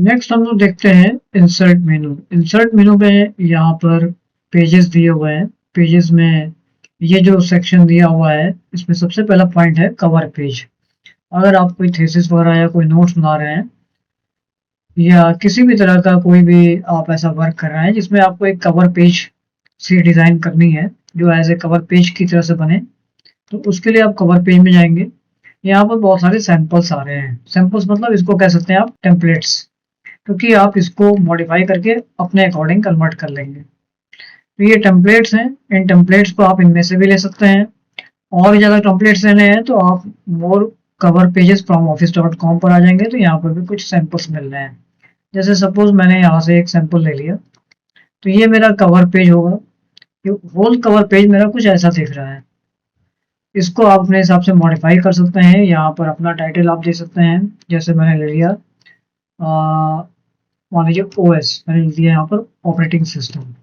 Next हम लोग देखते हैं इंसर्ट मेनू। इंसर्ट मेनू में यहाँ पर पेजेस दिए हुए हैं। पेजेस में ये जो सेक्शन दिया हुआ है, इसमें सबसे पहला पॉइंट है कवर पेज। अगर आप कोई थीसिस वगैरह या कोई नोट्स बना रहे हैं या किसी भी तरह का कोई भी आप ऐसा वर्क कर रहे हैं जिसमें आपको एक कवर पेज सी डिज़ाइन करनी है जो एज ए कवर पेज की तरह से बने, तो उसके लिए आप कवर पेज में जाएंगे। यहाँ पर बहुत सारे सैंपल्स आ रहे हैं। सैंपल्स मतलब इसको कह सकते हैं आप टेम्पलेट्स, क्योंकि आप इसको मॉडिफाई करके अपने अकॉर्डिंग कन्वर्ट कर लेंगे। तो ये टेम्पलेट्स हैं, इन टेम्पलेट्स को आप इनमें से भी ले सकते हैं। और ज़्यादा टेम्पलेट्स लेने हैं तो आप मोर कवर पेजेस फ्रॉम office.com पर आ जाएंगे, तो यहाँ पर भी कुछ सैंपल्स मिल रहे हैं। जैसे सपोज मैंने यहाँ से एक सैंपल ले लिया, तो ये मेरा कवर पेज होगा। ये होल कवर पेज मेरा कुछ ऐसा दिख रहा है। इसको आप अपने हिसाब से मॉडिफाई कर सकते हैं। यहाँ पर अपना टाइटल आप दे सकते हैं, जैसे मैंने ले लिया मान लीजिए ओएस, मैंने लिख दिया यहाँ पर ऑपरेटिंग सिस्टम।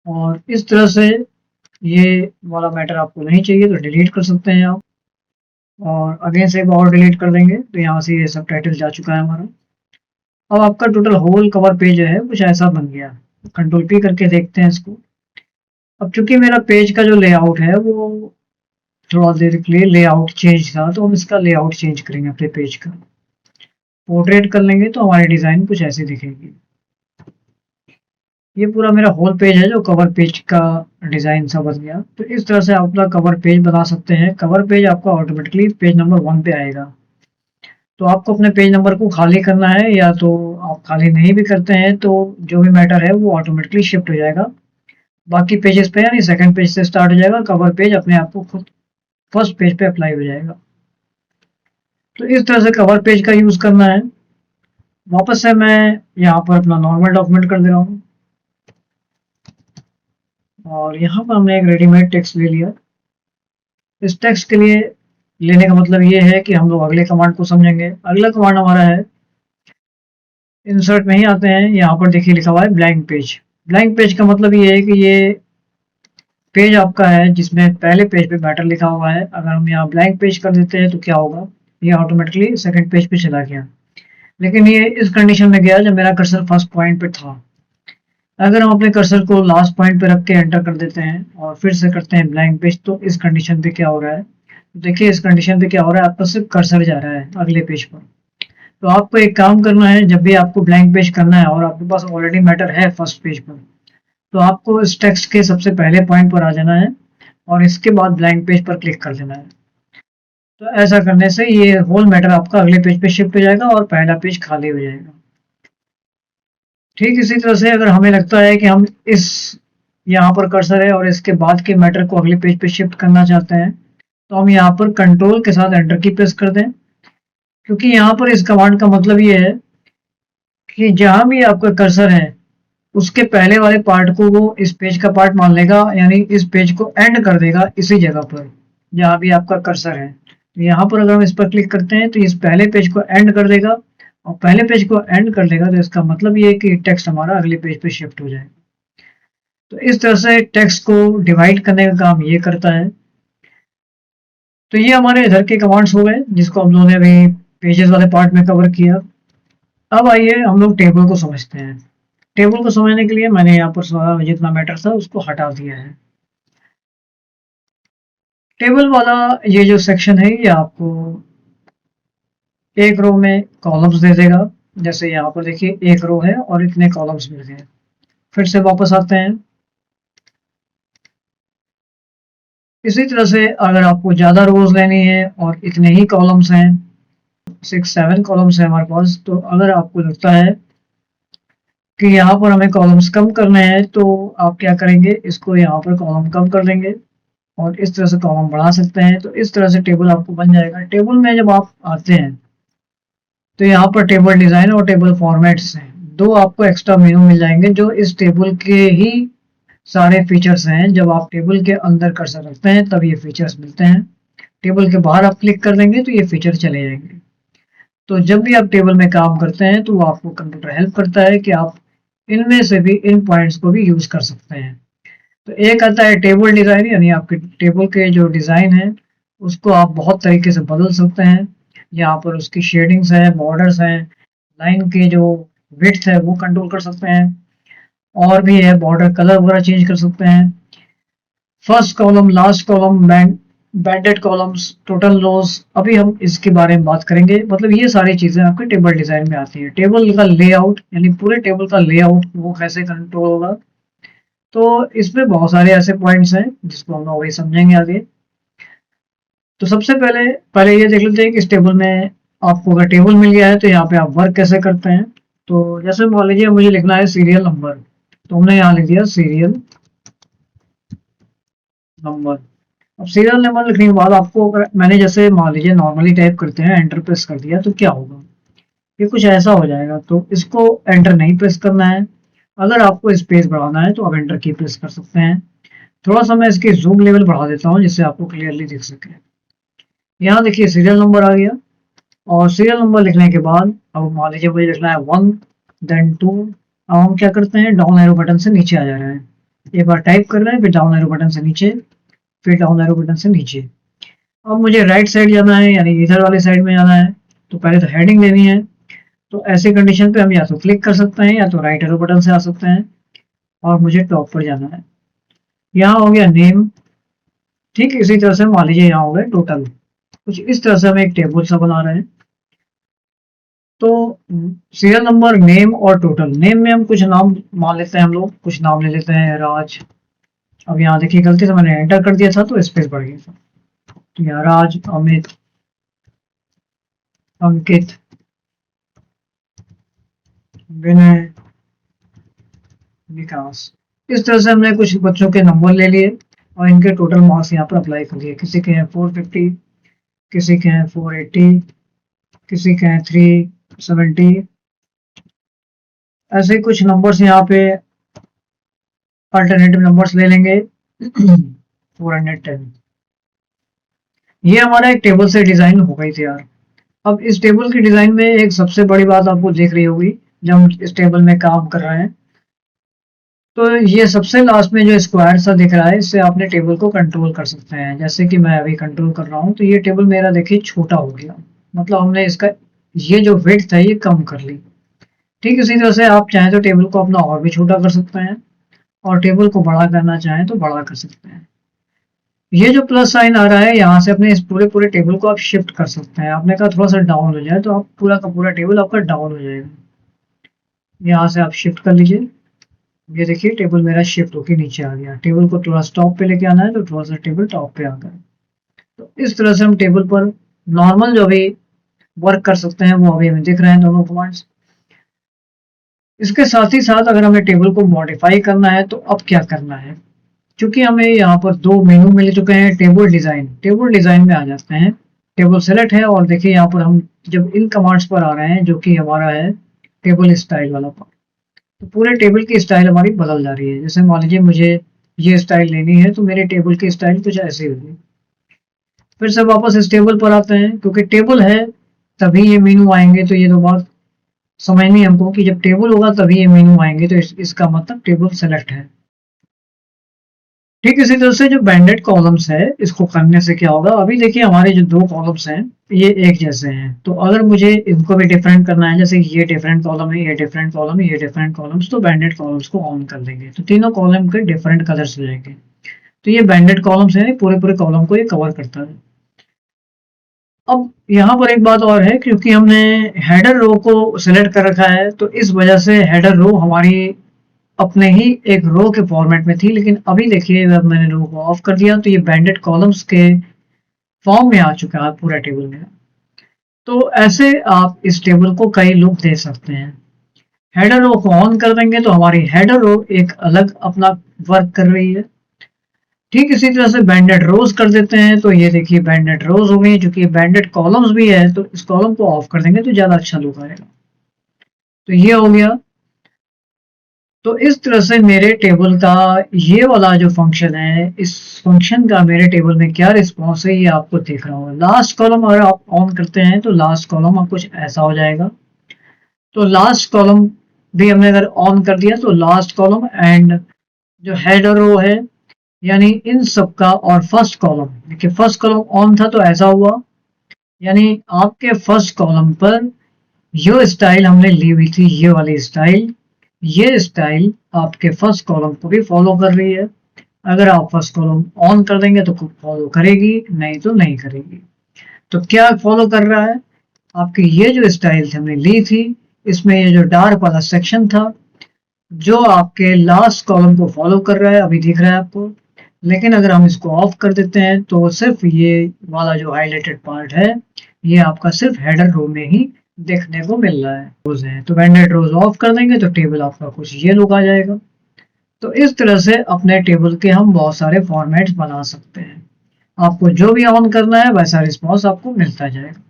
और इस तरह से ये वाला मैटर आपको नहीं चाहिए तो डिलीट कर सकते हैं आप, और अगेन से एक और डिलीट कर देंगे तो यहाँ से ये सब टाइटल जा चुका है हमारा। अब आपका टोटल होल कवर पेज जो है कुछ ऐसा बन गया। कंट्रोल पी करके देखते हैं इसको। अब चूंकि मेरा पेज का जो लेआउट है वो थोड़ा देर के लिए लेआउट चेंज था, तो हम इसका लेआउट चेंज करेंगे अपने पेज का। पोर्ट्रेट कर लेंगे तो हमारी डिज़ाइन कुछ ऐसी दिखेगी। ये पूरा मेरा होल पेज है जो कवर पेज का डिज़ाइन सा बन गया। तो इस तरह से आप अपना कवर पेज बना सकते हैं। कवर पेज आपका ऑटोमेटिकली पेज नंबर 1 पे आएगा। तो आपको अपने पेज नंबर को खाली करना है, या तो आप खाली नहीं भी करते हैं तो जो भी मैटर है वो ऑटोमेटिकली शिफ्ट हो जाएगा बाकी पेजेस पे, यानी सेकंड पेज से स्टार्ट हो जाएगा। कवर पेज अपने आप को खुद फर्स्ट पेज पे अप्लाई हो जाएगा। तो इस तरह से कवर पेज का यूज़ करना है। वापस से मैं यहाँ पर अपना नॉर्मल डॉक्यूमेंट कर दे रहा हूँ, और यहाँ पर हमने एक रेडीमेड टेक्स्ट ले लिया। इस टेक्स्ट के लिए लेने का मतलब ये है कि हम लोग अगले कमांड को समझेंगे। अगला कमांड हमारा है, इंसर्ट में ही आते हैं। यहाँ पर देखिए लिखा हुआ है ब्लैंक पेज। ब्लैंक पेज का मतलब ये है कि ये पेज आपका है जिसमें पहले पेज पे मैटर लिखा हुआ है। अगर हम यहाँ ब्लैंक पेज कर देते हैं तो क्या होगा, ये ऑटोमेटिकली सेकंड पेज पे चला गया। लेकिन ये इस कंडीशन में गया जब मेरा कर्सर फर्स्ट पॉइंट पे था। अगर हम अपने कर्सर को लास्ट पॉइंट पे रख के एंटर कर देते हैं और फिर से करते हैं ब्लैंक पेज, तो इस कंडीशन पे क्या हो रहा है, देखिए इस कंडीशन पे क्या हो रहा है, आपका सिर्फ कर्सर जा रहा है अगले पेज पर। तो आपको एक काम करना है, जब भी आपको ब्लैंक पेज करना है और आपके पास ऑलरेडी मैटर है फर्स्ट पेज पर, तो आपको इस टेक्स्ट के सबसे पहले पॉइंट पर आ जाना है और इसके बाद ब्लैंक पेज पर क्लिक कर देना है। तो ऐसा करने से ये होल मैटर आपका अगले पेज पे शिफ्ट हो जाएगा और पहला पेज खाली हो जाएगा। ठीक इसी तरह से अगर हमें लगता है कि हम इस यहाँ पर कर्सर है और इसके बाद के मैटर को अगले पेज पे शिफ्ट करना चाहते हैं, तो हम यहाँ पर कंट्रोल के साथ एंटर की प्रेस कर दें, क्योंकि यहाँ पर इस कमांड का मतलब ये है कि जहां भी आपका कर्सर है उसके पहले वाले पार्ट को वो इस पेज का पार्ट मान लेगा, यानी इस पेज को एंड कर देगा इसी जगह पर जहां भी आपका कर्सर है। तो यहाँ पर अगर हम इस पर क्लिक करते हैं तो इस पहले पेज को एंड कर देगा, और पहले पेज को एंड कर देगा तो इसका मतलब ये है कि टेक्स्ट हमारा अगले पेज पे शिफ्ट हो जाएगा। तो इस तरह से टेक्स्ट को डिवाइड करने का काम ये करता है। तो ये हमारे इधर के कमांड्स हो गए जिसको हम लोगों ने अभी पेजेस वाले पार्ट में कवर किया। अब आइए हम लोग टेबल को समझते हैं। टेबल को समझने के लिए मैंने यहाँ पर सारा जितना मैटर था उसको हटा दिया है। टेबल वाला ये जो सेक्शन है ये आपको एक रो में कॉलम्स दे देगा। जैसे यहाँ पर देखिए एक रो है और इतने कॉलम्स मिल गए। फिर से वापस आते हैं। इसी तरह से अगर आपको ज़्यादा रोज लेनी है और इतने ही कॉलम्स हैं, 6-7 कॉलम्स है हमारे पास, तो अगर आपको लगता है कि यहाँ पर हमें कॉलम्स कम करने हैं तो आप क्या करेंगे, इसको यहाँ पर कॉलम कम कर देंगे और इस तरह से कॉलम बढ़ा सकते हैं। तो इस तरह से टेबल आपको बन जाएगा। टेबल में जब आप आते हैं तो यहाँ पर टेबल डिज़ाइन और टेबल फॉर्मेट्स हैं, दो आपको एक्स्ट्रा मेनू मिल जाएंगे जो इस टेबल के ही सारे फीचर्स हैं। जब आप टेबल के अंदर कर्सर रखते हैं तब ये फीचर्स मिलते हैं। टेबल के बाहर आप क्लिक कर देंगे तो ये फीचर चले जाएंगे। तो जब भी आप टेबल में काम करते हैं तो वो आपको कंप्यूटर हेल्प करता है कि आप इनमें से भी इन पॉइंट्स को भी यूज कर सकते हैं। तो एक आता है टेबल डिज़ाइन, यानी आपके टेबल के जो डिज़ाइन है उसको आप बहुत तरीके से बदल सकते हैं। यहाँ पर उसकी शेडिंग्स है, बॉर्डर्स हैं, लाइन के जो विड्थ है वो कंट्रोल कर सकते हैं, और भी है, बॉर्डर कलर वगैरह चेंज कर सकते हैं। First column, last column, banded columns, total rows, अभी हम इसके बारे में बात करेंगे। मतलब ये सारी चीजें आपके टेबल डिजाइन में आती है। टेबल का लेआउट यानी पूरे टेबल का लेआउट वो कैसे कंट्रोल होगा, तो इसमें बहुत सारे ऐसे पॉइंट्स हैं जिसको हम लोग अभी समझेंगे आगे। तो सबसे पहले पहले ये देख लेते हैं कि इस टेबल में आपको अगर टेबल मिल गया है तो यहाँ पे आप वर्क कैसे करते हैं। तो जैसे मान लीजिए मुझे लिखना है सीरियल नंबर, तो हमने यहाँ लिख दिया सीरियल नंबर। अब सीरियल नंबर लिखने के बाद आपको, अगर मैंने जैसे मान लीजिए नॉर्मली टाइप करते हैं, एंटर प्रेस कर दिया, तो क्या होगा, ये कुछ ऐसा हो जाएगा। तो इसको एंटर नहीं प्रेस करना है। अगर आपको स्पेस बढ़ाना है तो आप एंटर की प्रेस कर सकते हैं। थोड़ा सा मैं इसकी जूम लेवल बढ़ा देता हूँ जिससे आपको क्लियरली दिख सके। यहाँ देखिए सीरियल नंबर आ गया, और सीरियल नंबर लिखने के बाद अब मान लीजिए मुझे लिखना है 1, देन 2। अब हम क्या करते हैं, डाउन एरो बटन से नीचे आ जा रहे हैं। एक बार टाइप कर रहे हैं, फिर डाउन एरो बटन से नीचे, फिर डाउन एरो बटन से नीचे। अब मुझे राइट साइड जाना है, यानी इधर वाले साइड में जाना है, तो पहले तो हेडिंग लेनी है। तो ऐसे कंडीशन पे हम या तो क्लिक कर सकते हैं या तो राइट एरो बटन से आ सकते हैं, और मुझे टॉप पर जाना है। यहाँ हो गया नेम। ठीक इसी तरह से मान लीजिए यहाँ हो गया टोटल। कुछ इस तरह से हम एक टेबल सा बना रहे हैं। तो सीरियल नंबर, नेम और टोटल। नेम में हम कुछ नाम मान लेते हैं, हम लोग कुछ नाम ले लेते हैं, राज। अब यहाँ देखिए गलती से मैंने एंटर कर दिया था तो स्पेस बढ़ गया था। तो यहाँ राज, अमित, अंकित, विनय, विकास। इस तरह से हमने कुछ बच्चों के नंबर ले लिए और इनके टोटल मार्क्स यहाँ पर अप्लाई कर दिए। किसी के हैं 450, किसी के हैं 480, किसी के हैं 370। ऐसे ही कुछ नंबर्स यहाँ पे अल्टरनेटिव नंबर्स ले लेंगे 410। ये हमारा एक टेबल से डिजाइन हो गई थी यार। अब इस टेबल की डिजाइन में एक सबसे बड़ी बात आपको दिख रही होगी जब हम इस टेबल में काम कर रहे हैं, तो ये सबसे लास्ट में जो स्क्वायर सा दिख रहा है, इससे आपने टेबल को कंट्रोल कर सकते हैं। जैसे कि मैं अभी कंट्रोल कर रहा हूँ तो ये टेबल मेरा देखिए छोटा हो गया, मतलब हमने इसका ये जो विड्थ है ये कम कर ली। ठीक इसी तरह से आप चाहें तो टेबल को अपना और भी छोटा कर सकते हैं, और टेबल को बड़ा करना चाहें तो बड़ा कर सकते हैं। ये जो प्लस साइन आ रहा है यहाँ से अपने इस पूरे पूरे टेबल को आप शिफ्ट कर सकते हैं। आपने कहा थोड़ा सा डाउन हो जाए, तो आप पूरा का पूरा टेबल आपका डाउन हो जाएगा। यहाँ से आप शिफ्ट कर लीजिए। ये देखिए टेबल मेरा शिफ्ट होकर नीचे आ गया। टेबल को थोड़ा टॉप पे लेके आना है तो थोड़ा सा टेबल टॉप पे आ गया। तो इस तरह से हम टेबल पर नॉर्मल जो भी वर्क कर सकते हैं वो अभी हमें दिख रहे हैं दोनों कमांड्स। इसके साथ ही साथ अगर हमें टेबल को मॉडिफाई करना है तो अब क्या करना है, क्योंकि हमें यहाँ पर दो मेनू मिल चुके हैं। टेबल डिजाइन में आ जाते हैं। टेबल सेलेक्ट है, और देखिए यहाँ पर हम जब इन कमांड्स पर आ रहे हैं जो कि हमारा है टेबल स्टाइल वाला पार्ट, तो पूरे टेबल की स्टाइल हमारी बदल जा रही है। जैसे मान लीजिए मुझे ये स्टाइल लेनी है तो मेरे टेबल की स्टाइल कुछ ऐसी होगी। फिर से वापस इस टेबल पर आते हैं, क्योंकि टेबल है तभी ये मेनू आएंगे। तो ये दो बात समझनी है हमको कि जब टेबल होगा तभी ये मेनू आएंगे, तो इसका मतलब टेबल सेलेक्ट है। ठीक इसी तरह से जो बैंडेड कॉलम्स है, इसको करने से क्या होगा, अभी देखिए हमारे जो दो कॉलम्स हैं ये एक जैसे हैं। तो अगर मुझे इनको भी डिफरेंट करना है, जैसे ये डिफरेंट कॉलम है, ये डिफरेंट कॉलम है, ये डिफरेंट कॉलम्स, तो बैंडेड कॉलम्स को ऑन कर देंगे तो तीनों कॉलम के डिफरेंट कलर्स हो जाएंगे। तो ये बैंडेड कॉलम्स है, पूरे पूरे कॉलम को ये कवर करता है। अब यहाँ पर एक बात और है, क्योंकि हमने हेडर रो को सिलेक्ट कर रखा है तो इस वजह से हेडर रो हमारी अपने ही एक रो के फॉर्मेट में थी। लेकिन अभी देखिए जब मैंने रो को ऑफ कर दिया तो ये बैंडेड कॉलम्स के फॉर्म में आ चुका है पूरा टेबल में। तो ऐसे आप इस टेबल को कई लुक दे सकते हैं। हेडर रो को ऑन कर देंगे तो हमारी हेडर रो एक अलग अपना वर्क कर रही है। ठीक इसी तरह से बैंडेड रोज कर देते हैं, तो ये देखिए बैंडेड रोज हो गई। चूंकि बैंडेड कॉलम्स भी है तो इस कॉलम को ऑफ कर देंगे तो ज्यादा अच्छा लुक आएगा। तो ये हो गया। तो इस तरह से मेरे टेबल का ये वाला जो फंक्शन है, इस फंक्शन का मेरे टेबल में क्या रिस्पॉन्स है ये आपको देख रहा होगा। लास्ट कॉलम अगर आप ऑन करते हैं तो लास्ट कॉलम अब कुछ ऐसा हो जाएगा। तो लास्ट कॉलम भी हमने अगर ऑन कर दिया तो लास्ट कॉलम एंड जो हेडर रो है यानी इन सब का, और फर्स्ट कॉलम देखिए, फर्स्ट कॉलम ऑन था तो ऐसा हुआ, यानी आपके फर्स्ट कॉलम पर जो स्टाइल हमने ली हुई थी, ये वाली स्टाइल, ये स्टाइल आपके फर्स्ट कॉलम को भी फॉलो कर रही है। अगर आप फर्स्ट कॉलम ऑन कर देंगे तो फॉलो करेगी, नहीं तो नहीं करेगी। तो क्या फॉलो कर रहा है, आपकी ये जो स्टाइल हमने ली थी, इसमें ये जो डार्क वाला सेक्शन था, जो आपके लास्ट कॉलम को फॉलो कर रहा है, अभी दिख रहा है आपको। लेकिन अगर हम इसको ऑफ कर देते हैं तो सिर्फ ये वाला जो हाईलाइटेड पार्ट है, ये आपका सिर्फ हेडर रो में ही देखने को मिल रहा है। रोज है तो बैंडेड रोज ऑफ कर देंगे तो टेबल आपका कुछ ये लुक आ जाएगा। तो इस तरह से अपने टेबल के हम बहुत सारे फॉर्मेट्स बना सकते हैं। आपको जो भी ऑन करना है वैसा रिस्पॉन्स आपको मिलता जाएगा।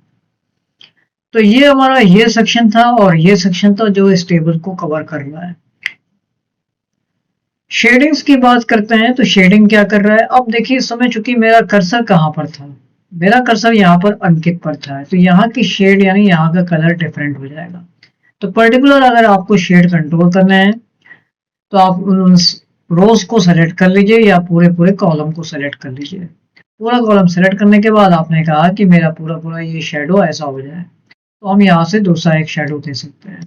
तो ये हमारा ये सेक्शन था, और ये सेक्शन था जो इस टेबल को कवर कर रहा है। शेडिंग्स की बात करते हैं तो शेडिंग क्या कर रहा है, अब देखिए इस समय चूंकि मेरा कर्सर कहाँ पर था, मेरा कर्सर यहाँ पर अंकित पर था, तो यहाँ की शेड यानी यहाँ का कलर डिफरेंट हो जाएगा। तो पर्टिकुलर अगर आपको शेड कंट्रोल करना है तो आप उन रोज को सेलेक्ट कर लीजिए, या पूरे पूरे कॉलम को सेलेक्ट कर लीजिए। पूरा कॉलम सेलेक्ट करने के बाद आपने कहा कि मेरा पूरा पूरा ये शेडो ऐसा हो जाए, तो हम यहाँ से दूसरा एक शेडो दे सकते हैं।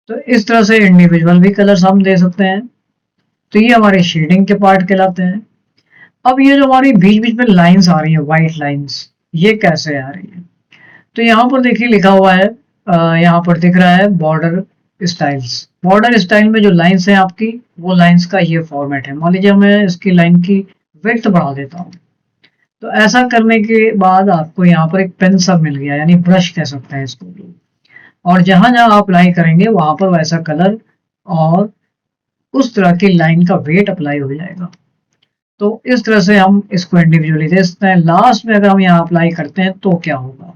तो इस तरह से इंडिविजुअल भी कलर्स हम दे सकते हैं। तो ये हमारे शेडिंग के पार्ट कहलाते हैं। अब ये जो हमारी बीच बीच में लाइंस आ रही है, व्हाइट लाइंस, ये कैसे आ रही है, तो यहाँ पर देखिए लिखा हुआ है, यहाँ पर दिख रहा है बॉर्डर स्टाइल्स। बॉर्डर स्टाइल में जो लाइंस है आपकी, वो लाइंस का ये फॉर्मेट है। मान लीजिए मैं इसकी लाइन की विड्थ बढ़ा देता हूँ, तो ऐसा करने के बाद आपको यहाँ पर एक पेन सब मिल गया, यानी ब्रश कह सकते हैं इसको। और जहां जहां आप अप्लाई करेंगे वहां पर वैसा कलर और उस तरह की लाइन का वेट अप्लाई हो जाएगा। तो इस तरह से हम इसको इंडिविजुअली दे सकते हैं। लास्ट में अगर हम यहाँ अप्लाई करते हैं तो क्या होगा,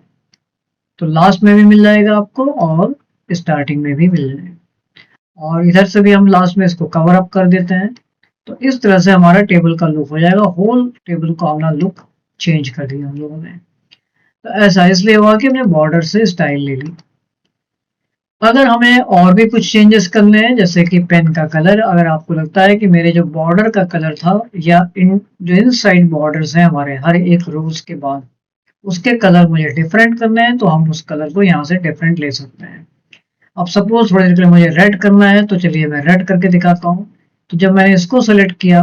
तो लास्ट में भी मिल जाएगा आपको और स्टार्टिंग में भी मिल जाएगा। और इधर से भी हम लास्ट में इसको कवर अप कर देते हैं। तो इस तरह से हमारा टेबल का लुक हो जाएगा। होल टेबल का अपना लुक चेंज कर दिया हम लोगों ने। तो ऐसा इसलिए हुआ कि हमने बॉर्डर से स्टाइल ले ली। अगर हमें और भी कुछ चेंजेस करने हैं, जैसे कि पेन का कलर, अगर आपको लगता है कि मेरे जो बॉर्डर का कलर था, या इन जो इनसाइड बॉर्डर्स हैं हमारे हर एक रोज के बाद, उसके कलर मुझे डिफरेंट करने हैं, तो हम उस कलर को यहाँ से डिफरेंट ले सकते हैं। अब सपोज थोड़ी देर के लिए मुझे रेड करना है, तो चलिए मैं रेड करके दिखाता हूँ। तो जब मैंने इसको सेलेक्ट किया,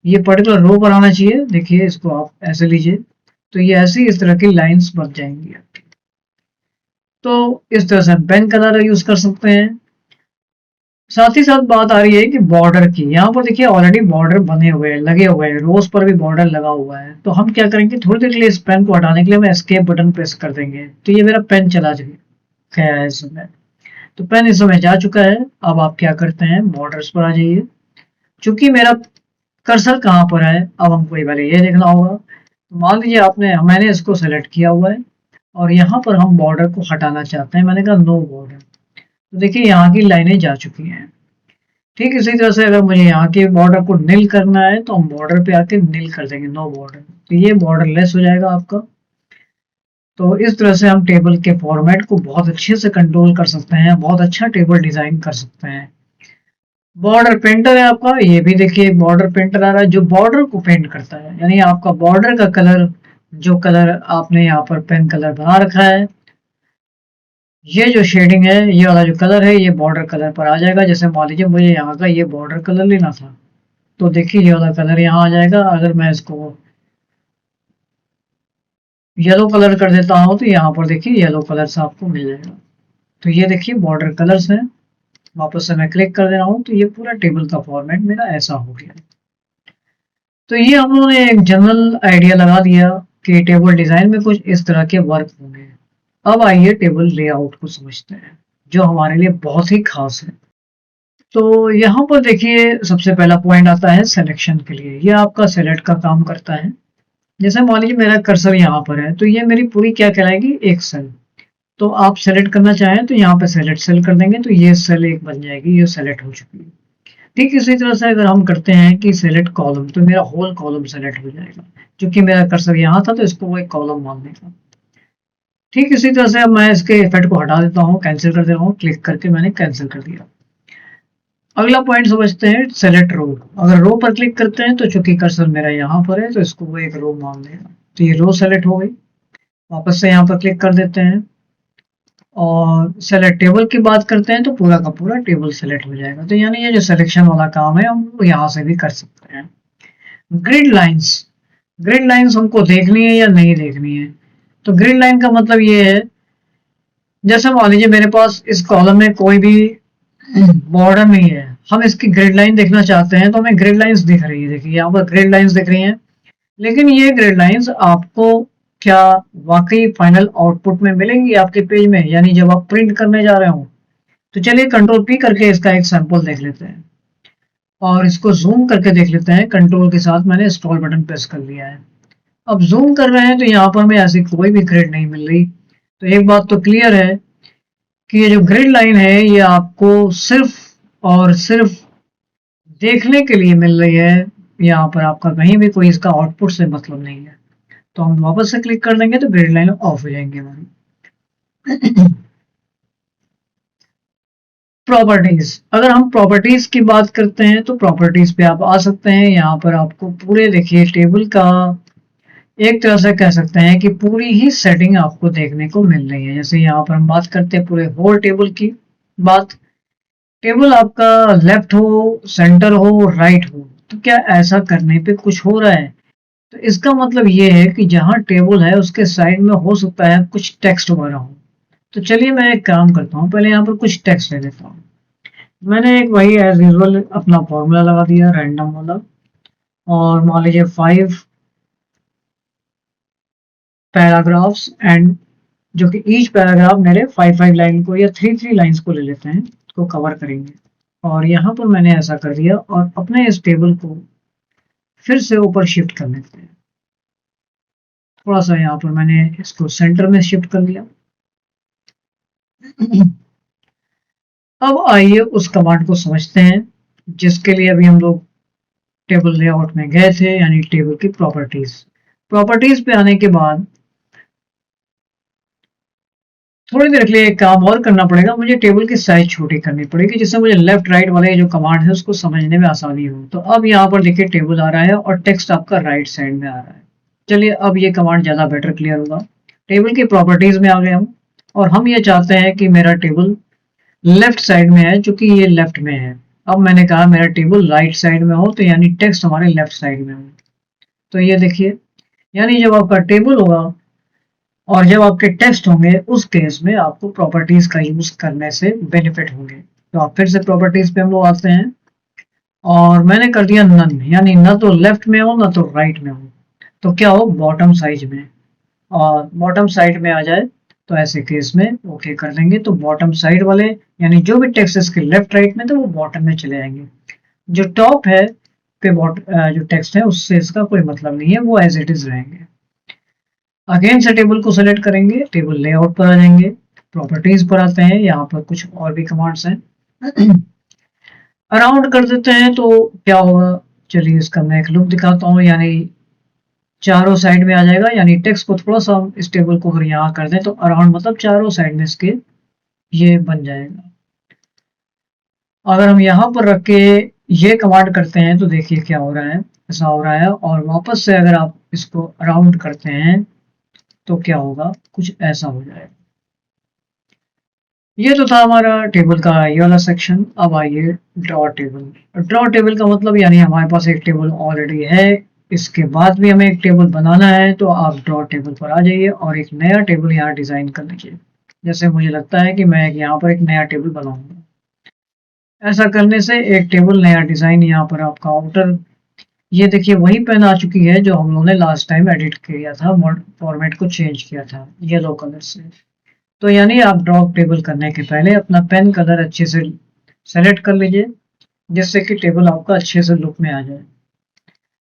ये पर्टिकुलर रो पर आना चाहिए, देखिए इसको आप ऐसे लीजिए, तो ये ऐसी इस तरह की लाइन्स बन जाएंगी आपकी। तो इस तरह से पेन कलर यूज कर सकते हैं। साथ ही साथ बात आ रही है कि बॉर्डर की, यहाँ पर देखिए ऑलरेडी बॉर्डर बने हुए हैं, लगे हुए हैं, रोज पर भी बॉर्डर लगा हुआ है। तो हम क्या करेंगे, थोड़ी देर के लिए इस पेन को हटाने के लिए हम एस्केप बटन प्रेस कर देंगे, तो ये मेरा पेन चला गया है इस समय। तो पेन इस समय जा चुका है। अब आप क्या करते हैं, बॉर्डर्स पर आ जाइए। चूंकि मेरा कर्सर कहाँ पर है, अब हमको ये पहले ये देखना होगा। तो मान लीजिए मैंने इसको सेलेक्ट किया हुआ है, और यहाँ पर हम बॉर्डर को हटाना चाहते हैं। मैंने कहा नो बॉर्डर, तो देखिए यहाँ की लाइनें जा चुकी हैं। ठीक इसी तरह से अगर मुझे यहाँ के बॉर्डर को नील करना है, तो हम बॉर्डर पे आके नील कर देंगे, नो बॉर्डर, तो ये बॉर्डर लेस हो जाएगा आपका। तो इस तरह से हम टेबल के फॉर्मेट को बहुत अच्छे से कंट्रोल कर सकते हैं, बहुत अच्छा टेबल डिजाइन कर सकते हैं। बॉर्डर पेंटर है आपका, ये भी देखिए बॉर्डर पेंटर आ रहा है, जो बॉर्डर को पेंट करता है, यानी आपका बॉर्डर का कलर, जो कलर आपने यहाँ पर पेन कलर बना रखा है, ये जो शेडिंग है, ये वाला जो कलर है, ये बॉर्डर कलर पर आ जाएगा। जैसे मान लीजिए मुझे यहाँ का ये बॉर्डर कलर लेना था, तो देखिए ये वाला कलर यहाँ आ जाएगा। अगर मैं इसको येलो कलर कर देता हूँ, तो यहाँ पर देखिए येलो कलर से आपको मिल जाएगा। तो ये देखिए बॉर्डर कलर्स हैं। वापस से मैं क्लिक कर दे रहा हूँ, तो ये पूरा टेबल का फॉर्मेट मेरा ऐसा हो गया। तो ये हम लोगों ने एक जनरल आइडिया लगा दिया कि टेबल डिजाइन में कुछ इस तरह के वर्क होंगे। अब आइए टेबल लेआउट को समझते हैं, जो हमारे लिए बहुत ही खास है। तो यहाँ पर देखिए सबसे पहला पॉइंट आता है सिलेक्शन के लिए। ये आपका सेलेक्ट का काम करता है। जैसे मान लीजिए मेरा कर्सर यहाँ पर है, तो ये मेरी पूरी क्या कहलाएगी, एक सेल। तो आप सेलेक्ट करना चाहें तो यहाँ पे सेलेक्ट सेल कर देंगे, तो ये सेल एक बन जाएगी, ये सेलेक्ट हो चुकी है। ठीक इसी तरह से अगर हम करते हैं कि सेलेक्ट कॉलम, तो मेरा होल कॉलम सेलेक्ट हो जाएगा। क्योंकि मेरा कर्सर यहाँ था तो इसको वो एक कॉलम मान लेगा। ठीक इसी तरह से अब मैं इसके इफेक्ट को हटा देता हूँ, कैंसिल कर दे रहा हूँ, क्लिक करके मैंने कैंसिल कर दिया। अगला पॉइंट समझते हैं सेलेक्ट रो। अगर रो पर क्लिक करते हैं तो चूंकि कर्सर मेरा यहाँ पर है तो इसको वो एक रो मान लेगा। तो ये रो सेलेक्ट हो गई। वापस से यहाँ पर क्लिक कर देते हैं और सेलेक्ट टेबल की बात करते हैं तो पूरा का पूरा टेबल सेलेक्ट हो जाएगा। तो यानी ये जो सिलेक्शन वाला काम है हम यहाँ से भी कर सकते हैं। ग्रिड लाइंस, ग्रिड लाइंस हमको देखनी है या नहीं देखनी है। तो ग्रिड लाइन का मतलब ये है, जैसे मान लीजिए मेरे पास इस कॉलम में कोई भी बॉर्डर नहीं है, हम इसकी ग्रिड लाइन देखना चाहते हैं तो हमें ग्रिड लाइंस दिख रही है। देखिए यहाँ पर ग्रिड लाइंस दिख रही हैं, लेकिन ये ग्रिड लाइंस आपको क्या वाकई फाइनल आउटपुट में मिलेंगी आपके पेज में, यानी जब आप प्रिंट करने जा रहे हो। तो चलिए कंट्रोल पी करके इसका एक सैंपल देख लेते हैं और इसको जूम करके देख लेते हैं। कंट्रोल के साथ मैंने स्क्रॉल बटन प्रेस कर लिया है। अब जूम कर रहे हैं तो यहाँ पर हमें ऐसी कोई भी ग्रिड नहीं मिल रही। तो एक बात तो क्लियर है कि ये जो ग्रिड लाइन है ये आपको सिर्फ और सिर्फ देखने के लिए मिल रही है। यहाँ पर आपका कहीं भी कोई इसका आउटपुट से मतलब नहीं है। तो हम वापस से क्लिक कर देंगे तो ग्रिड लाइन ऑफ हो जाएंगी हमारी। प्रॉपर्टीज, अगर हम प्रॉपर्टीज की बात करते हैं तो प्रॉपर्टीज पे आप आ सकते हैं। यहाँ पर आपको पूरे देखिए टेबल का एक तरह से कह सकते हैं कि पूरी ही सेटिंग आपको देखने को मिल रही है। जैसे यहाँ पर हम बात करते हैं पूरे होल टेबल की बात। टेबल आपका लेफ्ट हो, सेंटर हो, राइट हो, तो क्या ऐसा करने पे कुछ हो रहा है? तो इसका मतलब ये है कि जहां टेबल है उसके साइड में हो सकता है कुछ टेक्स्ट वगैरह हो। तो चलिए मैं एक काम करता हूँ, पहले यहाँ पर कुछ टेक्स्ट ले लेता हूँ। मैंने एक वही एज यूजल अपना फॉर्मूला लगा दिया रैंडम वाला, और मान लीजिए 5 पैराग्राफ्स एंड जो कि ईच पैराग्राफ मेरे 5 लाइन को या 3 लाइंस को ले लेते हैं, को कवर करेंगे। और यहाँ पर मैंने ऐसा कर दिया और अपने इस टेबल को फिर से ऊपर शिफ्ट कर लेते हैं। थोड़ा सा यहाँ पर मैंने इसको सेंटर में शिफ्ट कर लिया। अब आइए उस कमांड को समझते हैं जिसके लिए अभी हम लोग टेबल लेआउट में गए थे, यानी टेबल की प्रॉपर्टीज। प्रॉपर्टीज पे आने के बाद थोड़ी देर के लिए एक काम और करना पड़ेगा, मुझे टेबल की साइज छोटी करनी पड़ेगी जिससे मुझे लेफ्ट राइट वाले जो कमांड है उसको समझने में आसानी हो। तो अब यहाँ पर देखिए टेबल आ रहा है और टेक्स्ट आपका राइट साइड में आ रहा है। चलिए अब ये कमांड ज्यादा बेटर क्लियर होगा। टेबल की प्रॉपर्टीज में आ गए हम, और हम ये चाहते हैं कि मेरा टेबल लेफ्ट साइड में है, चूंकि ये लेफ्ट में है। अब मैंने कहा मेरा टेबल राइट साइड में हो, तो यानी टेक्स्ट हमारे लेफ्ट साइड में हो। तो ये देखिए, यानी जब आपका टेबल होगा और जब आपके टेक्स्ट होंगे उस केस में आपको प्रॉपर्टीज का यूज करने से बेनिफिट होंगे। तो आप फिर से प्रॉपर्टीज पे हम लोग आते हैं और मैंने कर दिया नन, यानी न तो लेफ्ट में हो न तो राइट में हो, तो क्या हो बॉटम साइज में, और बॉटम साइड में आ जाए तो ऐसे केस में ओके कर देंगे। तो बॉटम साइड वाले यानी जो भी टेक्स्ट इसके लेफ्ट राइट में तो वो बॉटम में चले जाएंगे। जो टॉप है पे जो टेक्स्ट है उससे इसका कोई मतलब नहीं है, वो एज इट इज रहेंगे। अगेन से टेबल को सेलेक्ट करेंगे, टेबल लेआउट पर आ जाएंगे, प्रॉपर्टीज पर आते हैं। यहाँ पर कुछ और भी कमांड्स हैं। अराउंड कर देते हैं तो क्या होगा, चलिए इसका मैं एक लुक दिखाता हूँ। यानी चारों साइड में आ जाएगा, यानी टेक्स्ट को थोड़ा सा इस टेबल को अगर यहाँ कर दें तो अराउंड मतलब चारों साइड में इसके ये बन जाएगा। अगर हम यहाँ पर रख के ये कमांड करते हैं तो देखिए क्या हो रहा है, ऐसा हो रहा है। और वापस से अगर आप इसको अराउंड करते हैं तो क्या होगा, कुछ ऐसा हो जाएगा। ये तो था हमारा टेबल का ये वाला सेक्शन। अब आइए ड्रॉ टेबल। ड्रॉ टेबल का मतलब यानी हमारे पास एक टेबल ऑलरेडी है, इसके बाद भी हमें एक टेबल बनाना है, तो आप ड्रॉ टेबल पर आ जाइए और एक नया टेबल यहाँ डिजाइन कर लीजिए। जैसे मुझे लगता है कि मैं यहाँ पर एक नया टेबल बनाऊंगा। ऐसा करने से एक टेबल नया डिजाइन यहाँ पर आपका आउटर, ये देखिए वही पेन आ चुकी है जो हम लोगों ने लास्ट टाइम एडिट किया था, फॉर्मेट को चेंज किया था येलो कलर से। तो यानी आप ड्रॉ टेबल करने के पहले अपना पेन कलर अच्छे से सेलेक्ट कर लीजिए जिससे कि टेबल आपका अच्छे से लुक में आ जाए।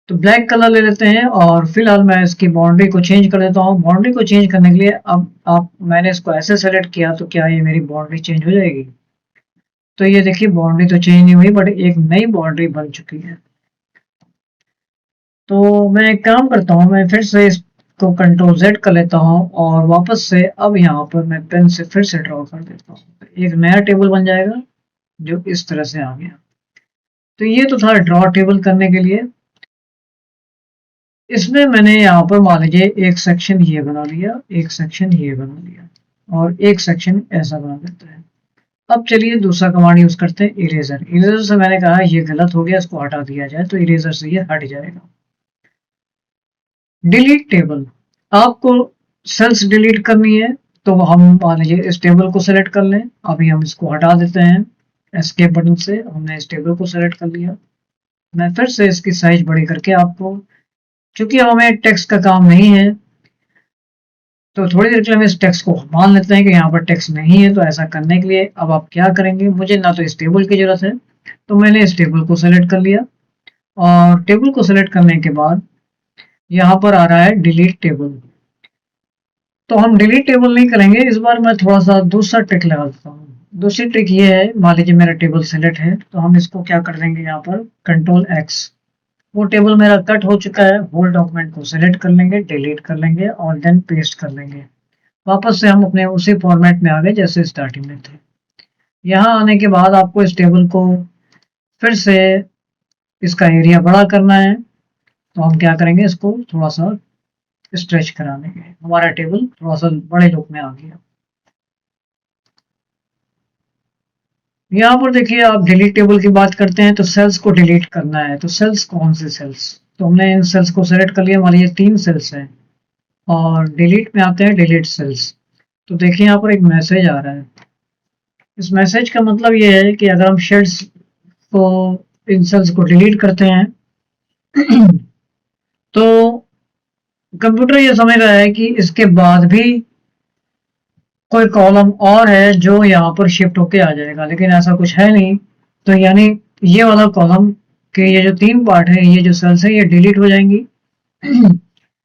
तो ब्लैक कलर ले लेते हैं और फिलहाल मैं इसकी बाउंड्री को चेंज कर देता हूँ। बाउंड्री को चेंज करने के लिए अब मैंने इसको ऐसे सेलेक्ट किया तो क्या ये मेरी बाउंड्री चेंज हो जाएगी? तो ये देखिए बाउंड्री तो चेंज नहीं हुई, बट एक नई बाउंड्री बन चुकी है। तो मैं एक काम करता हूँ, मैं फिर से इसको कंट्रोल Z कर लेता हूँ और वापस से अब यहाँ पर मैं पेन से फिर से ड्रॉ कर देता हूँ। एक नया टेबल बन जाएगा जो इस तरह से आ गया। तो ये तो था ड्रॉ टेबल करने के लिए। इसमें मैंने यहाँ पर मान लीजिए एक सेक्शन ये बना लिया, एक सेक्शन ये बना लिया और एक सेक्शन ऐसा बना देते हैं। अब चलिए दूसरा कमांड यूज करते हैं, इरेजर। इरेजर से मैंने कहा ये गलत हो गया, इसको हटा दिया जाए, तो इरेजर से ये हट जाएगा। डिलीट टेबल, आपको सेल्स डिलीट करनी है तो हम मान लीजिए इस टेबल को सेलेक्ट कर लें। अभी हम इसको हटा देते हैं एस्केप बटन से। हमने इस टेबल को सेलेक्ट कर लिया। मैं फिर से इसकी साइज बड़ी करके आपको, क्योंकि हमें टेक्स्ट का काम नहीं है तो थोड़ी देर के लिए हम इस टेक्स्ट को मान लेते हैं कि यहाँ पर टेक्स्ट नहीं है। तो ऐसा करने के लिए अब आप क्या करेंगे, मुझे ना तो इस टेबल की जरूरत है तो मैंने इस टेबल को सेलेक्ट कर लिया और टेबल को सेलेक्ट करने के बाद यहाँ पर आ रहा है डिलीट टेबल। तो हम डिलीट टेबल नहीं करेंगे, इस बार मैं थोड़ा सा दूसरा ट्रिक लगा देता हूँ। दूसरी ट्रिक ये है, मान लीजिए मेरा टेबल सेलेक्ट है तो हम इसको क्या कर देंगे, यहाँ पर कंट्रोल एक्स, वो टेबल मेरा कट हो चुका है, होल डॉक्यूमेंट को सिलेक्ट कर लेंगे, डिलीट कर लेंगे और देन पेस्ट कर लेंगे। वापस से हम अपने उसी फॉर्मेट में आ गए जैसे स्टार्टिंग में थे। यहाँ आने के बाद आपको इस टेबल को फिर से इसका एरिया बड़ा करना है, तो हम क्या करेंगे, इसको थोड़ा सा स्ट्रेच करा लेंगे। हमारा टेबल थोड़ा सा बड़े लुक में आ गया। यहाँ पर देखिए, आप डिलीट टेबल की बात करते हैं तो सेल्स को डिलीट करना है। तो सेल्स, कौन से सेल्स, तो हमने इन सेल्स को सेलेक्ट कर लिया। हमारे ये 3 सेल्स हैं और डिलीट में आते हैं, डिलीट सेल्स। तो देखिए यहाँ पर एक मैसेज आ रहा है। इस मैसेज का मतलब ये है कि अगर हम शेड्स को, इन सेल्स को डिलीट करते हैं तो कंप्यूटर ये समझ रहा है कि इसके बाद भी कोई कॉलम और है जो यहाँ पर शिफ्ट होके आ जाएगा, लेकिन ऐसा कुछ है नहीं। तो यानी ये वाला कॉलम के ये जो 3 पार्ट है, ये जो सेल्स है, ये डिलीट हो जाएंगी।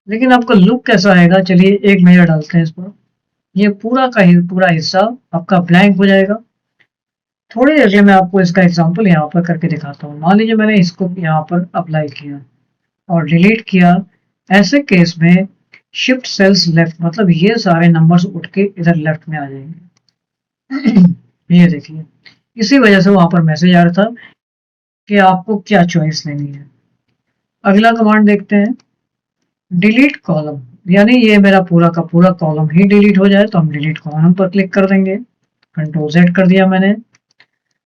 लेकिन आपका लुक कैसा आएगा, चलिए एक नजर डालते हैं इस पर। ये पूरा का ही पूरा हिस्सा आपका ब्लैंक हो जाएगा। थोड़ी देर के लिए मैं आपको इसका एग्जांपल यहाँ पर करके दिखाता हूँ। मान लीजिए मैंने इसको यहाँ पर अप्लाई किया और डिलीट किया। ऐसे केस में शिफ्ट सेल्स लेफ्ट, मतलब ये सारे नंबर्स उठ के इधर लेफ्ट में आ जाएंगे। ये देखिए, इसी वजह से वहां पर मैसेज आ रहा था कि आपको क्या चॉइस लेनी है। अगला कमांड देखते हैं, डिलीट कॉलम, यानी ये मेरा पूरा का पूरा कॉलम ही डिलीट हो जाए तो हम डिलीट कॉलम पर क्लिक कर देंगे। कंट्रोल Z कर दिया मैंने।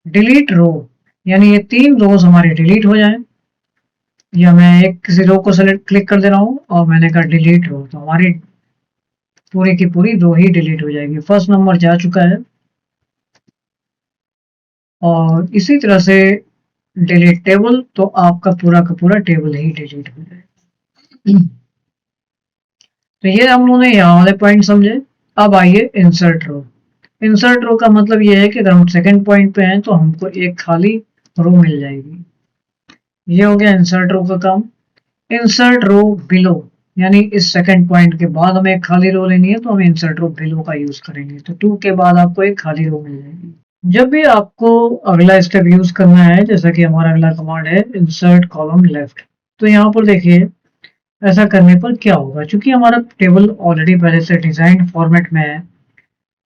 डिलीट रो, यानी ये 3 रोज हमारे डिलीट हो जाएं, या मैं एक किसी रो को सेलेक्ट क्लिक कर दे रहा हूँ और मैंने कहा डिलीट रो, तो हमारी पूरी की पूरी रो ही डिलीट हो जाएगी। फर्स्ट नंबर जा चुका है। और इसी तरह से डिलीट टेबल, तो आपका पूरा का पूरा टेबल ही डिलीट हो जाएगा। तो ये हम लोगों ने यहाँ वाले पॉइंट समझे। अब आइए इंसर्ट रो। इंसर्ट रो का मतलब ये है कि अगर हम सेकंड पॉइंट पे हैं तो हमको एक खाली रो मिल जाएगी। ये हो गया इंसर्ट रो का काम। इंसर्ट रो बिलो, यानी इस सेकंड पॉइंट के बाद हमें एक खाली रो लेनी है तो हम इंसर्ट रो बिलो का यूज करेंगे। तो 2 के बाद आपको एक खाली रो मिल जाएगी। जब भी आपको अगला स्टेप यूज करना है, जैसा कि हमारा अगला कमांड है इंसर्ट कॉलम लेफ्ट, तो यहाँ पर देखिए ऐसा करने पर क्या होगा। चूंकि हमारा टेबल ऑलरेडी पहले से डिजाइन फॉर्मेट में है,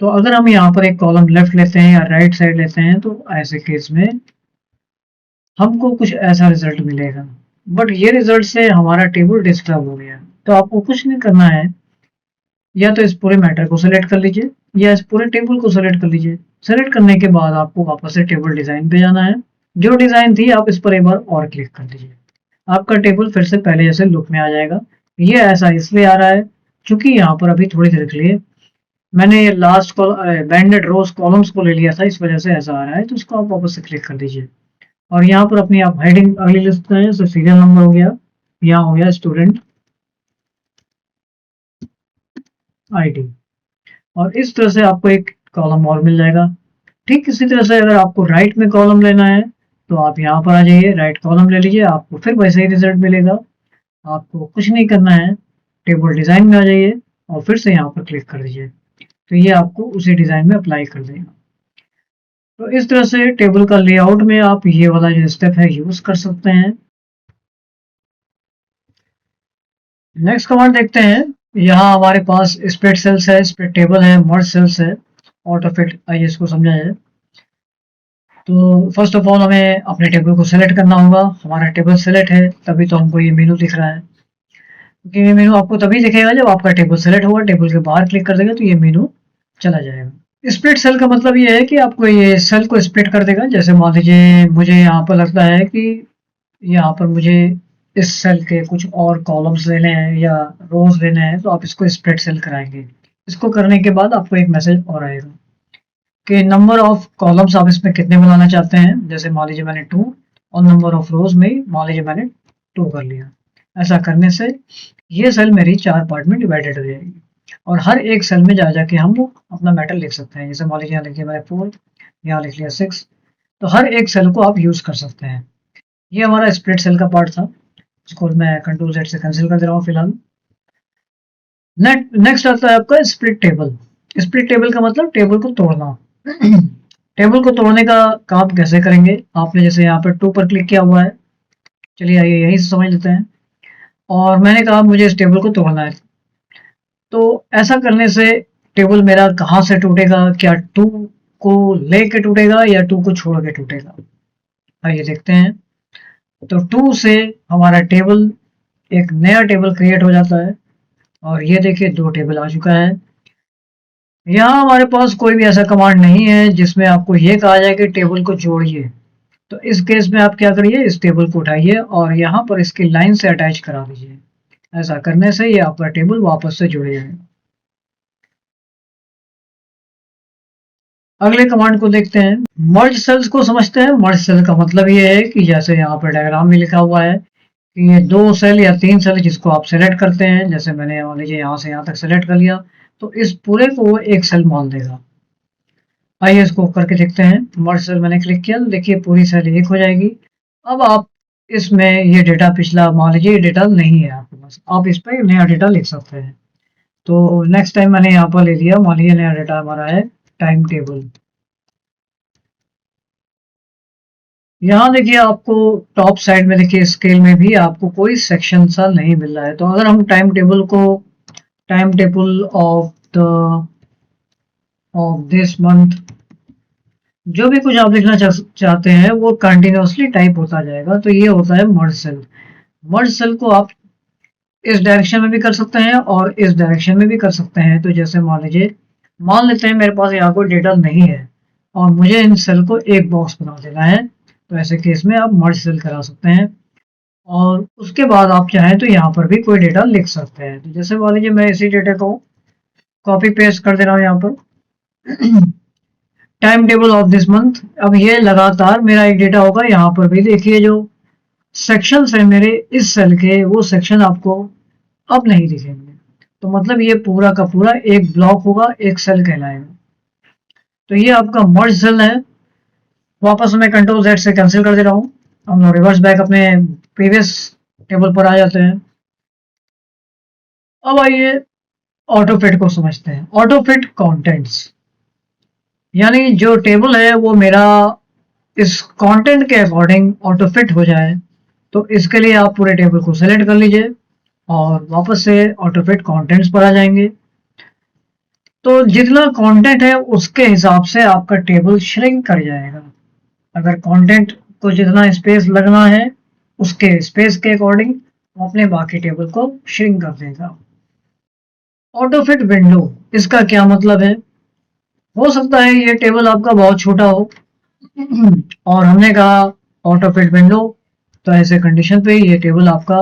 तो अगर हम यहाँ पर एक कॉलम लेफ्ट लेते हैं या राइट साइड लेते हैं तो ऐसे केस में हमको कुछ ऐसा रिजल्ट मिलेगा। बट ये रिजल्ट से हमारा टेबल डिस्टर्ब हो गया। तो आपको कुछ नहीं करना है, या तो इस पूरे मैटर को सिलेक्ट कर लीजिए या इस पूरे टेबल को सिलेक्ट कर लीजिए। सेलेक्ट करने के बाद आपको वापस से टेबल डिजाइन पे जाना है। जो डिजाइन थी आप इस पर एक बार और क्लिक कर दीजिए। आपका टेबल फिर से पहले जैसे लुक में आ जाएगा। ये ऐसा इसलिए आ रहा है क्योंकि यहाँ पर अभी थोड़ी देर के लिए मैंने ये लास्ट बैंडेड रोज कॉलम्स को ले लिया था, इस वजह से ऐसा आ रहा है। तो इसको आप वापस से क्लिक कर दीजिए और यहाँ पर अपनी आप हेडिंग अगली लिस्ट में जैसे सीरियल नंबर हो गया, यहाँ हो गया स्टूडेंट आईडी, और इस तरह से आपको एक कॉलम और मिल जाएगा। ठीक इसी तरह से अगर आपको राइट में कॉलम लेना है तो आप यहाँ पर आ जाइए, राइट कॉलम ले लीजिए, आपको फिर वैसे ही रिजल्ट मिलेगा। आपको कुछ नहीं करना है, टेबल डिजाइन में आ जाइए और फिर से यहाँ पर क्लिक कर दीजिए, तो ये आपको उसी डिजाइन में अप्लाई कर देगा। तो इस तरह से टेबल का लेआउट में आप ये वाला जो स्टेप है यूज कर सकते हैं। नेक्स्ट कमांड देखते हैं। यहाँ हमारे पास स्प्लिट सेल्स है, स्प्लिट टेबल है, मर्ज सेल्स है, ऑटो फिट, आइए इसको समझा जाए। तो फर्स्ट ऑफ ऑल हमें अपने टेबल को सेलेक्ट करना होगा। हमारा टेबल सेलेक्ट है तभी तो हमको ये मेनू दिख रहा है, क्योंकि ये मेनू आपको तभी दिखेगा जब आपका टेबल सेलेक्ट होगा। टेबल के बाहर क्लिक कर देगा तो ये मेनू चला जाएगा। स्प्लिट सेल का मतलब ये है कि आपको ये सेल को स्प्लिट कर देगा। जैसे मान लीजिए मुझे यहाँ पर लगता है कि यहाँ पर मुझे इस सेल के कुछ और कॉलम्स लेने हैं या रोज लेने हैं, तो आप इसको स्प्लिट सेल कराएंगे। इसको करने के बाद आपको एक मैसेज और आएगा कि नंबर ऑफ कॉलम्स आप इसमें कितने बनाना चाहते हैं। जैसे मान लीजिए मैंने 2 और नंबर ऑफ रोज में मान लीजिए मैंने 2 कर लिया। ऐसा करने से ये सेल मेरी 4 पार्ट में डिवाइडेड हो जाएगी और हर एक सेल में जा जाके हम अपना मैटर लिख सकते हैं। जैसे मान लीजिए यहाँ लिख दिया मैंने 4, यहाँ लिख लिया 6, तो हर एक सेल को आप यूज कर सकते हैं। ये हमारा स्प्लिट सेल का पार्ट था, इसको मैं कंट्रोल Z से कैंसिल कर दे रहा हूँ फिलहाल। नेक्स्ट आता है आपका स्प्लिट टेबल। स्प्लिट टेबल का मतलब टेबल को तोड़ना। टेबल को तोड़ने का काम कैसे करेंगे? आपने जैसे यहाँ पर 2 पर क्लिक किया हुआ है, चलिए आइए यहीं से समझ लेते हैं। और मैंने कहा मुझे इस टेबल को तोड़ना है, तो ऐसा करने से टेबल मेरा कहाँ से टूटेगा? क्या 2 को लेके टूटेगा या 2 को छोड़ के टूटेगा? आइए देखते हैं। तो 2 से हमारा टेबल, एक नया टेबल क्रिएट हो जाता है और ये देखिए 2 टेबल आ चुका है। यहाँ हमारे पास कोई भी ऐसा कमांड नहीं है जिसमें आपको ये कहा जाए कि टेबल को जोड़िए। तो इस केस में आप क्या करिए, इस टेबल को उठाइए और यहाँ पर इसकी लाइन से अटैच करा दीजिए। ऐसा करने से ये आपका टेबल वापस से जुड़ जाएगा। अगले कमांड को देखते हैं। मर्ज सेल्स को समझते हैं। मर्ज सेल का मतलब ये है कि जैसे यहाँ पर डायग्राम में लिखा हुआ है कि ये 2 सेल या 3 सेल जिसको आप सेलेक्ट करते हैं, जैसे मैंने मान लीजिए यहाँ से यहाँ तक सेलेक्ट कर लिया, तो इस पूरे को वो एक सेल मान देगा। आइए इसको करके देखते हैं। मर्ज सेल मैंने क्लिक किया तो देखिए पूरी सेल एक हो जाएगी। अब आप इसमें ये डेटा पिछला मान लीजिए डेटा नहीं है आपके पास, आप इस पर नया डेटा लिख सकते हैं। तो नेक्स्ट टाइम मैंने यहाँ पर ले लिया, मान लीजिए नया डेटा हमारा है टाइम टेबल। यहाँ देखिए आपको टॉप साइड में देखिए स्केल में भी आपको कोई सेक्शन सा नहीं मिल रहा है। तो अगर हम टाइम टेबल को time table of this month जो भी कुछ आप लिखना चाहते हैं वो कंटिन्यूसली टाइप होता जाएगा। तो ये होता है मर्ज सेल। मर्ज सेल को आप इस डायरेक्शन में भी कर सकते हैं और इस डायरेक्शन में भी कर सकते हैं। तो जैसे मान लीजिए, मान लेते हैं मेरे पास यहाँ कोई डेटा नहीं है और मुझे इन सेल को एक बॉक्स बना देना है, तो ऐसे केस में आप मर्ज सेल करा सकते हैं और उसके बाद आप चाहें तो यहाँ पर भी कोई डेटा लिख सकते हैं। तो जैसे मान लीजिए मैं इसी डेटा को कॉपी पेस्ट कर दे रहा हूँ यहाँ पर। Time table of this month. अब ये लगातार मेरा एक डेटा होगा। यहाँ पर भी देखिए जो सेक्शंस है मेरे इस सेल के, वो सेक्शन आपको अब नहीं दिखेंगे। तो मतलब ये पूरा का पूरा एक ब्लॉक होगा, एक सेल कहलाएगा। तो ये आपका मर्ज सेल है। वापस मैं कंट्रोल Z से कैंसिल कर दे रहा हूँ। हम लोग रिवर्स बैक अपने प्रीवियस टेबल पर आ जाते हैं। अब आइए ऑटो फिट को समझते हैं। ऑटो फिट कंटेंट्स, यानी जो टेबल है वो मेरा इस कंटेंट के अकॉर्डिंग ऑटो फिट हो जाए। तो इसके लिए आप पूरे टेबल को सेलेक्ट कर लीजिए और वापस से ऑटो फिट कंटेंट्स पर आ जाएंगे। तो जितना कंटेंट है उसके हिसाब से आपका टेबल श्रिंक कर जाएगा। अगर कंटेंट को जितना स्पेस लगना है उसके स्पेस के अकॉर्डिंग अपने बाकी टेबल को श्रिंक कर देगा। ऑटो फिट विंडो, इसका क्या मतलब है? हो सकता है ये टेबल आपका बहुत छोटा हो और हमने कहा ऑटो फिट विंडो, तो ऐसे कंडीशन पे ये टेबल आपका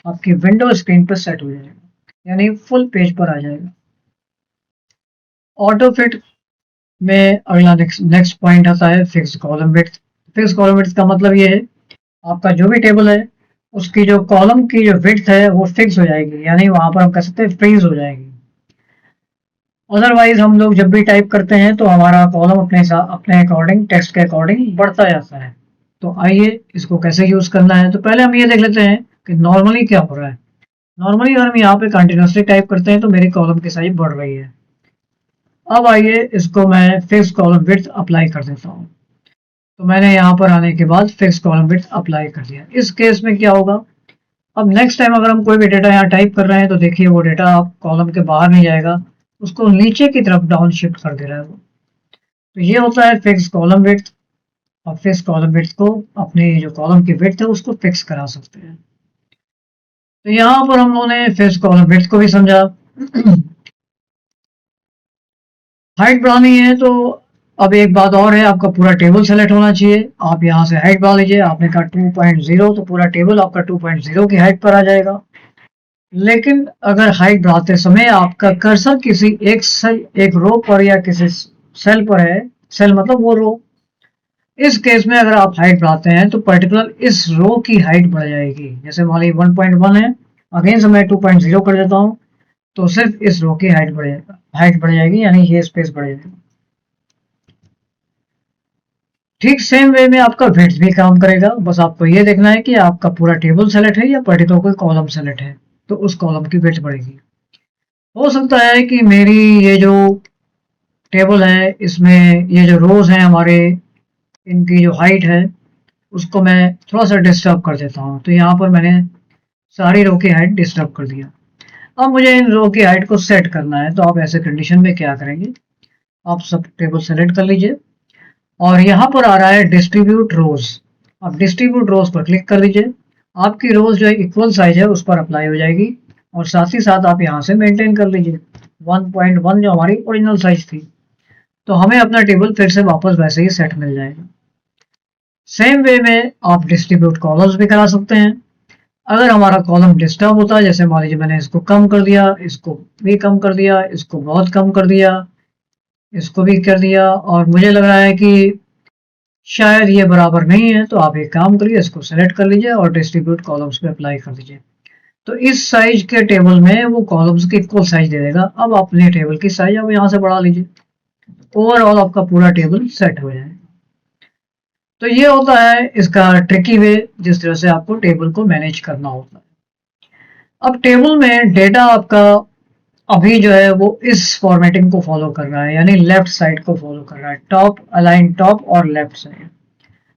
आपकी विंडो स्क्रीन पर सेट हो जाएगा, यानी फुल पेज पर आ जाएगा। ऑटो फिट में अगला नेक्स्ट पॉइंट आता है fix column width. Fix column width का मतलब ये है आपका जो भी टेबल है उसकी जो कॉलम की जो विड्थ है वो फिक्स हो जाएगी, यानी वहां पर हम कह सकते हैं फ्रीज हो जाएगी। अदरवाइज हम लोग जब भी टाइप करते हैं तो हमारा कॉलम अपने अकॉर्डिंग टेक्स्ट के अकॉर्डिंग बढ़ता जाता है। तो आइए इसको कैसे यूज करना है। तो पहले हम ये देख लेते हैं कि नॉर्मली क्या हो रहा है। नॉर्मली अगर हम यहाँ पे कंटिन्यूसली टाइप करते हैं तो मेरी कॉलम की साइज बढ़ रही है। अब आइए इसको मैं फिक्स कॉलम विड्थ अप्लाई कर देता हूँ। तो मैंने यहाँ पर आने के बाद फिक्स कॉलम विड्थ अप्लाई कर दिया। इस केस में क्या होगा, अब नेक्स्ट टाइम अगर हम कोई भी डेटा यहाँ टाइप कर रहे हैं तो देखिए वो डेटा आप कॉलम के बाहर नहीं जाएगा, उसको नीचे की तरफ डाउन शिफ्ट कर दे रहा है वो। तो ये होता है फिक्स कॉलम विड्थ। और फिक्स कॉलम विड्थ को, अपने जो कॉलम की विड्थ है उसको फिक्स करा सकते हैं। तो यहाँ पर हम लोगों ने फिक्स कॉलम विड्थ को भी समझा। हाइट बढ़ानी है तो अब एक बात और है, आपका पूरा टेबल सेलेक्ट होना चाहिए। आप यहाँ से हाइट बढ़ा लीजिए, आपने कहा 2.0 तो पूरा टेबल आपका 2.0 की हाइट पर आ जाएगा। लेकिन अगर हाइट बढ़ाते समय आपका कर्सर किसी एक रो पर या किसी सेल पर है, सेल मतलब वो रो, इस केस में अगर आप हाइट बढ़ाते हैं तो पर्टिकुलर इस रो की हाइट बढ़ जाएगी। जैसे मान लीजिए 1.1 है, अगेन से मैं 2.0 कर देता हूँ, तो सिर्फ इस रो की हाइट बढ़ जाएगी, यानी ये स्पेस बढ़ जाएगी। ठीक सेम वे में आपका विड्थ भी काम करेगा। बस आपको ये देखना है कि आपका पूरा टेबल सेलेक्ट है या पर्टिकुलर कोई कॉलम सेलेक्ट है, तो उस कॉलम की विड्थ बढ़ेगी। हो सकता है कि मेरी ये जो टेबल है इसमें ये जो रोज हैं हमारे, इनकी जो हाइट है उसको मैं थोड़ा सा डिस्टर्ब कर देता हूँ। तो यहाँ पर मैंने सारी रो की हाइट डिस्टर्ब कर दिया। अब मुझे इन रो की हाइट को सेट करना है, तो आप ऐसे कंडीशन में क्या करेंगे, आप सब टेबल सेलेक्ट कर लीजिए और यहाँ पर आ रहा है डिस्ट्रीब्यूट रोज। आप डिस्ट्रीब्यूट रोज पर क्लिक कर दीजिए। आपकी रोज जो है इक्वल साइज है उस पर अप्लाई हो जाएगी, और साथ ही साथ आप यहाँ से मेंटेन कर लीजिए 1.1 जो हमारी ओरिजिनल साइज थी। तो हमें अपना टेबल फिर से वापस वैसे ही सेट मिल जाएगा। सेम वे में आप डिस्ट्रीब्यूट कॉलम्स भी करा सकते हैं। अगर हमारा कॉलम डिस्टर्ब होता है, जैसे मान लीजिए मैंने इसको कम कर दिया, इसको भी कम कर दिया, इसको बहुत कम कर दिया, इसको भी कर दिया, और मुझे लग रहा है कि शायद ये बराबर नहीं है, तो आप एक काम करिए, इसको सेलेक्ट कर लीजिए और डिस्ट्रीब्यूट कॉलम्स पे अप्लाई कर दीजिए। तो इस साइज के टेबल में वो कॉलम्स की इक्वल साइज दे देगा। अब अपने टेबल की साइज अब यहाँ से बढ़ा लीजिए, ओवरऑल आपका पूरा टेबल सेट हो जाए। तो ये होता है इसका ट्रिकी वे, जिस तरह से आपको टेबल को मैनेज करना होता है। अब टेबल में डेटा आपका अभी जो है वो इस फॉर्मेटिंग को फॉलो कर रहा है, यानी लेफ्ट साइड को फॉलो कर रहा है, टॉप अलाइन टॉप और लेफ्ट साइड।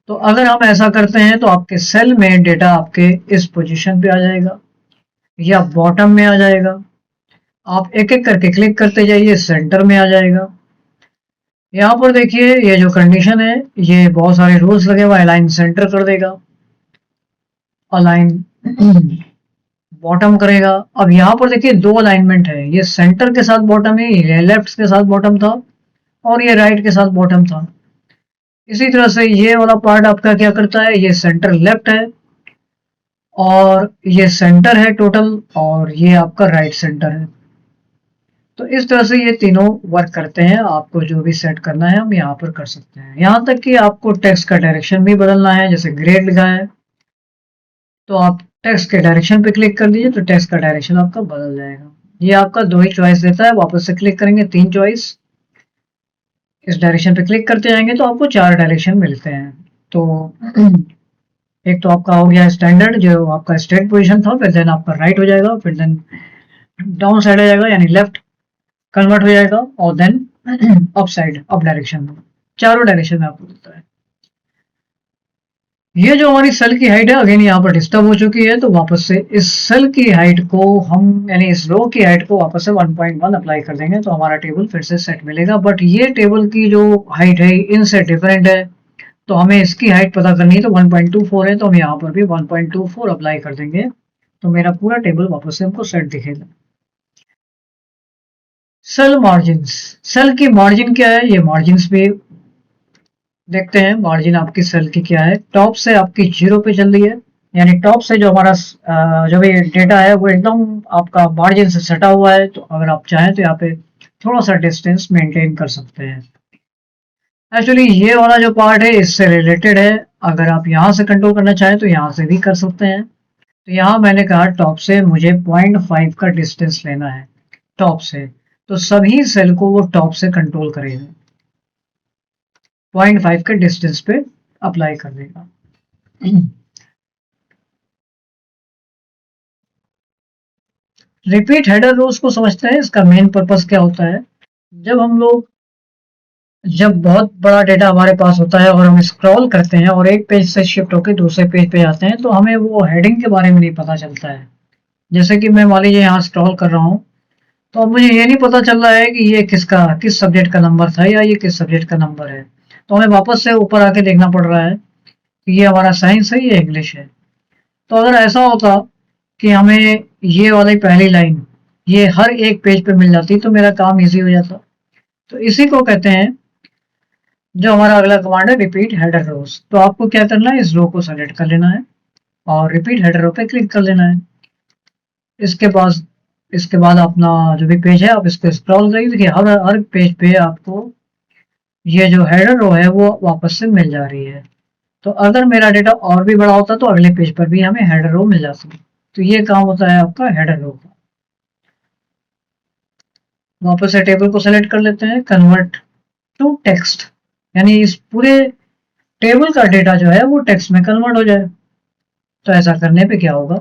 तो अगर हम ऐसा करते हैं तो आपके सेल में डेटा आपके इस पोजीशन पे आ जाएगा या बॉटम में आ जाएगा। आप एक एक करके क्लिक करते जाइए, सेंटर में आ जाएगा। यहाँ पर देखिए ये जो कंडीशन है, ये बहुत सारे रूल्स लगे हुए, अलाइन सेंटर कर देगा, अलाइन बॉटम करेगा। अब यहाँ पर देखिए दो अलाइनमेंट है, ये सेंटर के साथ बॉटम है, ये लेफ्ट के साथ बॉटम था, और ये राइट के साथ बॉटम था। इसी तरह से ये वाला पार्ट आपका क्या करता है, ये सेंटर लेफ्ट है और ये सेंटर है टोटल, और ये आपका राइट सेंटर है। तो इस तरह से ये तीनों वर्क करते हैं। आपको जो भी सेट करना है हम यहाँ पर कर सकते हैं। यहाँ तक कि आपको टेक्स्ट का डायरेक्शन भी बदलना है, जैसे ग्रेड लिखा है तो आप टेक्स्ट के डायरेक्शन पे क्लिक कर दीजिए, तो टेक्स्ट का डायरेक्शन आपका बदल जाएगा। ये आपका दो ही चॉइस देता है, वापस से क्लिक करेंगे तीन चॉइस, इस डायरेक्शन पे क्लिक करते जाएंगे तो आपको चार डायरेक्शन मिलते हैं। तो एक तो आपका हो गया स्टैंडर्ड, जो आपका स्ट्रेट पोजीशन था, फिर देन आपका राइट हो जाएगा, फिर देन डाउन साइड आ जाएगा यानी लेफ्ट कन्वर्ट हो जाएगा, और then up side up direction में, चारों डायरेक्शन में आपको मिलता है। ये जो हमारी सेल की हाइट है अगेन यहाँ पर डिस्टर्ब हो चुकी है, तो वापस से इस सेल की हाइट को हम, यानी इस रो की हाइट को वापस से 1.1 अप्लाई कर देंगे, तो हमारा टेबल फिर से सेट मिलेगा। बट ये टेबल की जो हाइट है इनसे डिफरेंट है, तो हमें इसकी हाइट पता करनी है, तो 1.24 है, तो हम यहाँ पर भी 1.24 अप्लाई कर देंगे, तो मेरा पूरा टेबल वापस से हमको सेट दिखेगा। सेल मार्जिन, सेल की मार्जिन क्या है, ये मार्जिन भी देखते हैं। मार्जिन आपकी सेल की क्या है, टॉप से आपकी 0 पे चल रही है, यानी टॉप से जो हमारा जो भी डेटा है वो एकदम आपका मार्जिन से सटा हुआ है। तो अगर आप चाहें तो यहाँ पे थोड़ा सा डिस्टेंस मेंटेन कर सकते हैं। एक्चुअली ये वाला जो पार्ट है इससे रिलेटेड है, अगर आप यहाँ से कंट्रोल करना चाहें तो यहाँ से भी कर सकते हैं। तो यहाँ मैंने कहा टॉप से मुझे 0.5 का डिस्टेंस लेना है टॉप से, तो सभी सेल को वो टॉप से कंट्रोल करेगा, 0.5 के डिस्टेंस पे अप्लाई कर देगा। रिपीट हेडर रोज को समझते हैं, इसका मेन पर्पस क्या होता है। जब हम लोग, जब बहुत बड़ा डेटा हमारे पास होता है और हम स्क्रॉल करते हैं और एक पेज से शिफ्ट होकर दूसरे पेज पे जाते हैं, तो हमें वो हेडिंग के बारे में नहीं पता चलता है। जैसे कि मैं मान लीजिए यहाँ स्क्रॉल कर रहा हूँ, तो अब मुझे ये नहीं पता चल रहा है कि ये किस सब्जेक्ट का नंबर था या ये किस सब्जेक्ट का नंबर है। तो हमें वापस से ऊपर आके देखना पड़ रहा है कि ये हमारा साइंस है, ये इंग्लिश है। तो अगर ऐसा होता कि हमें ये वाली पहली लाइन ये हर एक पेज पे मिल जाती तो मेरा काम इजी हो जाता। तो इसी को कहते हैं, जो हमारा अगला कमांड है, रिपीट हेडर रोज। तो आपको क्या करना है, इस रो को सेलेक्ट कर लेना है और रिपीट हेडर रो पे क्लिक कर लेना है। इसके बाद अपना जो भी पेज है आप इसको स्क्रॉल करिए, देखिए हर हर पेज पे आपको ये जो हेडर रो है वो वापस से मिल जा रही है। तो अगर मेरा डेटा और भी बड़ा होता तो अगले पेज पर भी हमें हेडर रो मिल जाती। तो ये काम होता है आपका हेडर रो का। वापस से टेबल को सेलेक्ट कर लेते हैं, कन्वर्ट टू टेक्स्ट, यानी इस पूरे टेबल का डेटा जो है वो टेक्स्ट में कन्वर्ट हो जाए। तो ऐसा करने पे क्या होगा,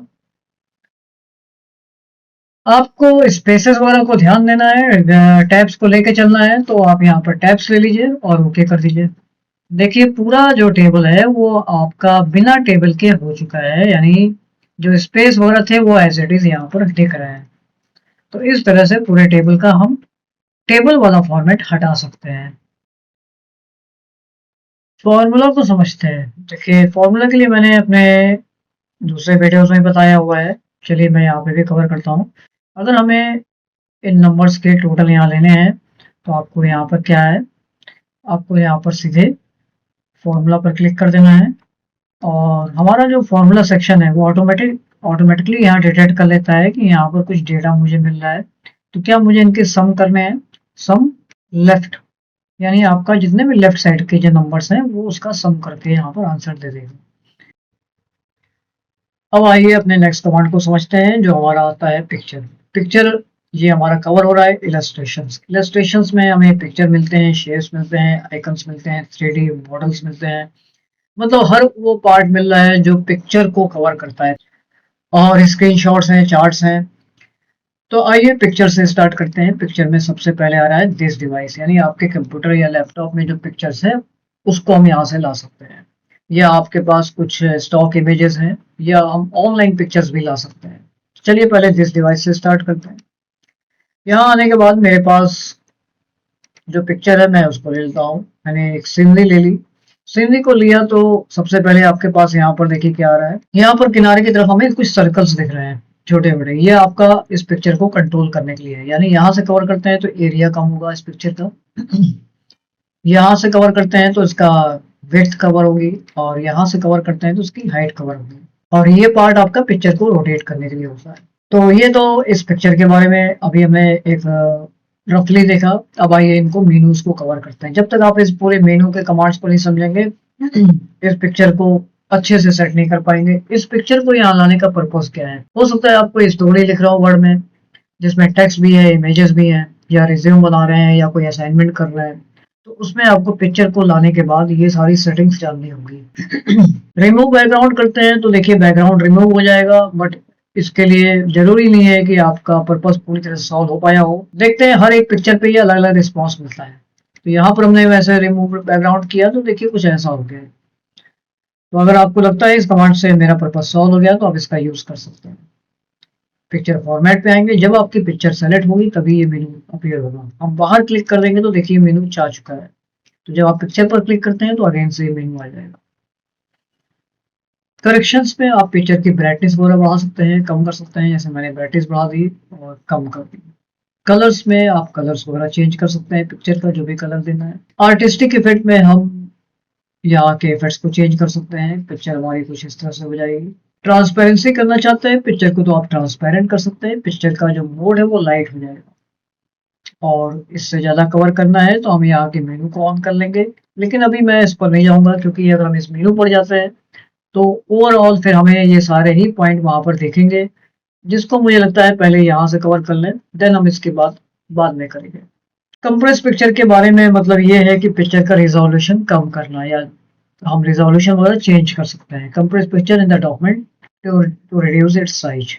आपको स्पेसेस वगैरह को ध्यान देना है, टैब्स को लेके चलना है। तो आप यहाँ पर टैब्स ले लीजिए और ओके कर दीजिए। देखिए पूरा जो टेबल है वो आपका बिना टेबल के हो चुका है, यानी जो स्पेस वगैरह थे वो एज इट इज यहाँ पर दिख रहे हैं। तो इस तरह से पूरे टेबल का हम टेबल वाला फॉर्मेट हटा सकते हैं। फॉर्मूला को समझते हैं। देखिए फॉर्मूला के लिए मैंने अपने दूसरे वीडियोस में बताया हुआ है, चलिए मैं यहाँ पे भी कवर करता हूँ। अगर हमें इन नंबर्स के टोटल यहाँ लेने हैं तो आपको यहाँ पर क्या है, आपको यहाँ पर सीधे फॉर्मूला पर क्लिक कर देना है और हमारा जो फॉर्मूला सेक्शन है वो ऑटोमेटिकली यहाँ डिटेक्ट कर लेता है कि यहाँ पर कुछ डेटा मुझे मिल रहा है। तो क्या मुझे इनके सम करने हैं, सम लेफ्ट, यानी आपका जितने भी लेफ्ट साइड के जो नंबर्स हैं वो उसका सम करके यहाँ पर आंसर दे देगा। अब आइए अपने नेक्स्ट कमांड को समझते हैं, जो हमारा आता है पिक्चर। पिक्चर ये हमारा कवर हो रहा है इलस्ट्रेशंस। इलस्ट्रेशंस में हमें पिक्चर मिलते हैं, शेप्स मिलते हैं, आइकन्स मिलते हैं, 3D मॉडल्स मिलते हैं, मतलब हर वो पार्ट मिल रहा है जो पिक्चर को कवर करता है। और स्क्रीनशॉट्स हैं, चार्ट्स हैं। तो आइए पिक्चर से स्टार्ट करते हैं। पिक्चर में सबसे पहले आ रहा है दिस डिवाइस, यानी आपके कंप्यूटर या लैपटॉप में जो पिक्चर्स है उसको हम यहाँ से ला सकते हैं, या आपके पास कुछ स्टॉक इमेजेस हैं, या हम ऑनलाइन पिक्चर्स भी ला सकते हैं। चलिए पहले दिस डिवाइस से स्टार्ट करते हैं। यहाँ आने के बाद मेरे पास जो पिक्चर है मैं उसको ले लेता हूँ। मैंने एक सीनरी ले ली। सीनरी को लिया तो सबसे पहले आपके पास यहाँ पर देखिए क्या आ रहा है, यहाँ पर किनारे की तरफ हमें कुछ सर्कल्स दिख रहे हैं छोटे बड़े। ये आपका इस पिक्चर को कंट्रोल करने के लिए है, यानी यहाँ से कवर करते हैं तो एरिया कम होगा इस पिक्चर का, यहाँ से कवर करते हैं तो इसका विड्थ कवर होगी, और यहाँ से कवर करते हैं तो उसकी हाइट कवर होगी। और ये पार्ट आपका पिक्चर को रोटेट करने के लिए होता है। तो ये तो इस पिक्चर के बारे में अभी हमने एक रफली देखा। अब आइए इनको मेनूज को कवर करते हैं। जब तक आप इस पूरे मेनू के कमांड्स को नहीं समझेंगे इस पिक्चर को अच्छे से सेट नहीं कर पाएंगे। इस पिक्चर को यहाँ लाने का पर्पस क्या है, हो सकता है आपको स्टोरी लिख रहा हो वर्ड में जिसमें टेक्स्ट भी है, इमेजेस भी हैं, या रिज्यूम बना रहे हैं, या कोई असाइनमेंट कर रहे हैं, तो उसमें आपको पिक्चर को लाने के बाद ये सारी सेटिंग्स जाननी होगी। रिमूव बैकग्राउंड करते हैं तो देखिए बैकग्राउंड रिमूव हो जाएगा, बट इसके लिए जरूरी नहीं है कि आपका पर्पस पूरी तरह से सॉल्व हो पाया हो। देखते हैं हर एक पिक्चर पे ये अलग अलग रिस्पॉन्स मिलता है। तो यहाँ पर हमने वैसे रिमूव बैकग्राउंड किया तो देखिए कुछ ऐसा हो गया। तो अगर आपको लगता है इस कमांड से मेरा पर्पस सॉल्व हो गया तो आप इसका यूज कर सकते हैं। पिक्चर फॉर्मेट पे आएंगे, जब आपकी पिक्चर सेलेक्ट होगी तभी ये मेनू अपीयर होगा। हम बाहर क्लिक कर देंगे तो देखिए मेनू आ चुका है। तो जब आप पिक्चर पर क्लिक करते हैं तो अगेन से मेनू आ जाएगा। करेक्शंस में आप पिक्चर की ब्राइटनेस वगैरह बढ़ा सकते हैं, कम कर सकते हैं, जैसे मैंने ब्राइटनेस बढ़ा दी और कम कर दी। कलर्स में आप कलर्स वगैरह चेंज कर सकते हैं, पिक्चर का जो भी कलर देना है। आर्टिस्टिक इफेक्ट में हम यहाँ के इफेक्ट्स को चेंज कर सकते हैं, पिक्चर हमारी कुछ इस तरह से हो जाएगी। ट्रांसपेरेंसी करना चाहते हैं पिक्चर को तो आप ट्रांसपेरेंट कर सकते हैं, पिक्चर का जो मोड है वो लाइट हो जाएगा। और इससे ज्यादा कवर करना है तो हम यहाँ के मेनू को ऑन कर लेंगे, लेकिन अभी मैं इस पर नहीं जाऊंगा क्योंकि अगर हम इस मेनू पर जाते हैं तो ओवरऑल फिर हमें ये सारे ही पॉइंट वहां पर देखेंगे, जिसको मुझे लगता है पहले यहाँ से कवर कर लें, देन हम इसके बाद में करेंगे। कंप्रेस पिक्चर के बारे में मतलब ये है कि पिक्चर का रिजोल्यूशन कम करना, या हम रिजोल्यूशन वगैरह चेंज कर सकते हैं। Compress picture in the document to reduce its size.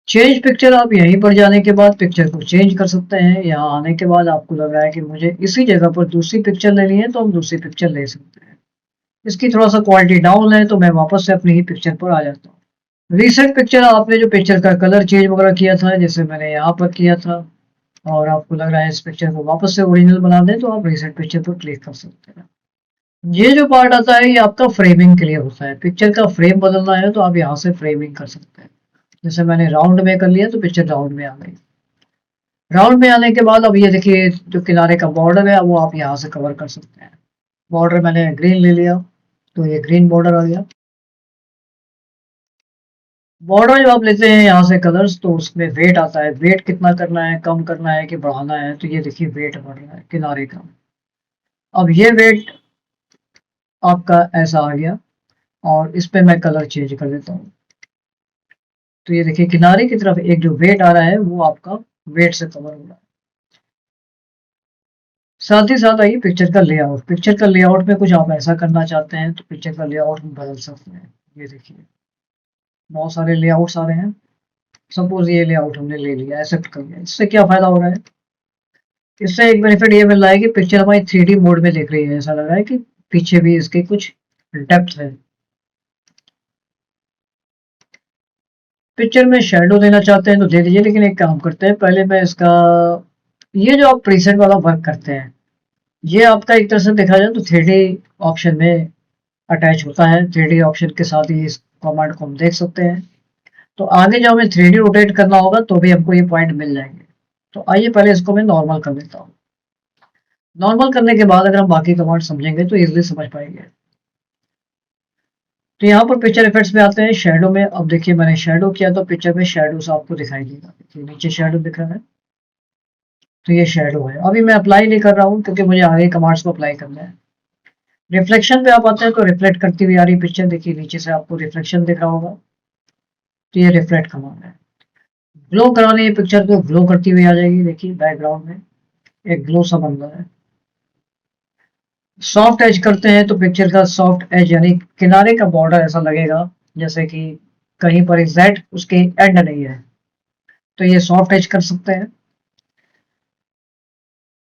Change picture आप यहीं पर जाने के बाद पिक्चर को चेंज कर सकते हैं। यहाँ आने के बाद आपको लग रहा है कि मुझे इसी जगह पर दूसरी पिक्चर लेनी है तो हम दूसरी पिक्चर ले सकते हैं। इसकी थोड़ा सा क्वालिटी डाउन है तो मैं वापस से अपनी ही पिक्चर पर आ जाता हूँ। रिसेंट पिक्चर आपने जो पिक्चर का कलर चेंज वगैरह किया था, जैसे मैंने यहाँ पर किया था, और आपको लग रहा है इस पिक्चर को वापस से ओरिजिनल बना दें तो आप रीसेट पिक्चर पर क्लिक कर सकते हैं। ये जो पार्ट आता है ये आपका फ्रेमिंग के लिए होता है। पिक्चर का फ्रेम बदलना है तो आप यहाँ से फ्रेमिंग कर सकते हैं। जैसे मैंने राउंड में कर लिया तो पिक्चर राउंड में आ गई। राउंड में आने के बाद अब ये देखिए जो किनारे का बॉर्डर है वो आप यहाँ से कवर कर सकते हैं। बॉर्डर मैंने ग्रीन ले लिया तो ये ग्रीन बॉर्डर आ गया। बॉर्डर जब आप लेते हैं यहाँ से कलर्स तो उसमें वेट आता है। वेट कितना करना है, कम करना है कि बढ़ाना है, तो ये देखिए वेट बढ़ रहा है किनारे का। अब ये वेट आपका ऐसा आ गया और इस पे मैं कलर चेंज कर देता हूँ। तो ये देखिए किनारे की तरफ एक जो वेट आ रहा है वो आपका वेट से कवर हो रहा है। साथ ही साथ आइए पिक्चर का लेआउट। पिक्चर का लेआउट में कुछ आप ऐसा करना चाहते हैं तो पिक्चर का लेआउट हम बदल सकते हैं। ये देखिए बहुत सारे लेआउट्स आ रहे हैं। सपोज ये लेआउट हमने ले लिया, एक्सेप्ट कर लिया। इससे क्या फायदा हो रहा है, इससे एक बेनिफिट ये मिल रहा है कि पिक्चर हमारी 3D मोड में दिख रही है। ऐसा लग रहा है कि पीछे भी इसके कुछ डेप्थ है। पिक्चर में शेडो देना चाहते हैं तो दे दीजिए, लेकिन एक काम करते हैं पहले मैं इसका ये जो आप प्रीसेट वाला वर्क करते हैं ये आपका एक तरह से देखा जाए तो 3D ऑप्शन में अटैच होता है। 3D ऑप्शन के साथ ही इस कमांड को हम देख सकते हैं। तो आगे जब हमें 3D रोटेट करना होगा तो भी हमको ये पॉइंट मिल जाएंगे। तो आइए पहले इसको मैं नॉर्मल कर देता हूँ। नॉर्मल करने के बाद अगर हम बाकी कमांड समझेंगे तो इजीली समझ पाएंगे। तो यहाँ पर पिक्चर इफेक्ट्स में आते हैं, शेडो में। अब देखिए मैंने शेडो किया तो पिक्चर में शेडोज आपको दिखाई देगा। देखिए नीचे शेडो दिख रहा है तो ये शेडो है। अभी मैं अप्लाई नहीं कर रहा हूँ क्योंकि मुझे आगे कमांड्स को अप्लाई करना है। रिफ्लेक्शन पे आप आते हैं तो रिफ्लेक्ट करती हुई आ रही पिक्चर। देखिए नीचे से आपको रिफ्लेक्शन दिख रहा होगा तो ये रिफ्लेक्ट कमांड है। ग्लो कराने ये पिक्चर को ग्लो करती हुई आ जाएगी। देखिए बैकग्राउंड में एक ग्लो सा बन रहा है। सॉफ्ट एज करते हैं तो पिक्चर का सॉफ्ट एज यानी किनारे का बॉर्डर ऐसा लगेगा जैसे कि कहीं पर एग्जैक्ट उसके एंड नहीं है, तो ये सॉफ्ट एज कर सकते हैं।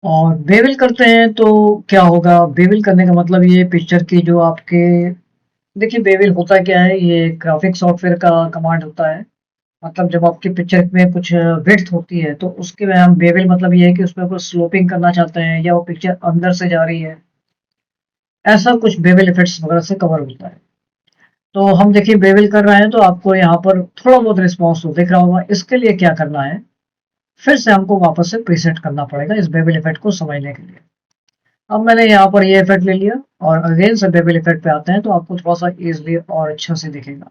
और बेवल करते हैं तो क्या होगा, बेवल करने का मतलब ये पिक्चर की जो आपके देखिए बेवल होता क्या है, ये ग्राफिक सॉफ्टवेयर का कमांड होता है। मतलब जब आपकी पिक्चर में कुछ विड्थ होती है तो उसके में हम बेवल मतलब ये है कि उसमें कुछ स्लोपिंग करना चाहते हैं या वो पिक्चर अंदर से जा रही है, ऐसा कुछ बेवल इफेक्ट्स वगैरह से कवर होता है। तो हम देखिए बेवल कर रहे हैं तो आपको यहाँ पर थोड़ा बहुत रिस्पॉन्स तो दिख रहा होगा। इसके लिए क्या करना है, फिर से हमको वापस से प्रीसेट करना पड़ेगा इस बेवल इफेक्ट को समझने के लिए। अब मैंने यहाँ पर ये इफेक्ट ले लिया और अगेन से बेवल इफेक्ट पे आते हैं तो आपको थोड़ा सा इजिली और अच्छा से दिखेगा।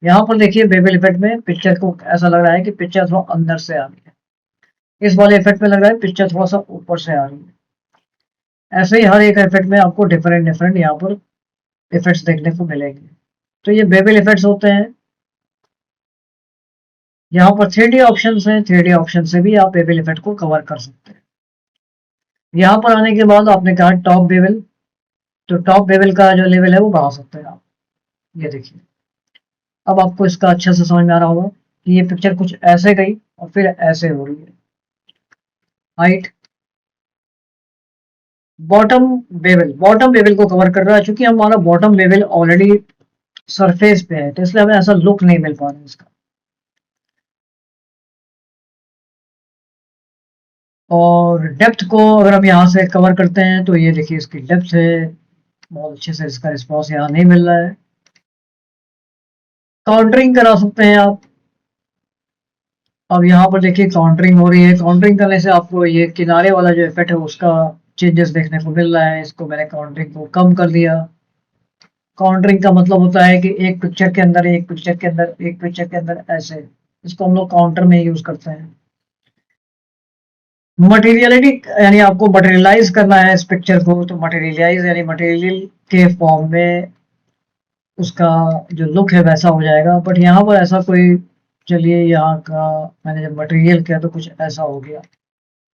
यहाँ पर देखिए बेवल इफेक्ट में पिक्चर को ऐसा लग रहा है कि पिक्चर थोड़ा अंदर से आ रही है। इस वाले इफेक्ट में लग रहा है पिक्चर थोड़ा सा ऊपर से आ रही है। ऐसे ही हर एक इफेक्ट में आपको डिफरेंट डिफरेंट यहाँ पर इफेक्ट्स देखने को मिलेंगे। तो ये बेवल इफेक्ट्स होते हैं। यहाँ पर 3D ऑप्शन है, 3D ऑप्शन से भी आप बेवल इफेक्ट को कवर कर सकते हैं। यहाँ पर आने के बाद आपने कहा टॉप बेवल, तो टॉप बेवल का जो लेवल है वो बढ़ा सकते हैं आप। ये देखिए अब आपको इसका अच्छे से समझ में आ रहा होगा कि ये पिक्चर कुछ ऐसे गई और फिर ऐसे हो रही है। हाइट बॉटम बेवल को कवर कर रहा है। चूंकि हमारा बॉटम बेवल ऑलरेडी सरफेस पे है तो इसलिए हमें ऐसा लुक नहीं मिल पा रहा है इसका। और डेप्थ को अगर हम यहाँ से कवर करते हैं तो ये देखिए इसकी डेप्थ है, बहुत अच्छे से इसका रिस्पॉन्स यहाँ नहीं मिल रहा है। काउंटरिंग करा सकते हैं आप। अब यहाँ पर देखिए काउंटरिंग हो रही है। काउंटरिंग करने से आपको ये किनारे वाला जो इफेक्ट है उसका चेंजेस देखने को मिल रहा है। इसको मैंने काउंटरिंग को कम कर दिया। काउंटरिंग का मतलब होता है कि एक पिक्चर के अंदर एक पिक्चर के अंदर एक पिक्चर के अंदर ऐसे, इसको हम लोग काउंटर में यूज करते हैं। मटेरियलिटी यानी आपको मटेरियलाइज करना है इस पिक्चर को, तो मटेरियलाइज यानी मटेरियल के फॉर्म में उसका जो लुक है वैसा हो जाएगा। बट यहाँ पर ऐसा कोई, चलिए यहाँ का मैंने जब मटेरियल किया तो कुछ ऐसा हो गया,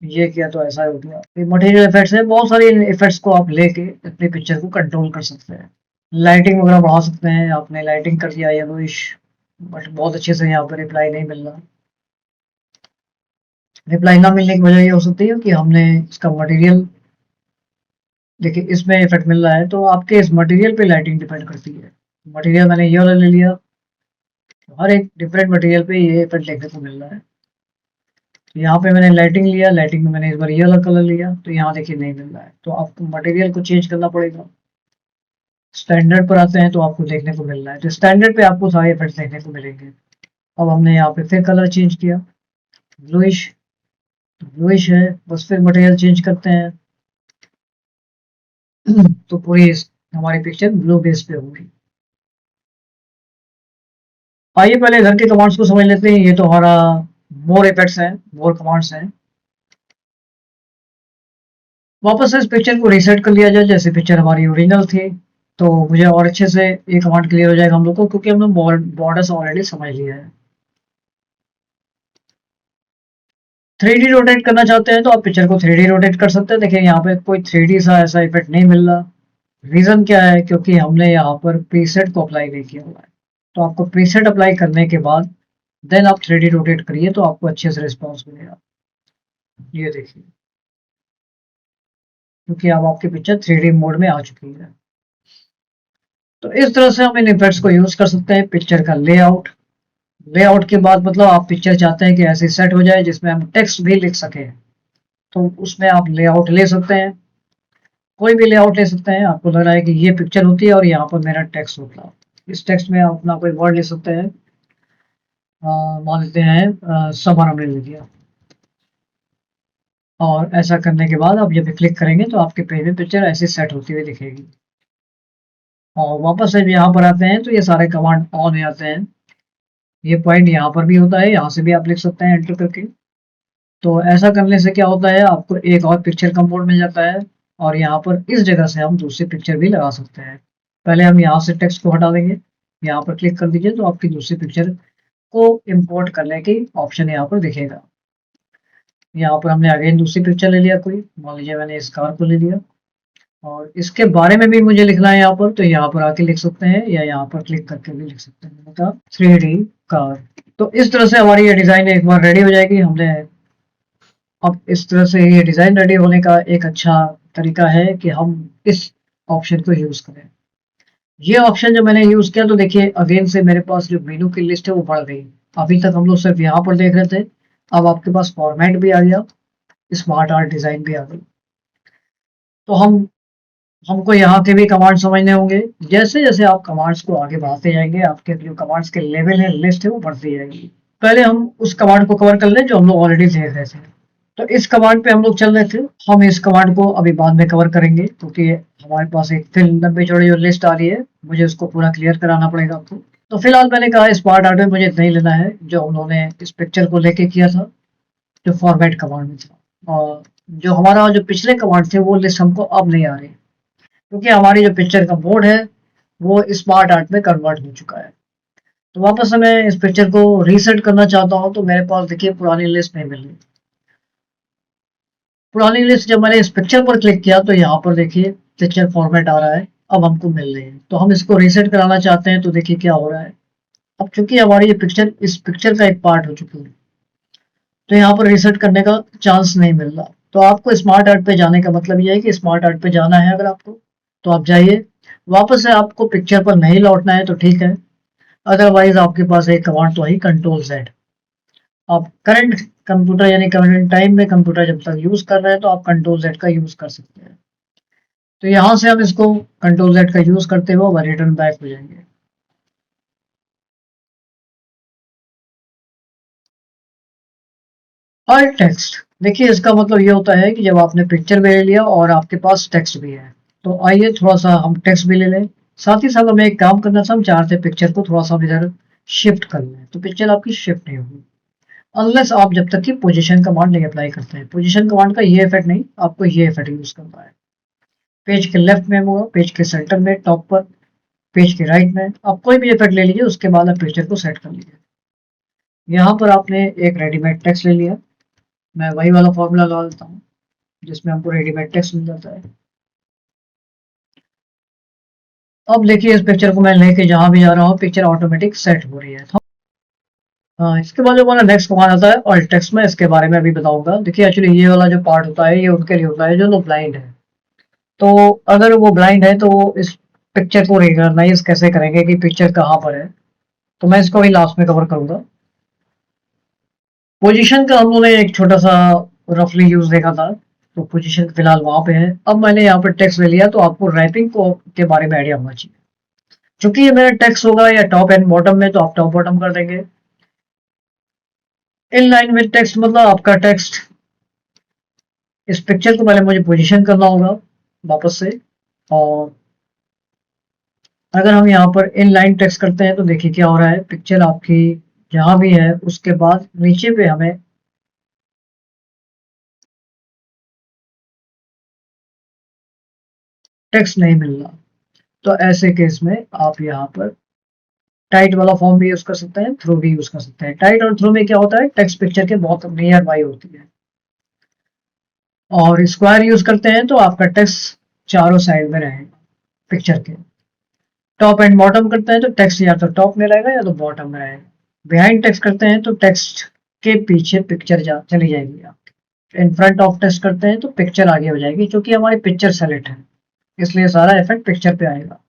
ये किया तो ऐसा हो गया। ये मटेरियल इफेक्ट्स है, बहुत सारे इफेक्ट्स को आप लेके अपनी पिक्चर को कंट्रोल कर सकते हैं। लाइटिंग वगैरह बढ़ा सकते हैं। आपने लाइटिंग कर दिया येलोइश, बट बहुत अच्छे से यहाँ पर रिप्लाई नहीं मिल रहा। रिप्लाई ना मिलने की वजह ये हो सकती है कि हमने इसका मटेरियल, देखिए इसमें इफेक्ट मिल रहा है तो आपके इस मटेरियल पे लाइटिंग डिपेंड करती है। मटेरियल मैंने ये वाला ले लिया, हर एक डिफरेंट मटेरियल पे ये इफेक्ट देखने को मिल रहा है। तो यहाँ पे मैंने लाइटिंग लिया, लाइटिंग में मैंने इस बार ये वाला कलर लिया, तो यहाँ देखिए नहीं मिल रहा है, तो आपको मटेरियल को चेंज करना पड़ेगा। स्टैंडर्ड पर आते हैं तो आपको देखने को मिल रहा है, तो स्टैंडर्ड पे आपको सारे इफेक्ट देखने को मिलेंगे। अब हमने यहाँ पे फिर कलर चेंज किया, ब्लूइश, ब्लूइश है, बस फिर मटेरियल चेंज करते हैं तो पूरी हमारी पिक्चर ब्लू बेस पे होगी। आइए पहले घर के कमांड्स को समझ लेते हैं। ये तो हमारा मोर इफेक्ट्स हैं, मोर कमांड्स हैं। वापस से इस पिक्चर को रीसेट कर लिया जाए, जैसे पिक्चर हमारी ओरिजिनल थी, तो मुझे और अच्छे से ये कमांड क्लियर हो जाएगा हम लोग को, क्योंकि हमने बॉर्डर्स ऑलरेडी समझ लिया है। 3D रोटेट करना चाहते हैं तो आप पिक्चर को 3D रोटेट कर सकते हैं। देखिए यहाँ पे कोई 3D सा ऐसा इफेक्ट नहीं मिल रहा। रीजन क्या है, क्योंकि हमने यहाँ पर प्रीसेट को अप्लाई नहीं किया हुआ है। तो आपको प्रीसेट अप्लाई करने के बाद देन आप 3D रोटेट करिए तो आपको अच्छे से रिस्पॉन्स मिलेगा। ये देखिए, क्योंकि अब आपकी पिक्चर 3D मोड में आ चुकी है। तो इस तरह से हम इन इफेक्ट्स को यूज कर सकते हैं। पिक्चर का लेआउट, लेआउट के बाद मतलब आप पिक्चर चाहते हैं कि ऐसे सेट हो जाए जिसमें हम टेक्स्ट भी लिख सकें, तो उसमें आप लेआउट ले सकते हैं। कोई भी लेआउट ले सकते हैं। आपको लग रहा है कि ये पिक्चर होती है और यहाँ पर मेरा टेक्स्ट होता है, इस टेक्स्ट में आप अपना कोई वर्ड ले सकते हैं। मान लेते हैं समर हमने ले लिया, और ऐसा करने के बाद आप जब भी क्लिक करेंगे तो आपके पेज में पिक्चर ऐसे सेट होती हुई दिखेगी। और वापस जब यहाँ पर आते हैं तो ये सारे कमांड ऑन हो जाते हैं। ये पॉइंट यहाँ पर भी होता है, यहाँ से भी आप लिख सकते हैं एंटर करके। तो ऐसा करने से क्या होता है, आपको एक और पिक्चर का मोड मिल जाता है, और यहाँ पर इस जगह से हम दूसरी पिक्चर भी लगा सकते हैं। पहले हम यहाँ से टेक्स्ट को हटा देंगे, यहाँ पर क्लिक कर दीजिए तो आपकी दूसरी पिक्चर को इंपोर्ट करने की ऑप्शन यहाँ पर दिखेगा। यहाँ पर हमने अगेन दूसरी पिक्चर ले लिया, कोई मान लीजिए मैंने इस कार को ले लिया, और इसके बारे में भी मुझे लिखना है यहाँ पर, तो यहाँ पर आके लिख सकते हैं या यहाँ पर क्लिक करके भी लिख सकते हैं, मतलब 3D कार। तो इस तरह से हमारी ये डिजाइन एक बार रेडी हो जाएगी। हमने अब इस तरह से ये डिजाइन रेडी होने का एक अच्छा तरीका है कि हम इस ऑप्शन को यूज करें। ये ऑप्शन जब मैंने यूज किया तो देखिए अगेन से मेरे पास जो मेनू की लिस्ट है वो बढ़ गई। अभी तक हम लोग सिर्फ यहाँ पर देख रहे थे, अब आपके पास फॉर्मेट भी आ गया, स्मार्ट आर्ट डिजाइन भी आ गई। तो हमको यहाँ के भी कमांड समझने होंगे। जैसे जैसे आप कमांड्स को आगे बढ़ाते जाएंगे, आपके जो कमांड्स के लेवल है, लिस्ट है, वो बढ़ती जाएगी। पहले हम उस कमांड को कवर कर लें जो हम लोग ऑलरेडी देख रहे थे। तो इस कमांड पे हम लोग चल रहे थे। हम इस कमांड को अभी बाद में कवर करेंगे, क्योंकि हमारे पास एक फिर लंबी चौड़ी जो लिस्ट आ रही है, मुझे उसको पूरा क्लियर कराना पड़ेगा आपको। तो फिलहाल मैंने कहा स्मार्ट आर्ट में मुझे नहीं लेना है जो उन्होंने इस पिक्चर को लेके किया था, जो फॉर्मेट कमांड में था। और जो हमारा जो पिछले कमांड थे वो लिस्ट हमको अब नहीं आ रही, क्योंकि हमारी जो पिक्चर का मोड है वो स्मार्ट आर्ट में कन्वर्ट हो चुका है। तो वापस से मैं इस पिक्चर को रीसेट करना चाहता हूँ, तो मेरे पास देखिए पुरानी लिस्ट नहीं मिल रही। पुरानी लिस्ट जब मैंने इस पिक्चर पर क्लिक किया तो यहाँ पर देखिए पिक्चर फॉर्मेट आ रहा है, अब हमको मिल रही है। तो हम इसको रीसेट कराना चाहते हैं, तो देखिए क्या हो रहा है। अब चूंकि हमारी ये पिक्चर इस पिक्चर का एक पार्ट हो चुकी है, तो यहाँ पर रीसेट करने का चांस नहीं मिल रहा। तो आपको स्मार्ट आर्ट पे जाने का मतलब ये है कि स्मार्ट आर्ट पे जाना है अगर आपको, तो आप जाइए। वापस से आपको पिक्चर पर नहीं लौटना है तो ठीक है, अदरवाइज आपके पास एक कमांड तो है कंट्रोल जेड। आप करंट कंप्यूटर यानी करंट टाइम में कंप्यूटर जब तक यूज कर रहे हैं तो आप कंट्रोल जेड का यूज कर सकते हैं। तो यहाँ से हम इसको कंट्रोल जेड का यूज करते हुए रिटर्न बैक हो जाएंगे। और टेक्स्ट, देखिए इसका मतलब ये होता है कि जब आपने पिक्चर भी ले लिया और आपके पास टेक्स्ट भी है, तो आइए थोड़ा सा हम टेक्स्ट भी ले लें। साथ ही साथ हमें एक काम करना था, हम चाहते हैं पिक्चर को थोड़ा सा हम इधर शिफ्ट कर लें, तो पिक्चर आपकी शिफ्ट नहीं होगी अनलेस आप जब तक कि पोजीशन कमांड नहीं अप्लाई करते हैं। पोजीशन कमांड का ये इफेक्ट नहीं, आपको ये इफेक्ट यूज करना है। पेज के लेफ्ट में होगा, पेज के सेंटर में, टॉप पर, पेज के राइट में, आप कोई भी इफेक्ट ले लीजिए, उसके बाद आप पिक्चर को सेट कर लीजिए। यहाँ पर आपने एक रेडीमेड टेक्स्ट ले लिया, मैं वही वाला फॉर्मूला लगा देता हूँ जिसमें हमको रेडीमेड टेक्स्ट मिल जाता है। अब देखिए इस पिक्चर को मैं लेके जहां भी जा रहा हूँ पिक्चर ऑटोमेटिक सेट हो रही है। हाँ, इसके बाद जो हमारा नेक्स्ट कमांड आता है ऑल्ट टेक्स्ट में, इसके बारे में अभी बताऊंगा। देखिए एक्चुअली ये वाला जो पार्ट होता है ये उनके लिए होता है जो लोग ब्लाइंड है। तो अगर वो ब्लाइंड है तो वो इस पिक्चर को रिकॉग्नाइज कैसे करेंगे कि पिक्चर कहाँ पर है, तो मैं इसको भी लास्ट में कवर करूंगा। पोजीशन का हम लोगों ने एक छोटा सा रफली यूज देखा था, तो पोजीशन फिलहाल वहां पे है। अब मैंने यहाँ पर टेक्स्ट ले लिया, तो आपको रैपिंग को के बारे में आइडिया होना चाहिए। चूंकि ये मेरा टेक्स्ट होगा या टॉप एंड बॉटम में, तो आप टॉप बॉटम कर देंगे। इन लाइन विद टेक्स्ट मतलब आपका टेक्स्ट, इस पिक्चर को पहले मुझे पोजीशन करना होगा वापस से। और अगर हम यहाँ पर इन लाइन टेक्स्ट करते हैं तो देखिए क्या हो रहा है, पिक्चर आपकी जहां भी है उसके बाद नीचे पे हमें टेक्स्ट नहीं मिल रहा। तो ऐसे केस में आप यहाँ पर टाइट वाला फॉर्म भी यूज कर सकते हैं, थ्रू भी यूज कर सकते हैं। टाइट और थ्रू में क्या होता है, टेक्स्ट पिक्चर के बहुत नियर बाई होती है। और स्क्वायर यूज करते हैं तो आपका टेक्स्ट चारों साइड में रहेगा पिक्चर के। टॉप एंड बॉटम करते हैं तो टेक्स्ट या तो टॉप में रहेगा या तो बॉटम में रहेगा। बिहाइंड टेक्स्ट करते हैं तो टेक्स्ट के पीछे पिक्चर चली जाएगी। आप इन फ्रंट ऑफ टेक्स्ट करते हैं तो पिक्चर आगे हो जाएगी, क्योंकि हमारी पिक्चर सेलेक्ट है, इसलिए सारा इफेक्ट पिक्चर पे आएगा।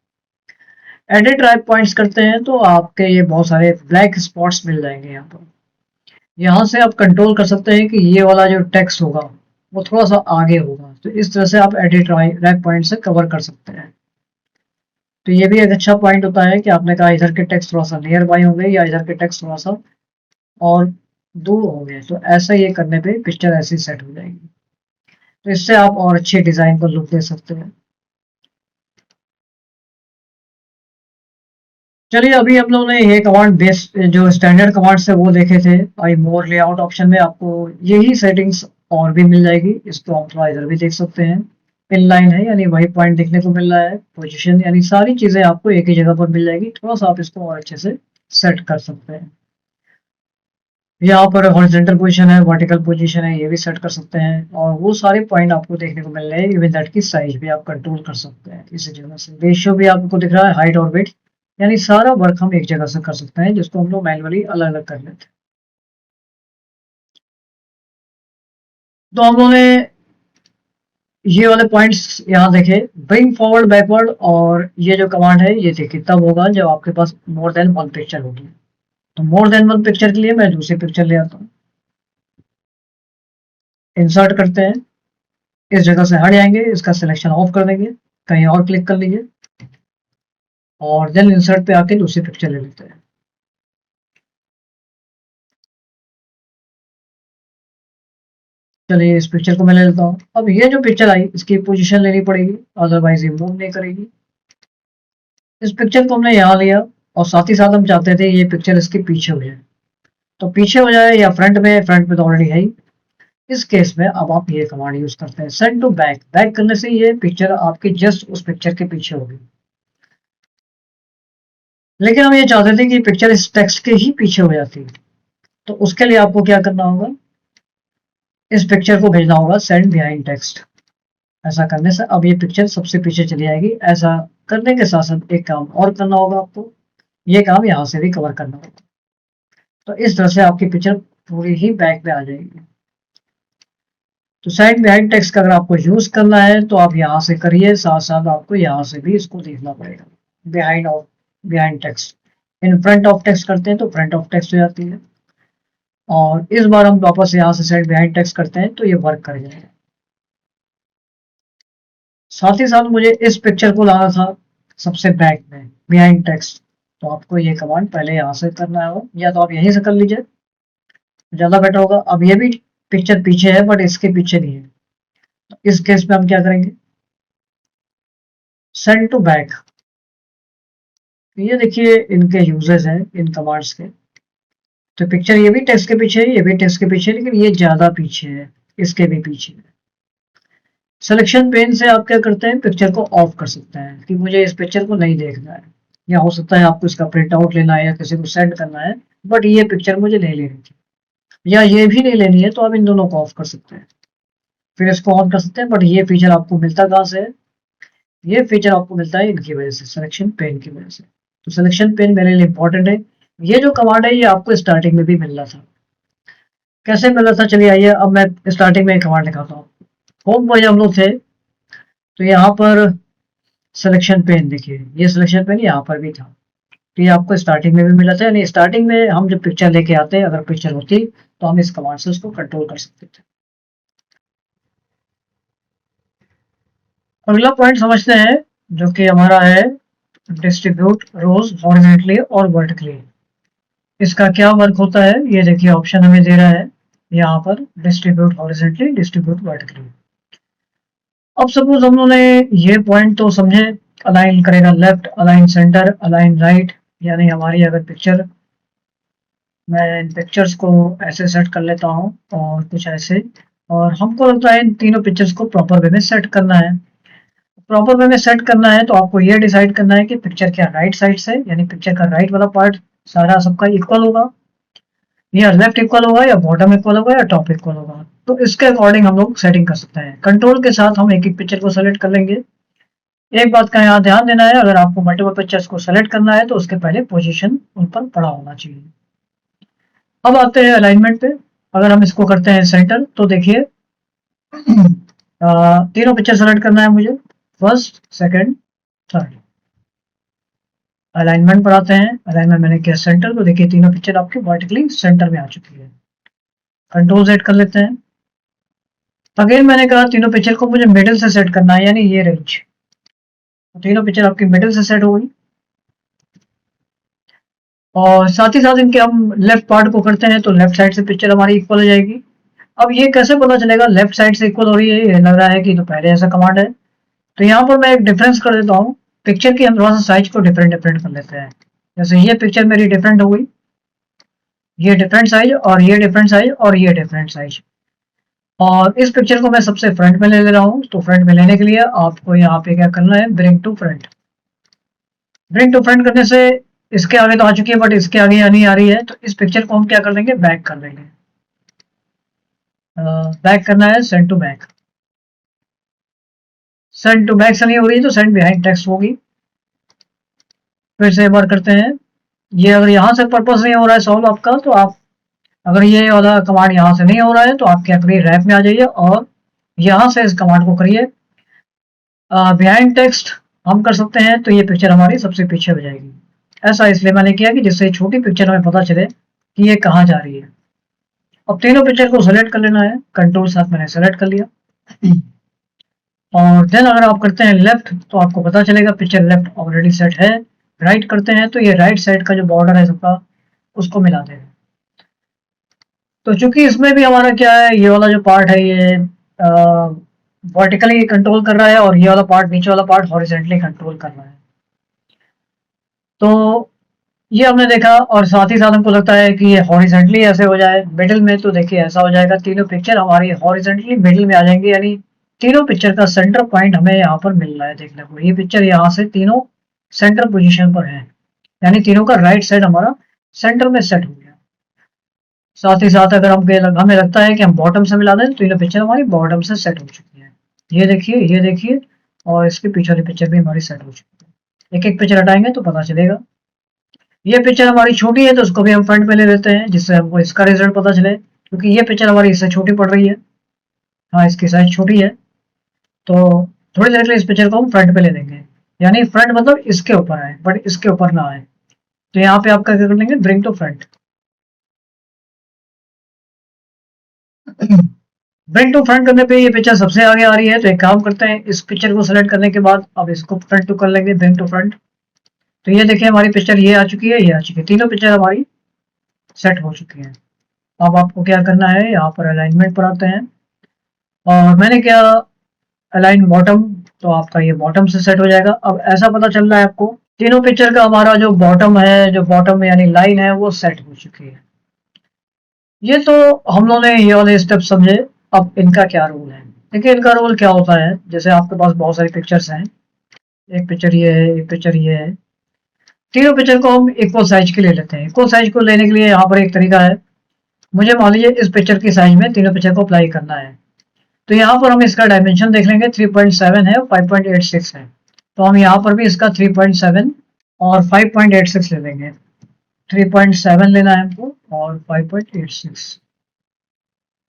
एडिट राइट पॉइंट्स करते हैं तो आपके ये बहुत सारे ब्लैक स्पॉट्स मिल जाएंगे यहाँ पर। यहाँ से आप कंट्रोल कर सकते हैं कि ये वाला जो टेक्स्ट होगा वो थोड़ा सा आगे होगा, तो इस तरह से आप एडिट राइट पॉइंट से कवर कर सकते हैं। तो ये भी एक अच्छा पॉइंट होता है कि आपने कहा इधर के टेक्स्ट थोड़ा सा नियर बाई होंगे या इधर के टेक्स्ट थोड़ा सा और दूर होंगे, तो ऐसा ये करने पे पिक्चर ऐसी सेट हो जाएगी। तो इससे आप और अच्छे डिजाइन को लुक दे सकते हैं। चलिए, अभी हम लोगों ने ये कमांड बेस जो स्टैंडर्ड कमांड्स है वो देखे थे। आई मोर लेआउट ऑप्शन में आपको यही सेटिंग्स और भी मिल जाएगी। इसको हम थोड़ा इधर भी देख सकते हैं। पिन लाइन है यानी वही पॉइंट देखने को मिल रहा है। पोजीशन यानी सारी चीजें आपको एक ही जगह पर मिल जाएगी। थोड़ा सा आप इसको और अच्छे से सेट कर सकते हैं। यहाँ पर हॉरिजॉन्टल पोजीशन है, वर्टिकल पोजीशन है, ये भी सेट कर सकते हैं। और वो सारे पॉइंट आपको देखने को मिल रहे हैं। इवन दैट की साइज भी आप कंट्रोल कर सकते हैं इसी जगह से। रेशियो भी आपको दिख रहा है, हाइट और वेट, यानी सारा वर्क हम एक जगह से कर सकते हैं, जिसको हम लोग मैनुअली अलग अलग कर लेते हैं। तो हम लोगों ने ये वाले पॉइंट्स यहाँ देखे, ब्रिंग फॉरवर्ड बैकवर्ड। और ये जो कमांड है ये देखिए तब होगा जब आपके पास मोर देन वन पिक्चर होगी। तो मोर देन वन पिक्चर के लिए मैं दूसरी पिक्चर ले आता हूँ। इंसर्ट करते हैं, इस जगह से हट जाएंगे, इसका सिलेक्शन ऑफ कर देंगे, कहीं और क्लिक कर लीजिए और देन इंसर्ट पे आके दूसरी पिक्चर ले लेते हैं। चलिए, इस पिक्चर को मैं ले लेता हूँ। अब ये जो पिक्चर आई इसकी पोजीशन लेनी पड़ेगी, अदरवाइज ये मूव नहीं करेगी। इस पिक्चर को हमने यहाँ लिया और साथ ही साथ हम चाहते थे ये पिक्चर इसके पीछे हो जाए। तो पीछे हो जाए या फ्रंट में तो ऑलरेडी है ही। इस केस में अब आप ये कमांड यूज करते हैं, सेंड टू बैक। बैक करने से ये पिक्चर आपकी जस्ट उस पिक्चर के पीछे होगी। लेकिन हम ये चाहते थे कि पिक्चर इस टेक्स्ट के ही पीछे हो जाती। तो उसके लिए आपको क्या करना होगा, इस पिक्चर को भेजना होगा सेंड बिहाइंड टेक्स्ट। ऐसा करने से अब ये पिक्चर सबसे पीछे चली जाएगी। ऐसा करने के साथ साथ एक काम और करना होगा आपको, ये काम यहाँ से भी कवर करना होगा। तो इस तरह से आपकी पिक्चर पूरी ही बैक में आ जाएगी। तो साइड बिहाइंड टेक्स्ट का अगर आपको यूज करना है तो आप यहाँ से करिए, साथ साथ आपको यहाँ से भी इसको देखना पड़ेगा। Behind text, in front of text करते हैं तो फ्रंट ऑफ टेक्स्ट हो जाती है। और इस बार हम वापस यहाँ से साइड बिहाइंड टेक्स्ट करते हैं तो ये वर्क कर जाएगा। साथ ही साथ मुझे इस पिक्चर को लाना था सबसे बैक में, बिहाइंड टेक्स्ट। तो आपको ये कमांड पहले यहाँ से करना है, या तो आप यहीं से कर लीजिए, ज्यादा बेटर होगा। अब ये भी पिक्चर पीछे है बट इसके पीछे नहीं है। तो इस केस में हम क्या करेंगे, सेंड टू बैक। ये देखिए इनके यूजेस हैं इन कमांड्स के। तो पिक्चर ये भी टेक्स्ट के पीछे है, ये भी टेक्स्ट के पीछे है, लेकिन ये ज्यादा पीछे है, इसके भी पीछे है। सिलेक्शन पेन से आप क्या करते हैं, पिक्चर को ऑफ कर सकते हैं कि मुझे इस पिक्चर को नहीं देखना है। या हो सकता है आपको इसका प्रिंट आउट लेना है या किसी को सेंड करना है, बट ये पिक्चर मुझे नहीं लेनी थी या ये भी नहीं लेनी है, तो आप इन दोनों को ऑफ कर सकते हैं, फिर इसको ऑन कर सकते हैं। बट ये फीचर आपको मिलता कहाँ से है, ये फीचर आपको मिलता है इनकी वजह से, सिलेक्शन पेन की वजह से। तो सिलेक्शन पेन मेरे लिए इंपॉर्टेंट है। ये जो कमांड है ये आपको स्टार्टिंग में भी मिल रहा था। कैसे मिल रहा था, चलिए आइए अब मैं स्टार्टिंग में कमांड दिखाता हूँ। होम पर हम लोग थे तो यहाँ पर सिलेक्शन पेन देखिए, ये सिलेक्शन पेन यहाँ पर भी था, तो ये आपको स्टार्टिंग में भी मिला था, यानी स्टार्टिंग में हम जब पिक्चर लेके आते हैं, अगर पिक्चर होती तो हम इस कमांड से उसको कंट्रोल कर सकते थे। अगला पॉइंट समझते हैं, जो कि हमारा है डिस्ट्रीब्यूट रोज हॉरिजॉन्टली और वर्टिकली। इसका क्या वर्क होता है, ये देखिए ऑप्शन हमें दे रहा है यहाँ पर, डिस्ट्रीब्यूट हॉरिजॉन्टली, डिस्ट्रीब्यूट वर्टिकली। अब सपोज हम लोगों ने ये पॉइंट तो समझे, अलाइन करेगा left, align centre, align right, यानी हमारी अगर पिक्चर, मैं इन पिक्चर्स को ऐसे सेट कर लेता हूँ और कुछ ऐसे, और हमको लगता है इन तीनों पिक्चर्स को प्रॉपर वे में सेट करना है। प्रॉपर वे में सेट करना है तो आपको ये डिसाइड करना है कि पिक्चर क्या राइट साइड से, यानी पिक्चर का राइट वाला पार्ट सारा सबका इक्वल होगा, या लेफ्ट इक्वल होगा, या बॉटम इक्वल होगा, या टॉप इक्वल होगा। तो इसके अकॉर्डिंग हम लोग सेटिंग कर सकते हैं। कंट्रोल के साथ हम एक एक पिक्चर को सेलेक्ट कर लेंगे। एक बात का यहाँ ध्यान देना है, अगर आपको मल्टीपल पिक्चर्स को सेलेक्ट करना है तो उसके पहले पोजीशन उन पर पड़ा होना चाहिए। अब आते हैं अलाइनमेंट पे। अगर हम इसको करते हैं सेंटर, तो देखिए तीनों पिक्चर सेलेक्ट करना है मुझे, फर्स्ट, सेकंड, थर्ड। अलाइनमेंट पर आते हैं, अलाइनमेंट मैंने किया सेंटर, तो देखिए तीनों पिक्चर आपके वर्टिकली सेंटर में आ चुकी है। कंट्रोल सेट कर लेते हैं। अगेन मैंने कहा तीनों पिक्चर को मुझे मिडिल से सेट करना है, यानी ये रेंज, तो तीनों पिक्चर आपकी मिडिल से सेट हो गई। और साथ ही साथ इनके हम लेफ्ट पार्ट को करते हैं, तो लेफ्ट साइड से पिक्चर हमारी इक्वल हो जाएगी। अब ये कैसे पता चलेगा लेफ्ट साइड से इक्वल हो रही है, ये लग रहा है कि तो पहले ऐसा कमांड है। तो यहाँ पर मैं एक डिफरेंस कर देता हूँ, पिक्चर की हम थोड़ा सा साइज को डिफरेंट डिफरेंट कर लेते हैं। जैसे ये पिक्चर मेरी डिफरेंट हो गई, ये डिफरेंट साइज, और ये डिफरेंट साइज, और ये डिफरेंट साइज। और इस पिक्चर को मैं सबसे फ्रंट में ले रहा हूँ, तो फ्रंट में लेने के लिए आपको यहाँ पे क्या करना है, bring to front. Bring to front करने से इसके आगे तो आ चुकी है, बट इसके आगे यहाँ नहीं आ रही है, तो इस पिक्चर को हम क्या कर देंगे, बैक कर देंगे। बैक करना है, send to back. Send to back से नहीं हो रही तो सेंड बिहाइंड टेक्स्ट होगी। फिर से एक बार करते हैं। ये अगर यहाँ से पर्पस नहीं हो रहा है सॉल्व आपका, तो आप अगर ये वाला कमांड यहाँ से नहीं हो रहा है तो आप क्या करिए, रैप में आ जाइए और यहाँ से इस कमांड को करिए बिहाइंड टेक्स्ट। हम कर सकते हैं तो ये पिक्चर हमारी सबसे पीछे हो जाएगी। ऐसा इसलिए मैंने किया कि जिससे छोटी पिक्चर हमें पता चले कि ये कहाँ जा रही है। अब तीनों पिक्चर को सेलेक्ट कर लेना है, कंट्रोल साथ मैंने सेलेक्ट कर लिया। और देन अगर आप करते हैं लेफ्ट, तो आपको पता चलेगा पिक्चर लेफ्ट ऑलरेडी सेट है। राइट करते हैं तो ये राइट साइड का जो बॉर्डर है सबका, उसको मिला देगा। तो चूंकि इसमें भी हमारा क्या है, ये वाला जो पार्ट है ये वर्टिकली कंट्रोल कर रहा है, और ये वाला पार्ट, नीचे वाला पार्ट हॉरिजॉन्टली कंट्रोल कर रहा है। तो ये हमने देखा, और साथ ही साथ हमको लगता है कि ये हॉरिजॉन्टली ऐसे हो जाए मिडिल में, तो देखिए ऐसा हो जाएगा, तीनों पिक्चर हमारी हॉरिजॉन्टली मिडिल में आ जाएंगे, यानी तीनों पिक्चर का सेंटर पॉइंट हमें यहाँ पर मिल रहा है देखने को। ये पिक्चर यहाँ से तीनों सेंटर पोजीशन पर है, यानी तीनों का राइट साइड हमारा सेंटर में सेट हो गया। साथ ही साथ अगर हमें लगता है कि हम बॉटम से मिला दें, तो ये पिक्चर हमारी बॉटम से सेट हो चुकी है। ये देखिए, ये देखिए, और इसके पीछे वाली पिक्चर भी हमारी सेट हो चुकी है। एक एक पिक्चर हटाएंगे तो पता चलेगा। ये पिक्चर हमारी छोटी है तो उसको भी हम फ्रंट में ले लेते हैं, जिससे हमको इसका रिजल्ट पता चले, क्योंकि ये पिक्चर हमारी इससे छोटी पड़ रही है। हाँ, इसकी साइज छोटी है, तो थोड़ी देर के लिए इस पिक्चर को हम फ्रंट पे ले लेंगे, यानी फ्रंट मतलब इसके ऊपर आए, बट इसके ऊपर ना आए। तो यहाँ पे आप क्या कर लेंगे, bring to front. Bring to front करने पे ये पिक्चर सबसे आगे आ रही है, तो एक काम करते हैं, इस पिक्चर को सेलेक्ट करने के बाद अब इसको फ्रंट टू कर लेंगे, ब्रिंग टू फ्रंट। तो ये देखिए हमारी पिक्चर ये आ चुकी है, ये आ चुकी है, तीनों पिक्चर हमारी सेट हो चुकी है। अब आपको क्या करना है, यहाँ पर अलाइनमेंट पर आते हैं, और मैंने क्या अलाइन बॉटम, तो आपका ये बॉटम से सेट हो जाएगा। अब ऐसा पता चल रहा है आपको, तीनों पिक्चर का हमारा जो बॉटम है, जो बॉटम यानी लाइन है, वो सेट हो चुकी है। ये तो हम लोगों ने ये वाले स्टेप समझे। अब इनका क्या रोल है, देखिए इनका रोल क्या होता है। जैसे आपके पास बहुत सारी पिक्चर्स हैं, एक पिक्चर ये है, एक पिक्चर ये है, तीनों पिक्चर को हम इक्वल साइज के ले लेते हैं। इक्वल साइज को लेने के लिए यहाँ पर एक तरीका है, मुझे मान लीजिए इस पिक्चर की साइज में तीनों पिक्चर को अप्लाई करना है, तो यहाँ पर हम इसका डायमेंशन देख लेंगे, 3.7 है, 5.86 है, तो हम यहाँ पर भी इसका 3.7 और 5.86 ले लेंगे। 3.7 लेना है हमको और 5.86,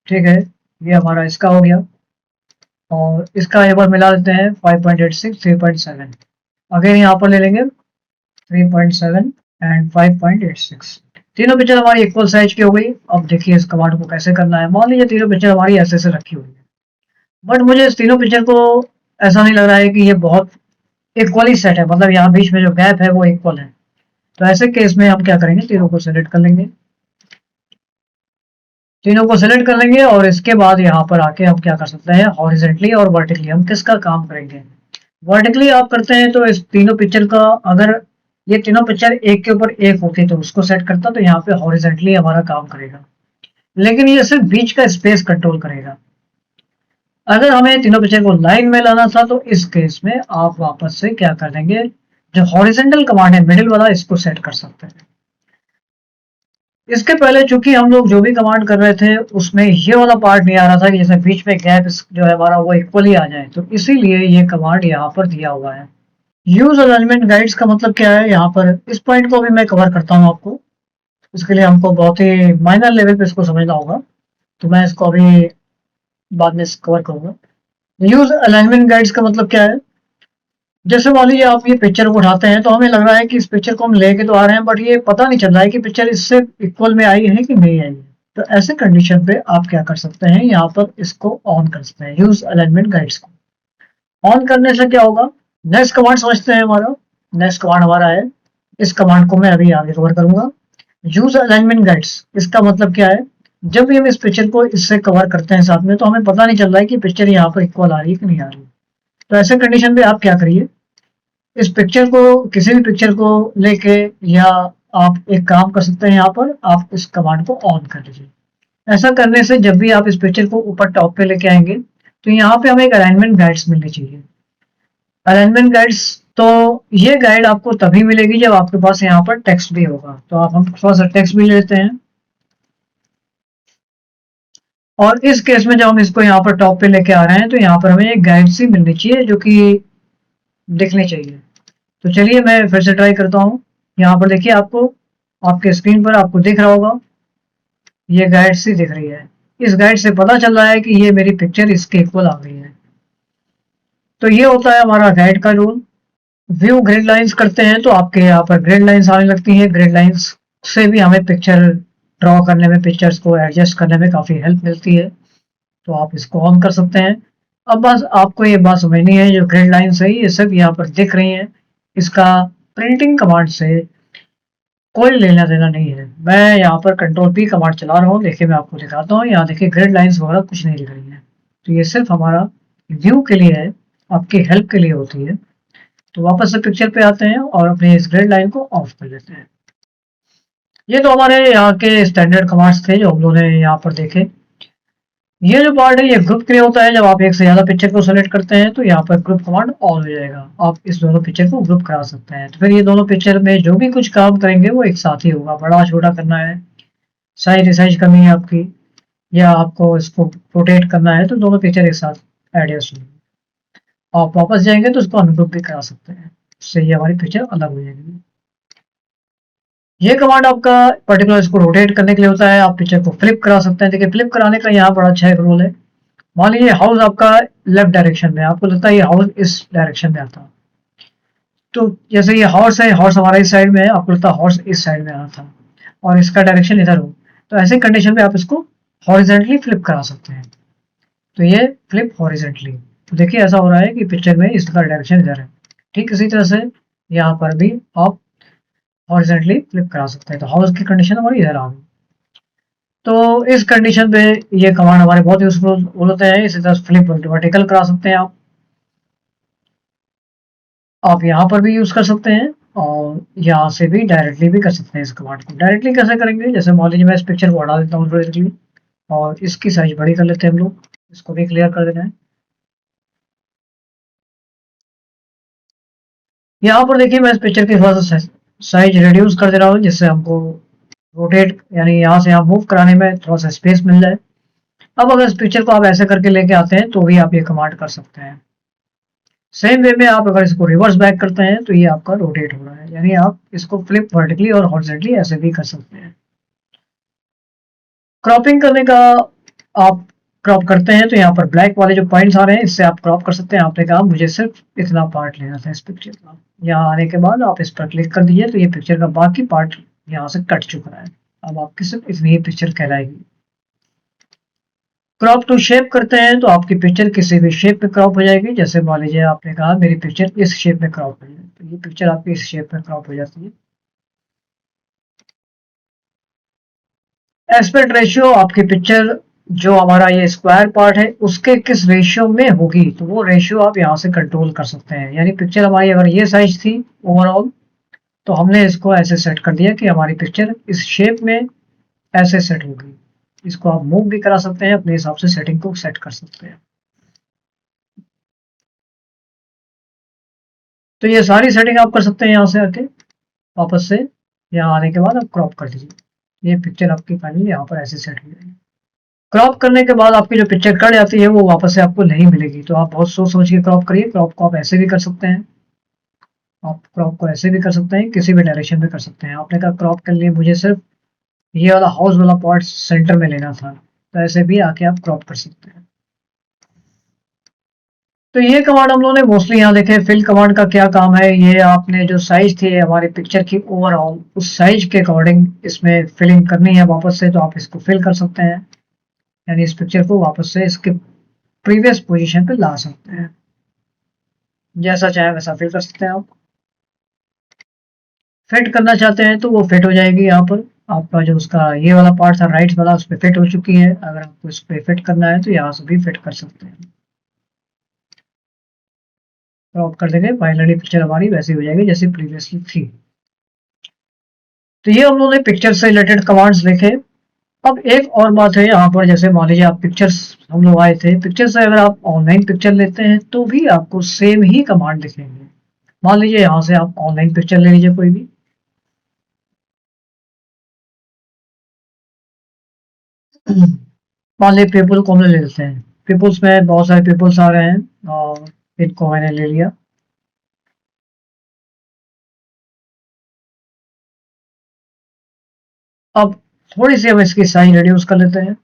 ठीक है, ये हमारा इसका हो गया। और इसका एक बार मिला देते हैं, 5.86, 3.7, अगेन यहाँ पर ले लेंगे 3.7 एंड 5.86। तीनों पिक्चर हमारी इक्वल साइज की हो गई। अब देखिए इस कमांड को कैसे करना है। मान लीजिए तीनों पिक्चर हमारी ऐसे ऐसे रखी हुई है, बट मुझे इस तीनों पिक्चर को ऐसा नहीं लग रहा है कि ये बहुत इक्वली सेट है, मतलब यहाँ बीच में जो गैप है वो इक्वल है। तो ऐसे केस में हम क्या करेंगे, तीनों को सिलेक्ट कर लेंगे, तीनों को सिलेक्ट कर लेंगे और इसके बाद यहाँ पर आके हम क्या कर सकते हैं, हॉरिजेंटली और वर्टिकली हम किसका काम करेंगे। वर्टिकली आप करते हैं तो इस तीनों पिक्चर का, अगर ये तीनों पिक्चर एक के ऊपर एक होती तो उसको सेट करता, तो यहाँ पे हॉरिजेंटली हमारा काम करेगा, लेकिन ये सिर्फ बीच का स्पेस कंट्रोल करेगा। अगर हमें तीनों पिक्चर को लाइन में लाना था तो इस केस में आप वापस से क्या कर देंगे, जो हॉरिजेंटल कमांड है मिडिल वाला, इसको सेट कर सकते हैं। इसके पहले चूंकि हम लोग जो भी कमांड कर रहे थे उसमें ये वाला पार्ट नहीं आ रहा था कि जैसे बीच में गैप जो है हमारा वो इक्वली आ जाए, तो इसीलिए ये कमांड यहाँ पर दिया हुआ है। यूज अलाइनमेंट गाइड्स का मतलब क्या है, यहाँ पर इस पॉइंट को भी मैं कवर करता हूँ आपको। इसके लिए हमको बहुत ही माइनर लेवल पे इसको समझना होगा, तो मैं इसको अभी बाद में कवर करूंगा। यूज अलाइनमेंट गाइड्स का मतलब क्या है, जैसे मान लीजिए आप ये पिक्चर को उठाते हैं तो हमें लग रहा है कि इस पिक्चर को हम लेके तो आ रहे हैं, बट ये पता नहीं चल रहा है कि पिक्चर इससे इक्वल में आई है कि नहीं आई है। तो ऐसे कंडीशन पे आप क्या कर सकते हैं, यहाँ पर इसको ऑन कर सकते हैं, यूज अलाइनमेंट गाइड्स को। ऑन करने से क्या होगा, नेक्स्ट कमांड समझते हैं। हमारा नेक्स्ट कमांड हमारा है, इस कमांड को मैं अभी आगे कवर करूंगा। यूज अलाइनमेंट गाइड्स, इसका मतलब क्या है, जब भी हम इस पिक्चर को इससे कवर करते हैं साथ में, तो हमें पता नहीं चल रहा है कि पिक्चर यहाँ पर इक्वल आ रही है कि नहीं आ रही। तो ऐसे कंडीशन पे आप क्या करिए, इस पिक्चर को, किसी भी पिक्चर को लेके, या आप एक काम कर सकते हैं, यहाँ पर आप इस कमांड को ऑन कर लीजिए। ऐसा करने से जब भी आप इस पिक्चर को ऊपर टॉप पे लेके आएंगे तो यहाँ पे हमें एक अलाइनमेंट गाइड्स मिलनी चाहिए। अलाइनमेंट गाइड्स, तो ये गाइड आपको तभी मिलेगी जब आपके पास यहाँ पर टेक्स्ट भी होगा। तो आप हम थोड़ा सा टेक्स्ट भी लेते हैं, और इस केस में जब हम इसको यहाँ पर टॉप पे लेके आ रहे हैं तो यहाँ पर हमें एक गाइड सी मिलनी चाहिए जो कि दिखनी चाहिए। तो चलिए मैं फिर से ट्राई करता हूँ। यहाँ पर देखिए, आपको आपके स्क्रीन पर आपको दिख रहा होगा, ये गाइड सी दिख रही है। इस गाइड से पता चल रहा है कि ये मेरी पिक्चर इसके इक्वल आ गई है। तो ये होता है हमारा गाइड का रूल। व्यू ग्रिड लाइंस करते हैं तो आपके यहाँ पर ग्रिड लाइंस आने लगती हैं। ग्रिड लाइंस से भी हमें पिक्चर ड्रॉ करने में, पिक्चर्स को एडजस्ट करने में काफ़ी हेल्प मिलती है, तो आप इसको ऑन कर सकते हैं। अब बस आपको ये बात समझनी है, जो ग्रिड लाइंस है ये सब यहाँ पर दिख रही हैं, इसका प्रिंटिंग कमांड से कोई लेना देना नहीं है। मैं यहाँ पर कंट्रोल पी कमांड चला रहा हूँ, देखिए मैं आपको दिखाता हूँ। यहाँ देखिए ग्रिड लाइंस वगैरह कुछ नहीं दिख रही है, तो ये सिर्फ हमारा व्यू के लिए है, आपकी हेल्प के लिए होती है। तो वापस से पिक्चर पे आते हैं और अपने इस ग्रिड लाइन को ऑफ कर लेते हैं। ये तो हमारे यहाँ के स्टैंडर्ड कमांड्स थे जो हम लोगों ने यहाँ पर देखे। ये जो पार्ट है ये ग्रुप के लिए होता है। जब आप एक से ज्यादा पिक्चर को सेलेक्ट करते हैं तो यहाँ पर ग्रुप कमांड ऑन हो जाएगा, आप इस दोनों पिक्चर को ग्रुप करा सकते हैं। तो फिर ये दोनों पिक्चर में जो भी कुछ काम करेंगे वो एक साथ ही होगा। बड़ा छोटा करना है, साइज रिसाइज करनी है आपकी, या आपको इसको रोटेट करना है, तो दोनों पिक्चर एक साथ एडजस्ट होंगे। आप वापस जाएंगे तो इसको अनग्रुप भी करा सकते हैं, इससे ये हमारी पिक्चर अलग हो जाएगी। ये कमांड आपका पर्टिकुलर इसको रोटेट करने के लिए होता है। आप पिक्चर को फ्लिप करा सकते हैं। देखिए फ्लिप कराने का यहाँ बड़ा अच्छा एक रोल है। मान लीजिए हाउस आपका लेफ्ट डायरेक्शन में, आपको लगता है ये हाउस इस डायरेक्शन में आता, तो जैसे ये हॉर्स है, हॉर्स हमारा इस साइड में है, आपको लगता है हॉर्स इस साइड में आना था और इसका डायरेक्शन इधर हो, तो ऐसे कंडीशन में आप इसको हॉरिजेंटली फ्लिप करा सकते हैं। तो ये फ्लिप हॉरिजेंटली, तो देखिए ऐसा हो रहा है कि पिक्चर में इसका डायरेक्शन इधर है। ठीक इसी तरह से यहाँ पर भी आप हॉरिजेंटली फ्लिप करा सकते हैं। तो हाउस की कंडीशन हमारी इधर आ गई। तो इस कंडीशन पे ये कमांड हमारे बहुत यूजफुल होते हैं। इसी तरह फ्लिप वर्टिकल करा सकते हैं आप यहाँ पर भी यूज कर सकते हैं, और यहाँ से भी डायरेक्टली भी कर सकते हैं। इस कमांड को डायरेक्टली कैसे करेंगे, जैसे मान लीजिए मैं इस पिक्चर को हटा देता हूँ डायरेक्टली, और इसकी साइज बड़ी कर लेते हैं हम लोग, इसको भी क्लियर कर देना है। यहाँ पर देखिए मैं इस पिक्चर की थोड़ा सा साइज रिड्यूस कर दे रहा हूँ, जिससे हमको रोटेट यानी यहाँ से यहाँ मूव कराने में थोड़ा सा स्पेस मिल जाए। अब अगर इस पिक्चर को आप ऐसे करके लेके आते हैं तो भी आप ये कमांड कर सकते हैं। सेम वे में आप अगर इसको रिवर्स बैक करते हैं तो ये आपका रोटेट हो रहा है, यानी आप इसको फ्लिप वर्टिकली और हॉरिजॉन्टली ऐसे भी कर सकते हैं। क्रॉपिंग करने का, आप क्रॉप करते हैं तो यहाँ पर ब्लैक वाले जो पॉइंट्स आ रहे हैं इससे आप क्रॉप कर सकते हैं। आपने कहा मुझे सिर्फ इतना पार्ट लेना था इस पिक्चर का, यहाँ आने के बाद आप इस पर क्लिक कर दीजिए तो ये पिक्चर का बाकी पार्ट यहाँ से कट चुका है। अब आपकी सिर्फ इतनी ही पिक्चर कहलाएगी। क्रॉप टू शेप करते हैं तो आपकी पिक्चर किसी भी शेप में क्रॉप हो जाएगी। जैसे मान लीजिए आपने कहा मेरी पिक्चर इस शेप में क्रॉप हो जाए, तो ये पिक्चर आपकी इस शेप में क्रॉप हो जाती है। एस्पेक्ट रेशियो आपकी पिक्चर जो हमारा ये स्क्वायर पार्ट है उसके किस रेशियो में होगी, तो वो रेशियो आप यहाँ से कंट्रोल कर सकते हैं। यानी पिक्चर हमारी अगर ये साइज थी ओवरऑल, तो हमने इसको ऐसे सेट कर दिया कि हमारी पिक्चर इस शेप में ऐसे सेट होगी। इसको आप मूव भी करा सकते हैं, अपने हिसाब से सेटिंग को सेट कर सकते हैं। तो ये सारी सेटिंग आप कर सकते हैं यहाँ से आके। वापस से यहाँ आने के बाद आप क्रॉप कर दीजिए। ये पिक्चर आपकी फाइनली यहाँ पर ऐसे सेट हो जाएगी। क्रॉप करने के बाद आपकी जो पिक्चर कट जाती है वो वापस से आपको नहीं मिलेगी। तो आप बहुत सोच समझ के क्रॉप करिए। क्रॉप को आप ऐसे भी कर सकते हैं, आप क्रॉप को ऐसे भी कर सकते हैं, किसी भी डायरेक्शन में कर सकते हैं। आपने कहा क्रॉप के लिए मुझे सिर्फ ये वाला हाउस वाला पार्ट सेंटर में लेना था, तो ऐसे भी आके आप क्रॉप कर सकते हैं। तो ये कमांड हम लोगों ने मोस्टली यहाँ देखे। फिल कमांड का क्या काम है, ये आपने जो साइज थी हमारी पिक्चर की ओवरऑल उस साइज के अकॉर्डिंग इसमें फिलिंग करनी है वापस से, तो आप इसको फिल कर सकते हैं। यानी इस पिक्चर को वापस से इसके प्रीवियस पोजीशन पे ला सकते हैं। जैसा चाहे वैसा फिल कर सकते हैं आप। फिट करना चाहते हैं तो वो फिट हो जाएगी। यहाँ पर आपका जो उसका ये वाला पार्ट था राइट वाला उस पर फिट हो चुकी है। अगर आपको इस पर फिट करना है तो यहाँ से भी फिट कर सकते हैं। क्रॉप कर देंगे, फाइनली पिक्चर हमारी वैसी हो जाएगी जैसे प्रीवियसली थी। तो ये हम लोगों ने पिक्चर से रिलेटेड कमांड्स देखे। अब एक और बात है यहाँ पर, जैसे मान लीजिए आप पिक्चर्स हम लोग आए थे, पिक्चर से अगर आप ऑनलाइन पिक्चर लेते हैं तो भी आपको सेम ही कमांड लिखेंगे। मान लीजिए यहाँ से आप ऑनलाइन पिक्चर ले लीजिए कोई भी। मान लीजिए पीपल को हम ले लेते हैं। पीपल्स में बहुत सारे पीपल्स आ रहे हैं और इनको मैंने ले लिया। अब थोड़ी सी हम इसकी साइज रिड्यूस कर लेते हैं।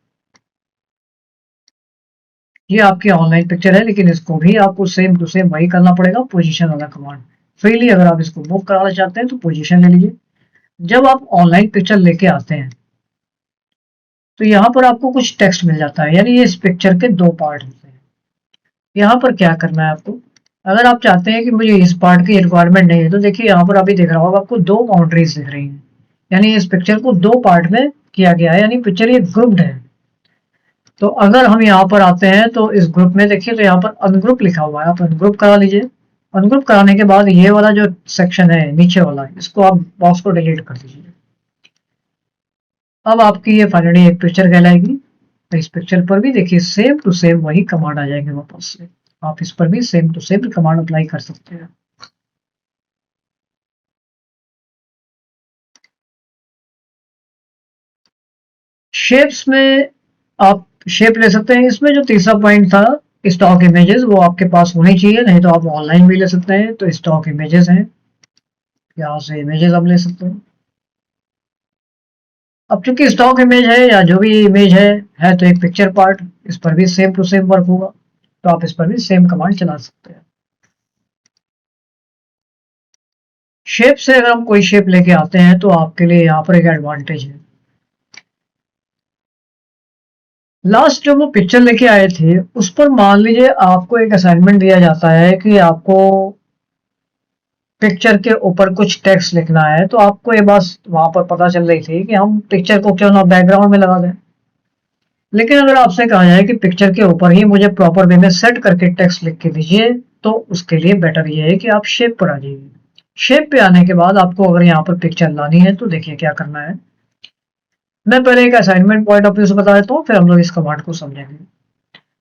ये आपकी ऑनलाइन पिक्चर है, लेकिन इसको भी आपको सेम टू सेम वही करना पड़ेगा, पोजीशन वाला कमांड। फ्रीली अगर आप इसको मूव कराना चाहते हैं तो पोजीशन ले लीजिए। जब आप ऑनलाइन पिक्चर लेके आते हैं तो यहाँ पर आपको कुछ टेक्स्ट मिल जाता है। यानी ये इस पिक्चर के दो पार्ट होते हैं। यहाँ पर क्या करना है आपको, अगर आप चाहते हैं कि मुझे इस पार्ट की रिक्वायरमेंट नहीं है तो देखिए यहाँ पर अभी दिख रहा होगा आपको दो बाउंड्रीज दिख रही हैं। यानी इस पिक्चर को दो पार्ट में किया गया है, यानी पिक्चर ये ग्रुप्ड है। तो अगर हम यहाँ पर आते हैं तो इस ग्रुप में देखिए तो यहाँ पर अनग्रुप लिखा हुआ है, आप अनग्रुप करा लीजिए। अनग्रुप कराने के बाद ये वाला जो सेक्शन है नीचे वाला, इसको आप बॉक्स को डिलीट कर दीजिए। अब आपकी ये फाइनली एक पिक्चर कहलाएगी। तो इस पिक्चर पर भी देखिए सेम टू सेम वही कमांड आ जाएंगे वापस से। आप इस पर भी same to same command apply कर सकते हैं। शेप्स में आप शेप ले सकते हैं। इसमें जो तीसरा पॉइंट था स्टॉक इमेजेस, वो आपके पास होनी चाहिए, नहीं तो आप ऑनलाइन भी ले सकते हैं। तो स्टॉक इमेजेस हैं, यहाँ से इमेजेस आप ले सकते हैं। अब चूंकि स्टॉक इमेज है या जो भी इमेज है तो एक पिक्चर पार्ट, इस पर भी सेम टू सेम वर्क होगा। तो आप इस पर भी सेम कमांड चला सकते हैं। शेप से अगर हम कोई शेप लेके आते हैं तो आपके लिए यहाँ पर एक एडवांटेज है। लास्ट जो वो पिक्चर लेके आए थे उस पर मान लीजिए आपको एक असाइनमेंट दिया जाता है कि आपको पिक्चर के ऊपर कुछ टेक्स्ट लिखना है, तो आपको ये बात वहां पर पता चल रही थी कि हम पिक्चर को क्यों ना बैकग्राउंड में लगा दें। लेकिन अगर आपसे कहा जाए कि पिक्चर के ऊपर ही मुझे प्रॉपर वे में सेट करके टेक्स्ट लिख के दीजिए, तो उसके लिए बेटर ये है कि आप शेप पर आ जाइए। शेप पे आने के बाद आपको अगर यहाँ पर पिक्चर लानी है तो देखिए क्या करना है। मैं पहले एक असाइनमेंट पॉइंट ऑफ व्यू से बता देता हूँ, फिर हम लोग इस कमांड को समझेंगे।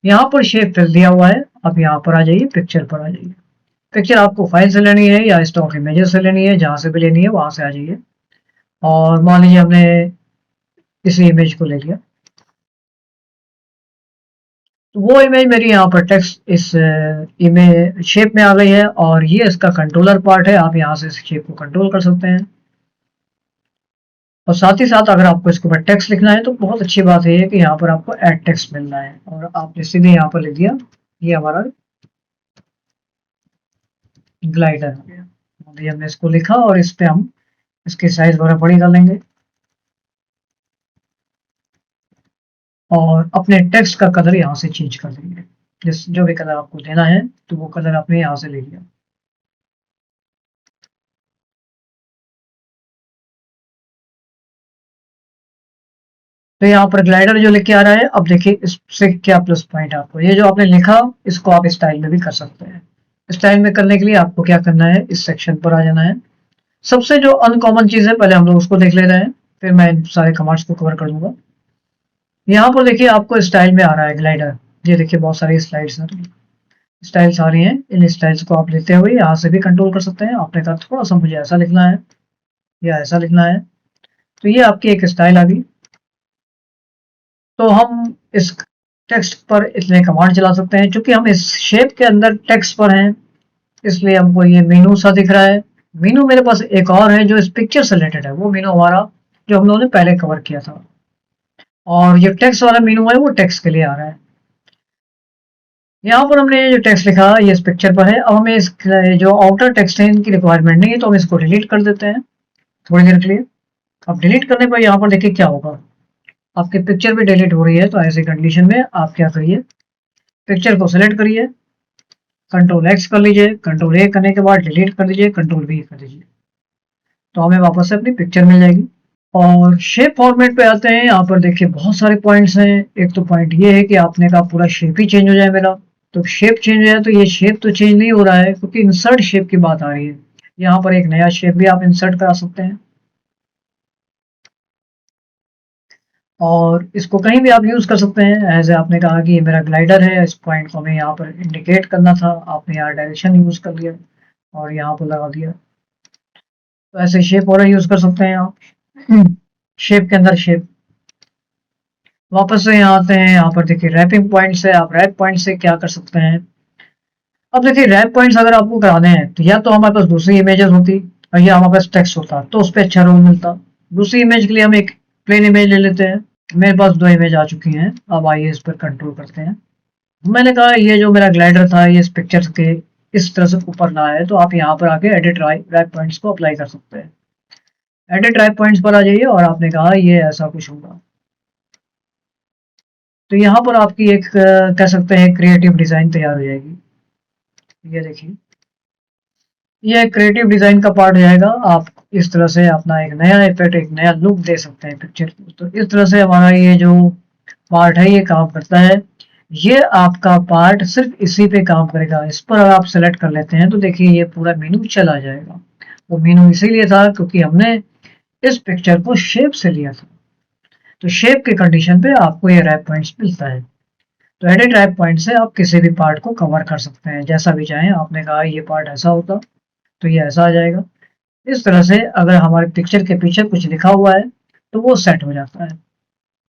यहाँ पर शेप फिल दिया हुआ है, आप यहाँ पर आ जाइए, पिक्चर पर आ जाइए। पिक्चर आपको फाइल से लेनी है या स्टॉक इमेजेस से लेनी है, जहां से भी लेनी है वहां से आ जाइए। और मान लीजिए हमने इसी इमेज को ले लिया, तो वो इमेज मेरी यहाँ पर टेक्स्ट इस इमेज शेप में आ गई है और ये इसका कंट्रोलर पार्ट है। आप यहाँ से इस शेप को कंट्रोल कर सकते हैं। और साथ ही साथ अगर आपको इसके ऊपर टेक्स्ट लिखना है तो बहुत अच्छी बात है कि यहाँ पर आपको ऐड टेक्स्ट मिल रहा है और आपने सीधे यहाँ पर लिख दिया। ये हमारा ग्लाइडर हो गया। ये हमने इसको लिखा और इस पे हम इसकी साइज वगैरह बड़ी कर लेंगे और अपने टेक्स्ट का कलर यहाँ से चेंज कर देंगे। जिस जो भी कलर आपको देना है तो वो कलर आपने यहाँ से ले लिया। तो यहाँ पर ग्लाइडर जो लेके आ रहा है, अब देखिए इससे क्या प्लस पॉइंट है आपको, ये जो आपने लिखा इसको आप स्टाइल में भी कर सकते हैं। स्टाइल में करने के लिए आपको क्या करना है, इस सेक्शन पर आ जाना है। सबसे जो अनकॉमन चीज है पहले हम लोग उसको देख ले रहे हैं, फिर मैं सारे कमांड्स को कवर कर दूंगा। यहाँ पर देखिए आपको स्टाइल में आ रहा है ग्लाइडर, ये देखिए बहुत सारी स्लाइड्स हैं, स्टाइल्स आ रही हैं। इन स्टाइल्स को आप लेते हुए यहाँ से भी कंट्रोल कर सकते हैं। आपने कहा थोड़ा सा मुझे ऐसा लिखना है या ऐसा लिखना है, तो ये आपकी एक स्टाइल आ गई। तो हम इस टेक्स्ट पर इतने कमांड चला सकते हैं। चूंकि हम इस शेप के अंदर टेक्स्ट पर हैं इसलिए हमको ये मेनू सा दिख रहा है। मेनू मेरे पास एक और है जो इस पिक्चर से रिलेटेड है, वो मेनू हमारा जो हम लोगों ने पहले कवर किया था, और ये टेक्स्ट वाला मेनू है वो टेक्स्ट के लिए आ रहा है। यहाँ पर हमने जो टेक्स्ट लिखा ये इस पिक्चर पर है। अब हमें इस जो आउटर टेक्स्ट है इनकी रिक्वायरमेंट नहीं है, तो हम इसको डिलीट कर देते हैं थोड़ी देर के लिए। अब डिलीट करने पर यहाँ पर देखिए क्या होगा, आपकी पिक्चर भी डिलीट हो रही है। तो ऐसी कंडीशन में आप क्या करिए, पिक्चर को सिलेक्ट करिए, कंट्रोल एक्स कर लीजिए, कंट्रोल ए करने के बाद डिलीट कर दीजिए, कंट्रोल वी कर दीजिए, तो हमें वापस से अपनी पिक्चर मिल जाएगी। और शेप फॉर्मेट पे आते हैं। यहाँ पर देखिए बहुत सारे पॉइंट्स हैं। एक तो पॉइंट ये है कि आपने कहा पूरा शेप ही चेंज हो जाए मेरा, तो शेप चेंज हो जाए, तो ये शेप तो चेंज नहीं हो रहा है क्योंकि इंसर्ट शेप की बात आ रही है। यहाँ पर एक नया शेप भी आप इंसर्ट करा सकते हैं और इसको कहीं भी आप यूज कर सकते हैं। एज आपने कहा कि ये मेरा ग्लाइडर है, इस पॉइंट को हमें यहाँ पर इंडिकेट करना था, आपने यहाँ डायरेक्शन यूज कर लिया और यहाँ पर लगा दिया। तो ऐसे शेप और यूज कर सकते हैं आप। शेप के अंदर शेप। वापस से यहाँ आते हैं, यहाँ पर देखिए रैपिंग पॉइंट्स है। आप रैप पॉइंट से क्या कर सकते हैं, अब देखिए रैप पॉइंट्स अगर आपको कराने हैं तो या तो हमारे पास दूसरी इमेजेस होती और या हमारे पास टेक्स्ट होता तो उस पर अच्छा रोल मिलता। दूसरी इमेज के लिए हम एक प्लेन इमेज ले लेते हैं। मेरे पास दो इमेज आ चुकी हैं, अब आइए इस पर कंट्रोल करते हैं। मैंने कहा ये जो मेरा ग्लाइडर था ये इस पिक्चर के इस तरह से ऊपर ना है, तो आप यहाँ पर आके एडिट रैप पॉइंट्स को अप्लाई कर सकते हैं। एडिट रैप पॉइंट्स पर आ जाइए और आपने कहा ये ऐसा कुछ होगा, तो यहाँ पर आपकी एक कह सकते हैं क्रिएटिव डिजाइन तैयार हो जाएगी। ये देखिए ये क्रिएटिव डिजाइन का पार्ट हो जाएगा। आप इस तरह से अपना एक नया इफेक्ट, एक नया लुक दे सकते हैं पिक्चर को। तो इस तरह से हमारा ये जो पार्ट है ये काम करता है। ये आपका पार्ट सिर्फ इसी पे काम करेगा। इस पर अगर आप सेलेक्ट कर लेते हैं तो देखिए ये पूरा मेनू चला जाएगा। वो मेनू इसीलिए था क्योंकि हमने इस पिक्चर को शेप से लिया था, तो शेप के कंडीशन पे आपको ये रैप पॉइंट्स मिलता है। तो एडिट रैप पॉइंट से आप किसी भी पार्ट को कवर कर सकते हैं जैसा भी चाहें। आपने कहा ये पार्ट ऐसा होता तो ये ऐसा आ जाएगा। इस तरह से अगर हमारे पिक्चर के पीछे कुछ लिखा हुआ है तो वो सेट हो जाता है।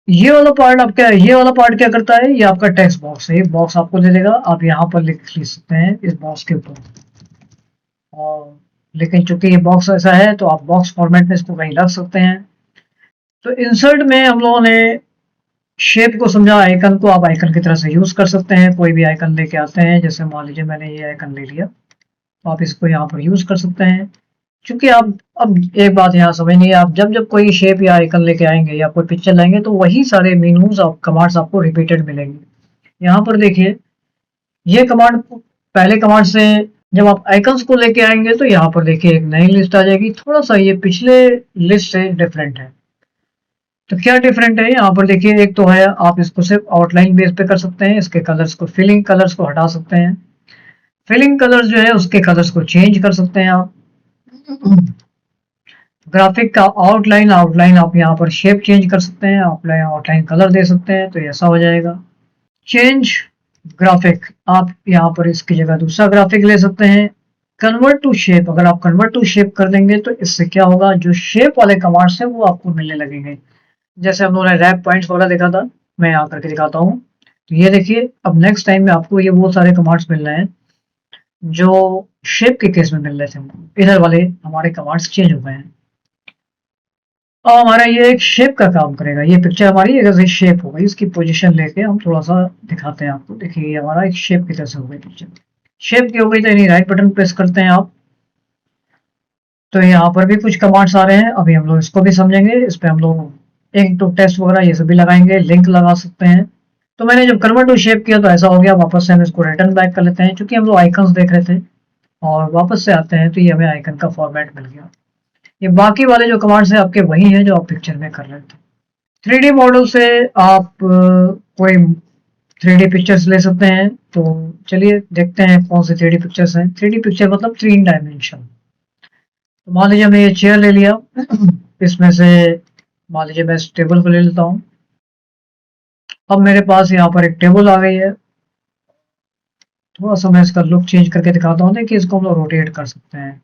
ये वाला पार्ट क्या करता है, ये आपका टेक्स्ट बॉक्स है। ये बॉक्स आपको दे देगा, आप यहाँ पर लिख सकते हैं इस बॉक्स के ऊपर। और लेकिन चूंकि ये बॉक्स ऐसा है तो आप बॉक्स फॉर्मेट में इसको कहीं रख सकते हैं। तो इंसर्ट में हम लोगों ने शेप को समझा, आइकन को आप आइकन की तरह से यूज कर सकते हैं। कोई भी आइकन लेके आते हैं, जैसे मान लीजिए मैंने ये आइकन ले लिया, तो आप इसको यहाँ पर यूज कर सकते हैं। क्योंकि आप अब एक बात यहाँ समझिए, आप जब जब कोई शेप या आइकन लेके आएंगे या कोई पिक्चर लाएंगे तो वही सारे मेनूज और कमांड्स आपको रिपीटेड मिलेंगे। यहाँ पर देखिए ये कमांड पहले कमांड से जब आप आइकन्स को लेके आएंगे तो यहाँ पर देखिए एक नई लिस्ट आ जाएगी। थोड़ा सा ये पिछले लिस्ट से डिफरेंट है। तो क्या डिफरेंट है, यहाँ पर देखिए एक तो है आप इसको सिर्फ आउटलाइन बेस पे कर सकते हैं। इसके कलर्स को, फिलिंग कलर्स को हटा सकते हैं। फिलिंग कलर्स जो है उसके कलर्स को चेंज कर सकते हैं आप। ग्राफिक का आउटलाइन आप यहाँ पर शेप चेंज कर सकते हैं, आउटलाइन कलर दे सकते हैं, तो ऐसा हो जाएगा। चेंज ग्राफिक, आप यहाँ पर इसकी जगह दूसरा ग्राफिक ले सकते हैं। कन्वर्ट टू शेप, अगर आप कन्वर्ट टू शेप कर देंगे तो इससे क्या होगा, जो शेप वाले कमांड्स हैं वो आपको मिलने लगेंगे। जैसे हम लोगों ने रैप पॉइंट्स वाला देखा था, मैं यहाँ करके दिखाता हूँ। तो ये देखिए अब नेक्स्ट टाइम में आपको ये वो सारे कमांड्स मिल रहे हैं जो शेप के केस में मिल रहे थे हमको। इधर वाले हमारे कमांड्स चेंज हो गए हैं। अब हमारा ये एक शेप का काम करेगा। ये पिक्चर हमारी एक ऐसी शेप हो गई, इसकी पोजीशन लेके हम थोड़ा सा दिखाते हैं आपको। देखिए ये हमारा एक शेप की तरह से हो गई पिक्चर। शेप की हो गई तो यानी राइट बटन प्रेस करते हैं आप तो यहाँ पर भी कुछ कमांड्स आ रहे हैं, अभी हम लोग इसको भी समझेंगे। इस पे हम लोग इंक टू टेक्स्ट वगैरह ये सभी लगाएंगे, लिंक लगा सकते हैं। तो मैंने जब कन्वर्ट टू शेप किया तो ऐसा हो गया, वापस से हम इसको रिटर्न बैक कर लेते हैं, क्योंकि हम लोग आइकन्स देख रहे थे और वापस से आते हैं तो ये हमें आइकन का फॉर्मेट मिल गया। ये बाकी वाले जो कमांड्स हैं आपके वही हैं जो आप पिक्चर में कर रहे थे। 3D मॉडल से आप कोई 3D पिक्चर्स ले सकते हैं। तो चलिए देखते हैं कौन सी 3D पिक्चर्स हैं। 3D पिक्चर मतलब 3 डायमेंशन। तो मान लीजिए हमने ये चेयर ले लिया, इसमें से मान लीजिए मैं इस टेबल को ले लेता हूँ। अब मेरे पास यहाँ पर एक टेबल आ गई है। थोड़ा सा मैं इसका लुक चेंज करके दिखाता हूँ कि इसको हम लोग रोटेट कर सकते हैं।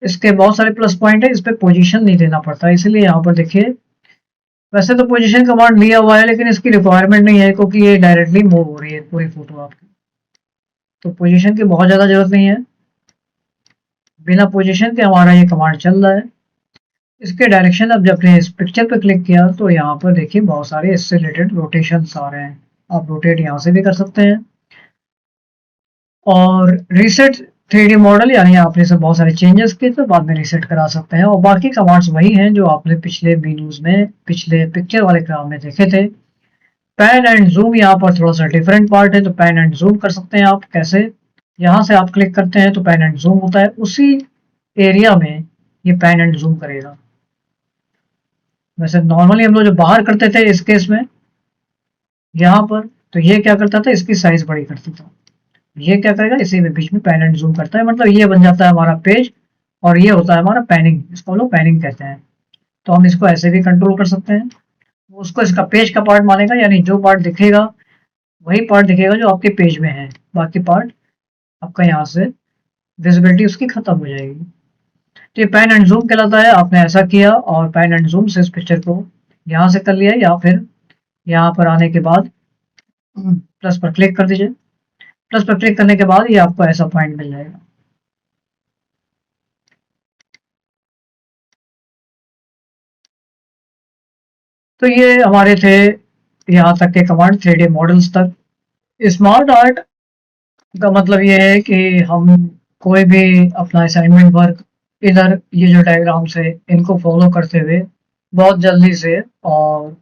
इसके बहुत सारे प्लस पॉइंट है, इस पे पोजीशन नहीं देना पड़ता, इसलिए यहाँ पर देखिए, वैसे तो पोजीशन कमांड लिया हुआ है लेकिन इसकी रिक्वायरमेंट नहीं है, क्योंकि ये डायरेक्टली मूव हो रही है पूरी फोटो आपकी। तो पोजीशन की बहुत ज़्यादा जरूरत नहीं है, बिना पोजीशन के हमारा ये कमांड चल रहा है। इसके डायरेक्शन, अब जब आपने इस पिक्चर पर क्लिक किया तो यहाँ पर देखिए बहुत सारे इससे रिलेटेड रोटेशन आ रहे हैं। आप रोटेट यहाँ से भी कर सकते हैं। और रीसेट 3D मॉडल, यानी आपने से बहुत सारे चेंजेस किए तो बाद में रीसेट करा सकते हैं। और बाकी कमांड्स वही हैं जो आपने पिछले मेन्यूज में, पिछले पिक्चर वाले काम में देखे थे। पैन एंड जूम यहाँ पर थोड़ा सा डिफरेंट पार्ट है, तो पैन एंड जूम कर सकते हैं आप कैसे। यहाँ से आप क्लिक करते हैं तो पैन एंड जूम होता है, उसी एरिया में ये पैन एंड जूम करेगा। वैसे नॉर्मली हम लोग जो बाहर करते थे इस केस में यहाँ पर, तो ये क्या करता था, इसकी साइज बड़ी करता था। ये क्या करेगा, इसी में बीच में पैन एंड जूम करता है, मतलब ये बन जाता है हमारा पेज और ये होता है हमारा पैनिंग, इसको हम लोग पैनिंग कहते हैं। तो हम इसको ऐसे भी कंट्रोल कर सकते हैं। उसको इसका पेज का पार्ट मानेगा, यानी जो पार्ट दिखेगा वही पार्ट दिखेगा जो आपके पेज में है, बाकी पार्ट आपका यहाँ से विजिबिलिटी उसकी खत्म हो जाएगी। तो ये पैन एंड जूम कहलाता है। आपने ऐसा किया और पैन एंड जूम से इस पिक्चर को यहाँ से कर लिया, या फिर यहाँ पर आने के बाद प्लस पर क्लिक कर दीजिए। प्लस पर क्लिक करने के बाद ये आपको ऐसा पॉइंट मिल जाएगा। तो ये हमारे थे यहाँ तक के कमांड 3D मॉडल्स तक। स्मार्ट आर्ट का मतलब ये है कि हम कोई भी अपना असाइनमेंट वर्क इधर ये जो डायग्राम्स है इनको फॉलो करते हुए बहुत जल्दी से और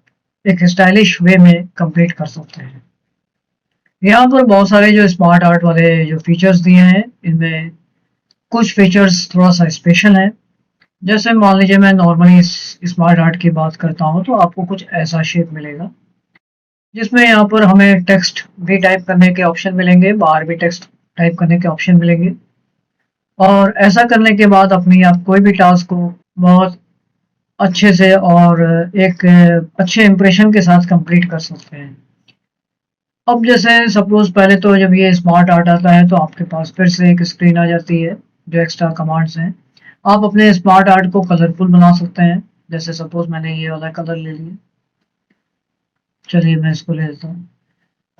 एक स्टाइलिश वे में कंप्लीट कर सकते हैं। यहाँ पर बहुत सारे जो स्मार्ट आर्ट वाले जो फीचर्स दिए हैं, इनमें कुछ फीचर्स थोड़ा सा स्पेशल है। जैसे मान लीजिए मैं नॉर्मली स्मार्ट आर्ट की बात करता हूँ तो आपको कुछ ऐसा शेप मिलेगा, जिसमें यहाँ पर हमें टेक्स्ट भी टाइप करने के ऑप्शन मिलेंगे, बाहर भी टेक्स्ट टाइप करने के ऑप्शन मिलेंगे। और ऐसा करने के बाद अपनी आप कोई भी टास्क को बहुत अच्छे से और एक अच्छे इंप्रेशन के साथ कंप्लीट कर सकते हैं। अब जैसे सपोज पहले तो जब ये स्मार्ट आर्ट आता है तो आपके पास फिर से एक स्क्रीन आ जाती है जो एक्स्ट्रा कमांड्स हैं। आप अपने स्मार्ट आर्ट को कलरफुल बना सकते हैं। जैसे सपोज मैंने ये वाला कलर ले लिया, चलिए मैं इसको ले लेता हूँ।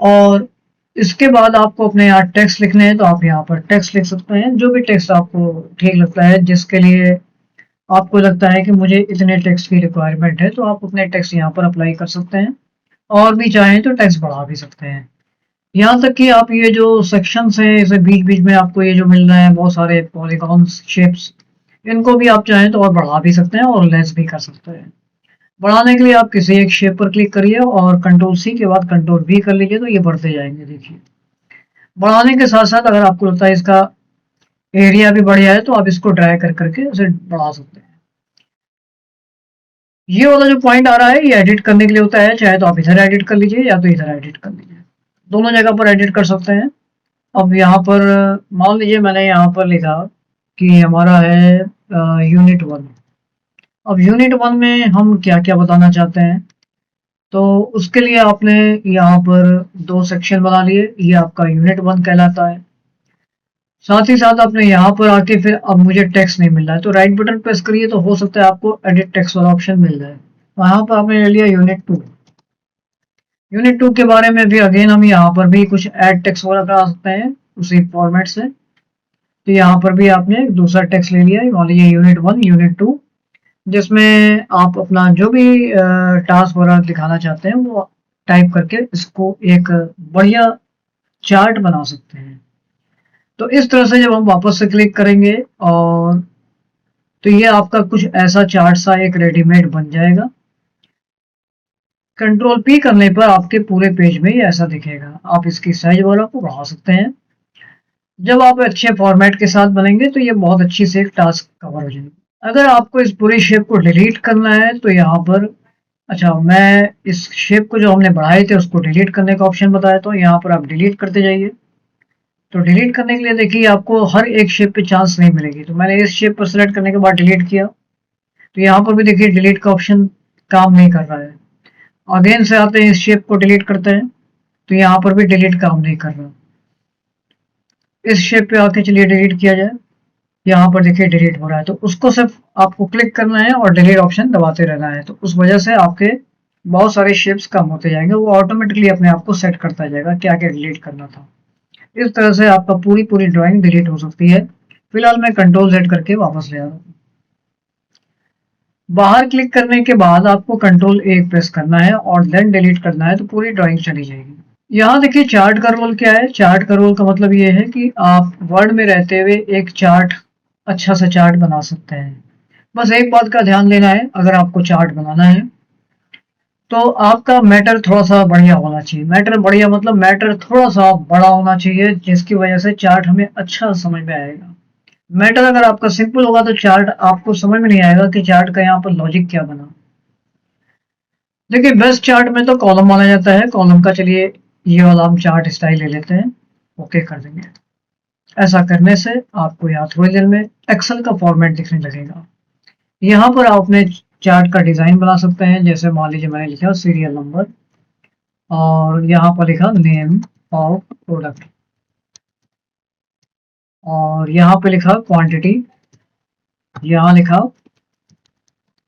और इसके बाद आपको अपने यहाँ टेक्स्ट लिखने हैं तो आप यहाँ पर टेक्स्ट लिख सकते हैं, जो भी टेक्स्ट आपको ठीक लगता है, जिसके लिए आपको लगता है कि मुझे इतने टेक्स्ट की रिक्वायरमेंट है, तो आप अपने टेक्स्ट यहाँ पर अप्लाई कर सकते हैं। और भी चाहें तो टेक्स्ट बढ़ा भी सकते हैं। यहाँ तक कि आप ये जो सेक्शंस हैं, इसे बीच बीच में आपको ये जो मिल रहे हैं बहुत सारे पॉलीगॉन्स शेप्स, इनको भी आप चाहें तो और बढ़ा भी सकते हैं और लेस भी कर सकते हैं। बढ़ाने के लिए आप किसी एक शेप पर क्लिक करिए और कंट्रोल सी के बाद कंट्रोल वी कर लीजिए, तो ये बढ़ते जाएंगे। देखिए, बढ़ाने के साथ साथ अगर आपको लगता है इसका एरिया भी बढ़िया है तो आप इसको ड्रैग कर करके उसे बढ़ा सकते हैं। ये वाला जो पॉइंट आ रहा है ये एडिट करने के लिए होता है, चाहे तो आप इधर एडिट कर लीजिए या तो इधर एडिट कर लीजिए, दोनों जगह पर एडिट कर सकते हैं। अब यहाँ पर मान लीजिए मैंने यहाँ पर लिखा कि हमारा है यूनिट 1। अब यूनिट 1 में हम क्या क्या बताना चाहते हैं, तो उसके लिए आपने यहाँ पर 2 सेक्शन बना लिए, ये आपका यूनिट 1 कहलाता है। साथ ही साथ आपने यहाँ पर आके फिर अब मुझे टेक्स्ट नहीं मिल रहा है तो राइट बटन प्रेस करिए, तो हो सकता है आपको एडिट टेक्स्ट वाला ऑप्शन मिल जाए। वहां पर आपने ले लिया यूनिट 2। यूनिट 2 के बारे में भी अगेन हम यहाँ पर भी कुछ ऐड टेक्स्ट वगैरह करा सकते हैं उसी फॉर्मेट से। तो यहाँ पर भी आपने दूसरा टेक्स्ट ले लिया, मान लीजिए यूनिट 1 यूनिट 2, जिसमें आप अपना जो भी टास्क वगैरह दिखाना चाहते हैं वो टाइप करके इसको एक बढ़िया चार्ट बना सकते हैं। तो इस तरह से जब हम वापस से क्लिक करेंगे और तो ये आपका कुछ ऐसा चार्ट सा एक रेडीमेड बन जाएगा। कंट्रोल पी करने पर आपके पूरे पेज में ये ऐसा दिखेगा। आप इसकी साइज वाला को बढ़ा सकते हैं। जब आप अच्छे फॉर्मेट के साथ बनेंगे तो ये बहुत अच्छी से एक टास्क कवर हो जाएगी। अगर आपको इस पूरी शेप को डिलीट करना है तो यहाँ पर, अच्छा मैं इस शेप को जो हमने बढ़ाए थे उसको डिलीट करने का ऑप्शन बताया, तो यहाँ पर आप डिलीट करते जाइए। तो डिलीट करने के लिए देखिए आपको हर एक शेप पे चांस नहीं मिलेगी, तो मैंने इस शेप पर सिलेक्ट करने के बाद डिलीट किया, तो यहाँ पर भी देखिए डिलीट का ऑप्शन काम नहीं कर रहा है। अगेन से आते हैं, इस शेप को डिलीट करते हैं, तो यहाँ पर भी डिलीट काम नहीं कर रहा। इस शेप पे आके चलिए डिलीट किया जाए, यहाँ पर देखिए डिलीट हो रहा है। तो उसको सिर्फ आपको क्लिक करना है और डिलीट ऑप्शन दबाते रहना है, तो उस वजह से आपके बहुत सारे शेप्स कम होते जाएंगे। वो ऑटोमेटिकली अपने आप को सेट करता जाएगा क्या क्या डिलीट करना था। इस तरह से आपका पूरी पूरी ड्राइंग डिलीट हो सकती है। फिलहाल मैं कंट्रोल Z करके वापस ले आ रहा हूँ। बाहर क्लिक करने के बाद आपको कंट्रोल A प्रेस करना है और देन डिलीट करना है, तो पूरी ड्राइंग चली जाएगी। यहाँ देखिए चार्ट का रोल क्या है। चार्ट का रोल का मतलब ये है कि आप वर्ड में रहते हुए एक चार्ट, अच्छा सा चार्ट बना सकते हैं। बस एक बात का ध्यान देना है, अगर आपको चार्ट बनाना है तो आपका मैटर थोड़ा सा बढ़िया होना चाहिए। मैटर बढ़िया मतलब मैटर थोड़ा सा बड़ा होना चाहिए, जिसकी वजह से चार्ट हमें अच्छा समझ में आएगा। मैटर अगर आपका सिंपल होगा तो चार्ट आपको समझ में नहीं आएगा कि चार्ट का यहाँ पर लॉजिक क्या बना। देखिए बेस्ट चार्ट में तो कॉलम माना जाता है। कॉलम का चलिए ये वाला हम चार्ट स्टाइल ले लेते हैं, ओके कर देंगे। ऐसा करने से आपको यहाँ थोड़ी देर में एक्सेल का फॉर्मेट दिखने लगेगा। यहाँ पर आप अपने चार्ट का डिजाइन बना सकते हैं। जैसे मान लीजिए मैंने लिखा सीरियल नंबर और यहाँ पर लिखा नेम ऑफ प्रोडक्ट और यहाँ पे लिखा क्वांटिटी, यहाँ लिखा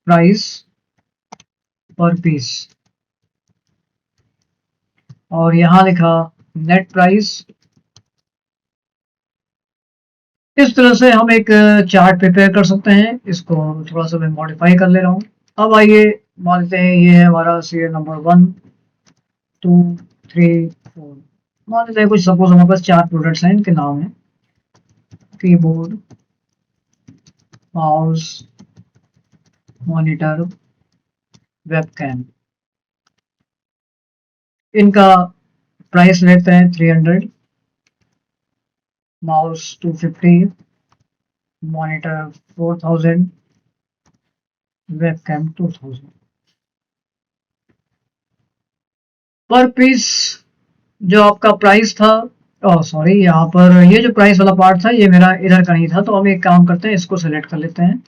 प्राइस पर पीस और यहाँ लिखा नेट प्राइस। इस तरह से हम एक चार्ट प्रिपेयर कर सकते हैं। इसको थोड़ा सा मैं मॉडिफाई कर ले रहा हूँ। अब आइए मान लेते हैं ये है हमारा सीरियल नंबर 1 2 3 4। मान लेते हैं कुछ सपोज हमारे पास 4 प्रोडक्ट्स हैं, इनके नाम है कीबोर्ड, माउस, मॉनिटर, वेबकैम। इनका प्राइस लेते हैं 300, माउस 250, मॉनिटर 4000, वेबकैम 2000। पर पीस जो आपका प्राइस था, सॉरी यहाँ पर ये जो प्राइस वाला पार्ट था ये मेरा इधर का नहीं था, तो हम एक काम करते हैं, इसको सेलेक्ट कर लेते हैं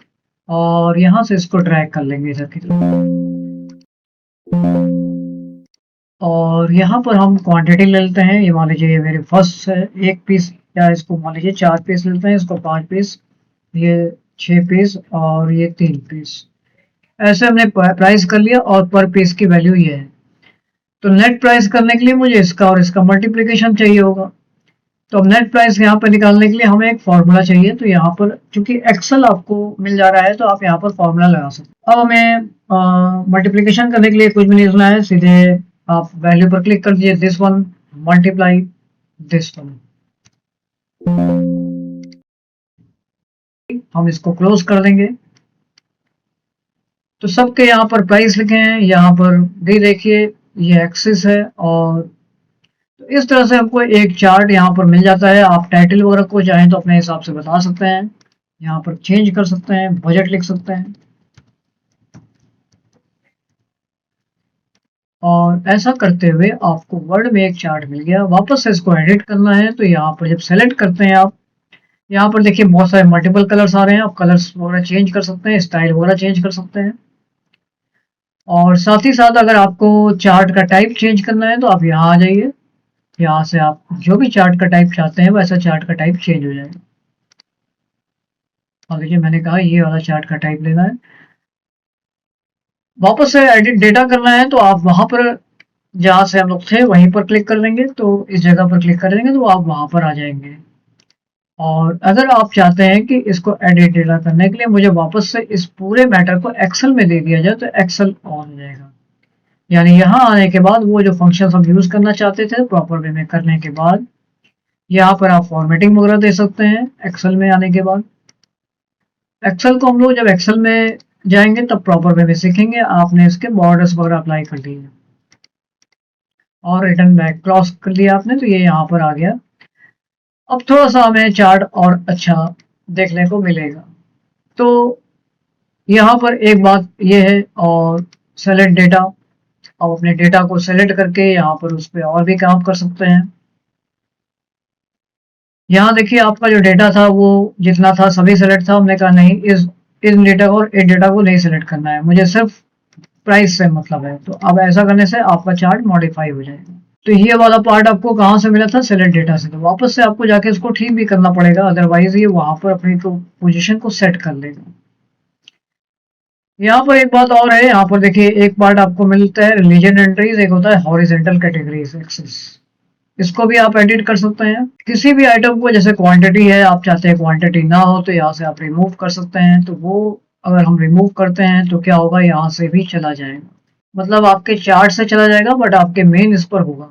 और यहाँ से इसको ड्रैग कर लेंगे इधर की तरफ। और यहाँ पर हम क्वांटिटी ले लेते हैं। ये मान लीजिए ये मेरे फर्स्ट है 1 पीस, या इसको मान लीजिए 4 पीस लेते हैं, इसको 5 पीस, ये 6 पीस और ये 3 पीस। ऐसे हमने प्राइस कर लिया और पर पीस की वैल्यू ये है। तो नेट प्राइस करने के लिए मुझे इसका और इसका मल्टीप्लिकेशन चाहिए होगा। तो अब नेट प्राइस यहाँ पर निकालने के लिए हमें एक फॉर्मूला चाहिए। तो यहाँ पर चूंकि एक्सेल आपको मिल जा रहा है तो आप यहाँ पर फॉर्मूला लगा सकते हैं। अब हमें मल्टीप्लिकेशन करने के लिए कुछ भी नहीं करना है, सीधे आप वैल्यू पर क्लिक कर दीजिए, this one multiply this one. हम इसको क्लोज कर देंगे। तो सबके यहाँ पर प्राइस लिखे हैं, यहाँ पर भी देखिए ये एक्सिस है। और तो इस तरह से हमको एक चार्ट यहाँ पर मिल जाता है। आप टाइटल वगैरह को चाहें तो अपने हिसाब से बता सकते हैं, यहाँ पर चेंज कर सकते हैं, बजट लिख सकते हैं। और ऐसा करते हुए आपको वर्ड में एक चार्ट मिल गया। वापस से इसको एडिट करना है तो यहाँ पर जब सेलेक्ट करते हैं आप, यहाँ पर देखिए बहुत सारे मल्टीपल कलर्स आ रहे हैं। आप कलर्स वगैरह चेंज कर सकते हैं, स्टाइल वगैरह चेंज कर सकते हैं। और साथ ही साथ अगर आपको चार्ट का टाइप चेंज करना है तो आप यहाँ आ जाइए, यहाँ से आप जो भी चार्ट का टाइप चाहते हैं वैसा चार्ट का टाइप चेंज हो जाएगा। और देखिए मैंने कहा ये वाला चार्ट का टाइप लेना है। वापस से एडिट डेटा करना है तो आप वहां पर जहां से हम लोग थे वहीं पर क्लिक कर देंगे। तो इस जगह पर क्लिक कर देंगे तो आप वहां पर आ जाएंगे। और अगर आप चाहते हैं कि इसको एडिट डेटा करने के लिए मुझे वापस से इस पूरे मैटर को एक्सेल में दे दिया जाए तो एक्सेल ऑन हो जाएगा। यानी यहाँ आने के बाद वो जो फंक्शन हम यूज करना चाहते थे प्रॉपर वे में करने के बाद यहाँ पर आप फॉर्मेटिंग वगैरह दे सकते हैं एक्सेल में आने के बाद। एक्सेल को हम लोग जब एक्सेल में जाएंगे तब प्रॉपर वे में सीखेंगे। आपने इसके बॉर्डर्स वगैरह अप्लाई कर दिए और रिटर्न बैक क्रॉस कर दिया आपने, तो ये यहाँ पर आ गया। अब थोड़ा सा हमें चार्ट और अच्छा देखने को मिलेगा। तो यहाँ पर एक बात ये है, और सेलेक्ट डेटा, आप अपने डेटा को सेलेक्ट करके यहाँ पर उस पर और भी काम कर सकते हैं। यहाँ देखिए आपका जो डेटा था वो जितना था सभी सेलेक्ट था। हमने कहा नहीं, इस डेटा को और इस डेटा को नहीं सेलेक्ट करना है, मुझे सिर्फ प्राइस से मतलब है। तो अब ऐसा करने से आपका चार्ट मॉडिफाई हो जाएगा। तो ये वाला पार्ट आपको कहाँ से मिला था? सेलेक्ट डेटा से। तो वापस से आपको जाके इसको ठीक भी करना पड़ेगा, अदरवाइज ये वहां पर अपनी पोजीशन को सेट कर लेगा। यहाँ पर एक बात और है, यहाँ पर देखिए एक पार्ट आपको मिलता है रिलीजन एंट्रीज, एक होता है हॉरिजेंटल कैटेगरीज एक्सेस। इसको भी आप एडिट कर सकते हैं किसी भी आइटम को। जैसे क्वांटिटी है, आप चाहते हैं क्वांटिटी ना हो तो यहाँ से आप रिमूव कर सकते हैं। तो वो अगर हम रिमूव करते हैं तो क्या होगा, यहाँ से भी चला जाएगा, मतलब आपके चार्ट से चला जाएगा बट आपके मेन इस पर होगा।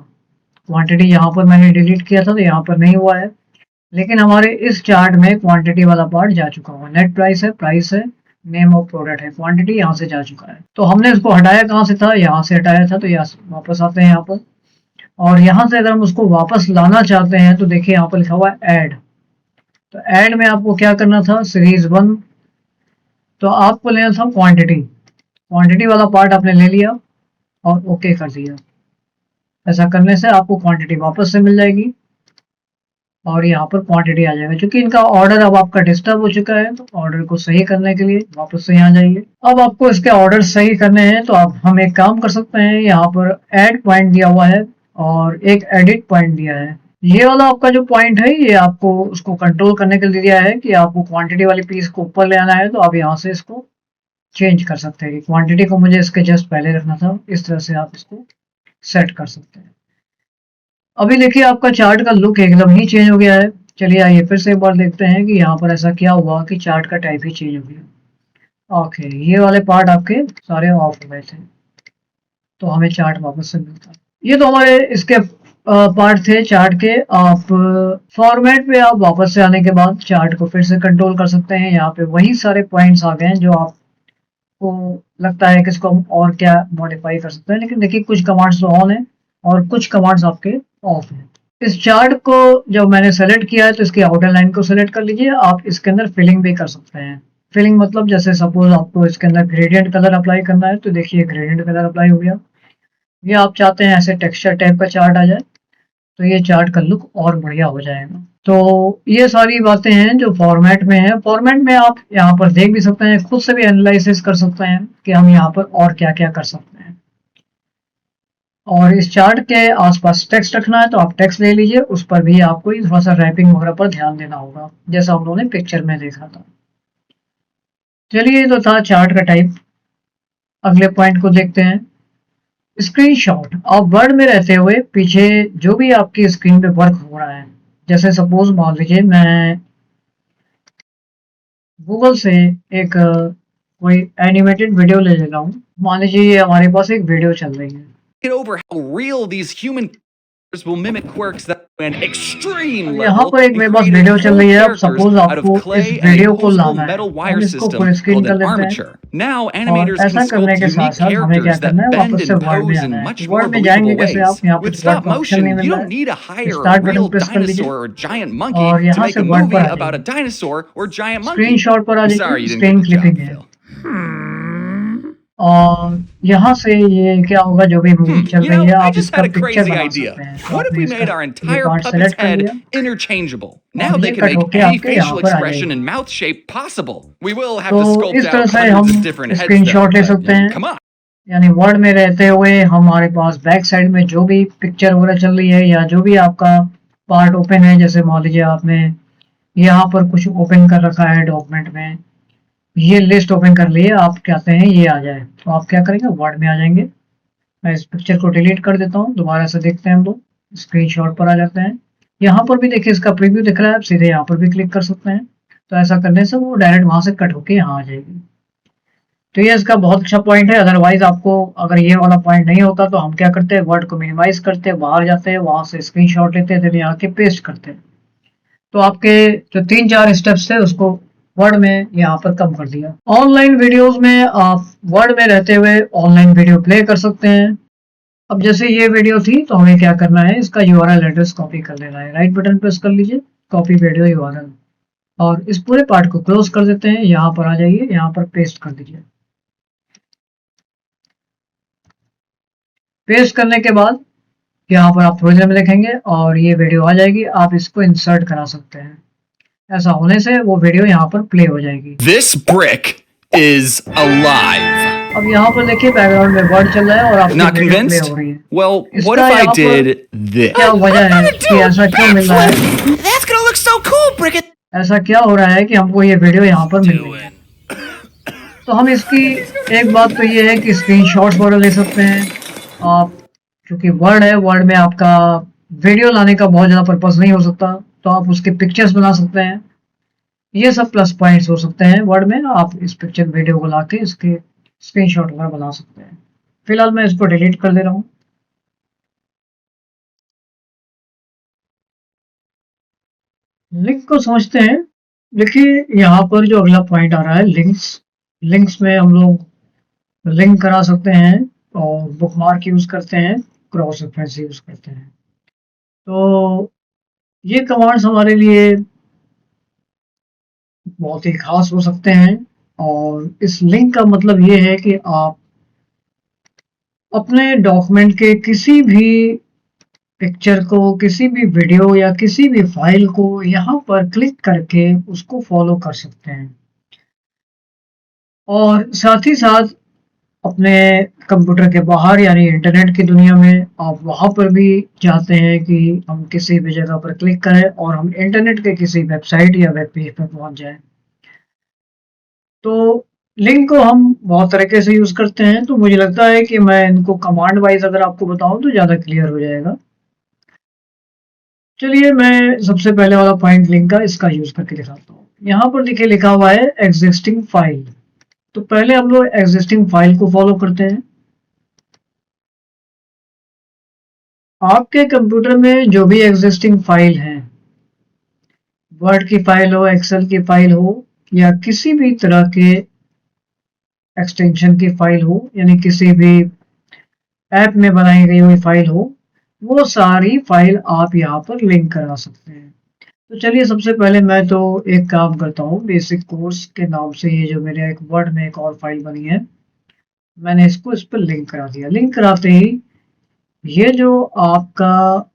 क्वांटिटी यहाँ पर मैंने डिलीट किया था तो यहाँ पर नहीं हुआ है, लेकिन हमारे इस चार्ट में क्वांटिटी वाला पार्ट जा चुका हुआ। नेट प्राइस है, नेम ऑफ प्रोडक्ट है, क्वांटिटी यहाँ से जा चुका है। तो हमने इसको हटाया कहाँ से था? यहाँ से हटाया था। तो यहाँ वापस आते हैं यहाँ पर, और यहाँ से अगर हम उसको वापस लाना चाहते हैं तो देखिए यहाँ पर लिखा हुआ है ऐड। तो ऐड में आपको क्या करना था? सीरीज 1, तो आपको लेना था क्वांटिटी वाला पार्ट आपने ले लिया और ओके कर दिया। ऐसा करने से आपको क्वांटिटी वापस से मिल जाएगी और यहाँ पर क्वांटिटी आ जाएगा। क्योंकि इनका ऑर्डर अब आपका डिस्टर्ब हो चुका है, तो ऑर्डर को सही करने के लिए वापस से यहाँ जाइए। अब आपको इसके ऑर्डर सही करने हैं तो आप हम एक काम कर सकते हैं। यहाँ पर ऐड पॉइंट दिया हुआ है और एक एडिट पॉइंट दिया है। ये वाला आपका जो पॉइंट है ये आपको उसको कंट्रोल करने के लिए दिया है कि आपको क्वांटिटी वाली पीस को ऊपर ले आना है। तो आप यहाँ से इसको चेंज कर सकते हैं कि क्वांटिटी को मुझे इसके जस्ट पहले रखना था, इस तरह से आप इसको सेट कर सकते हैं। अभी देखिए आपका चार्ट का लुक एकदम ही चेंज हो गया है। चलिए आइए फिर से एक बार देखते हैं कि यहाँ पर ऐसा क्या हुआ कि चार्ट का टाइप ही चेंज हो गया। ओके, ये वाले पार्ट आपके सारे ऑफ हो गए थे, तो हमें चार्ट वापस से मिलता। ये तो हमारे इसके पार्ट थे चार्ट के। आप फॉर्मेट पे आप वापस से आने के बाद चार्ट को फिर से कंट्रोल कर सकते हैं। यहाँ पे वही सारे पॉइंट्स आ गए हैं जो आपको लगता है कि इसको हम और क्या मॉडिफाई कर सकते हैं। लेकिन देखिए कुछ कमांड्स तो ऑन है और कुछ कमांड्स आपके ऑफ है। इस चार्ट को जब मैंने सेलेक्ट किया है तो इसकी आउटर लाइन को सेलेक्ट कर लीजिए। आप इसके अंदर फिलिंग भी कर सकते हैं। फिलिंग मतलब जैसे सपोज आपको इसके अंदर ग्रेडियंट कलर अप्लाई करना है तो देखिए ग्रेडियंट कलर अप्लाई हो गया। ये आप चाहते हैं ऐसे टेक्सचर टाइप का चार्ट आ जाए तो ये चार्ट का लुक और बढ़िया हो जाएगा। तो ये सारी बातें हैं जो फॉर्मेट में है। फॉर्मेट में आप यहाँ पर देख भी सकते हैं, खुद से भी एनालिसिस कर सकते हैं कि हम यहाँ पर और क्या क्या कर सकते हैं। और इस चार्ट के आसपास टेक्स्ट रखना है तो आप टेक्स्ट ले लीजिए, उस पर भी आपको थोड़ा सा रैपिंग वगैरह पर ध्यान देना होगा जैसा हम लोगों ने पिक्चर में देखा था। चलिए, तो था चार्ट का टाइप। अगले पॉइंट को देखते हैं, स्क्रीनशॉट। आप वर्ड में रहते हुए पीछे जो भी आपकी स्क्रीन पे वर्क हो रहा है, जैसे सपोज मान लीजिए मैं गूगल से एक कोई एनिमेटेड वीडियो ले लेता हूँ। मान लीजिए ये हमारे पास एक वीडियो चल रही है। Get over how real these human characters will mimic quirks that an extreme यहाँ level पर एक मेरे पास वीडियो चल रही है। अब सपोज out of आपको clay इस and a वीडियो को posable लाना है, metal हम wire इसको system फुल स्क्रीन called कर an लेते हैं। armature. Now और animators ऐसा can करने sculpt के साथ unique साथ हमें क्या characters that करना है, bend वापस से and वर्ड में pose आना in है। much वर्ड more में जाएंगे believable कैसे? ways. आप यहाँ पे With वर्ड stop का ऑप्शन नहीं motion, मिल you रहा don't है, need to hire a start real button press कर लीजिए dinosaur or giant monkey और to यहाँ make से a वर्ड movie पर आ about a जाइए। dinosaur or giant monkey. Screenshot पर आ I'm sorry जाइए, you didn't screen get the clipping job, है। Phil. और यहाँ से ये क्या होगा, जो भी मूवी चल You रही know, है I आप just इसका had a पिक्चर crazy बना idea. सकते हैं। तो What if आपने we इसका made our ये entire पार्ट puppet's सेलेक्ट कर head लिया interchangeable? Now और they ये can कट make होके any आपके यहाँ facial पर आ expression जाएगी। and mouth shape possible. We will have तो to sculpt इस तरह out से hundreds हम of different heads though, screenshot ले but सकते हैं। come on. यानी वर्ड में रहते हुए हमारे पास बैक साइड में जो भी पिक्चर वगैरह चल रही है या जो भी आपका पार्ट ओपन है, जैसे मान लीजिए आपने यहाँ पर कुछ ओपन कर रखा है डॉक्यूमेंट में, ये लिस्ट ओपन कर ली है, आप चाहते हैं ये आ जाए तो आप क्या करेंगे, वर्ड में आ जाएंगे। मैं इस पिक्चर को डिलीट कर देता हूँ, दोबारा से देखते हैं हम लोग। स्क्रीनशॉट पर आ जाते हैं, यहाँ पर भी देखिए इसका प्रीव्यू दिख रहा है, आप सीधे यहाँ पर भी क्लिक कर सकते हैं। तो ऐसा करने से वो डायरेक्ट वहां से कट होके यहाँ आ जाएगी। तो ये इसका बहुत अच्छा पॉइंट है। अदरवाइज आपको अगर ये वाला पॉइंट नहीं होता तो हम क्या करते हैं, वर्ड को मिनिमाइज करते हैं, बाहर जाते हैं, वहां से स्क्रीनशॉट लेते हैं, फिर यहाँ के पेस्ट करते हैं। तो आपके जो 3-4 स्टेप्स थे उसको वर्ड में यहाँ पर कम कर दिया। ऑनलाइन वीडियोस में आप वर्ड में रहते हुए ऑनलाइन वीडियो प्ले कर सकते हैं। अब जैसे ये वीडियो थी तो हमें क्या करना है, इसका यूआरएल एड्रेस कॉपी कर लेना है। राइट बटन प्रेस कर लीजिए, कॉपी वीडियो यूआरएल, और इस पूरे पार्ट को क्लोज कर देते हैं। यहाँ पर आ जाइए, यहाँ पर पेस्ट कर दीजिए। पेस्ट करने के बाद यहाँ पर आप थोड़ी देर में देखेंगे और ये वीडियो आ जाएगी। आप इसको इंसर्ट करा सकते हैं। ऐसा होने से वो वीडियो यहाँ पर प्ले हो जाएगी। This brick is alive. अब यहाँ पर देखिए बैकग्राउंड में वर्ड चल रहा है और आपकी Not वीडियो प्ले convinced? हो रही है। Well, इसका what if I यहाँ पर did this? क्या वजह है कि ऐसा क्यों मिल रहा है? That's gonna look so cool, Brickett. ऐसा क्या हो रहा है कि हमको ये वीडियो यहाँ पर मिल रही है? तो हम इसकी एक बात तो ये है कि स्क्रीनशॉट्स वगैरह ले सकते हैं आप, क्योंकि वर्ड है, वर्ड में आपका वीडियो लाने का बहुत ज़्यादा पर्पस नहीं हो सकता, तो आप उसके पिक्चर्स बना सकते हैं। ये सब प्लस पॉइंट्स हो सकते हैं वर्ड में। आप इस पिक्चर वीडियो को लाके इसके स्क्रीनशॉट वगैरह बना सकते हैं। फिलहाल मैं इसको डिलीट कर दे रहा हूँ। लिंक को समझते हैं। देखिए यहाँ पर जो अगला पॉइंट आ रहा है, लिंक्स। लिंक्स में हम लोग लिंक करा सकते हैं और बुकमार्क यूज करते हैं, क्रॉस रेफरेंस यूज करते हैं। तो ये कमांड्स हमारे लिए बहुत ही खास हो सकते हैं। और इस लिंक का मतलब ये है कि आप अपने डॉक्यूमेंट के किसी भी पिक्चर को, किसी भी वीडियो या किसी भी फाइल को यहाँ पर क्लिक करके उसको फॉलो कर सकते हैं। और साथ ही साथ अपने कंप्यूटर के बाहर यानी इंटरनेट की दुनिया में आप वहाँ पर भी चाहते हैं कि हम किसी भी जगह पर क्लिक करें और हम इंटरनेट के किसी वेबसाइट या वेब पेज पर पहुँच जाएं। तो लिंक को हम बहुत तरीके से यूज़ करते हैं, तो मुझे लगता है कि मैं इनको कमांड वाइज अगर आपको बताऊं तो ज़्यादा क्लियर हो जाएगा। चलिए मैं सबसे पहले वाला पॉइंट लिंक का इसका यूज़ करके दिखाता हूँ। यहाँ पर देखिए लिखा हुआ है एग्जिस्टिंग फाइल। तो पहले हम लोग एग्जिस्टिंग फाइल को फॉलो करते हैं। आपके कंप्यूटर में जो भी एग्जिस्टिंग फाइल है, वर्ड की फाइल हो, एक्सेल की फाइल हो, या किसी भी तरह के एक्सटेंशन की फाइल हो, यानी किसी भी ऐप में बनाई गई हुई फाइल हो, वो सारी फाइल आप यहाँ पर लिंक करा सकते हैं। तो चलिए सबसे पहले मैं तो एक काम करता हूँ, बेसिक कोर्स के नाम से ये जो मेरे एक वर्ड में एक और फाइल बनी है, मैंने इसको इस पर लिंक करा दिया। लिंक कराते ही ये जो आपका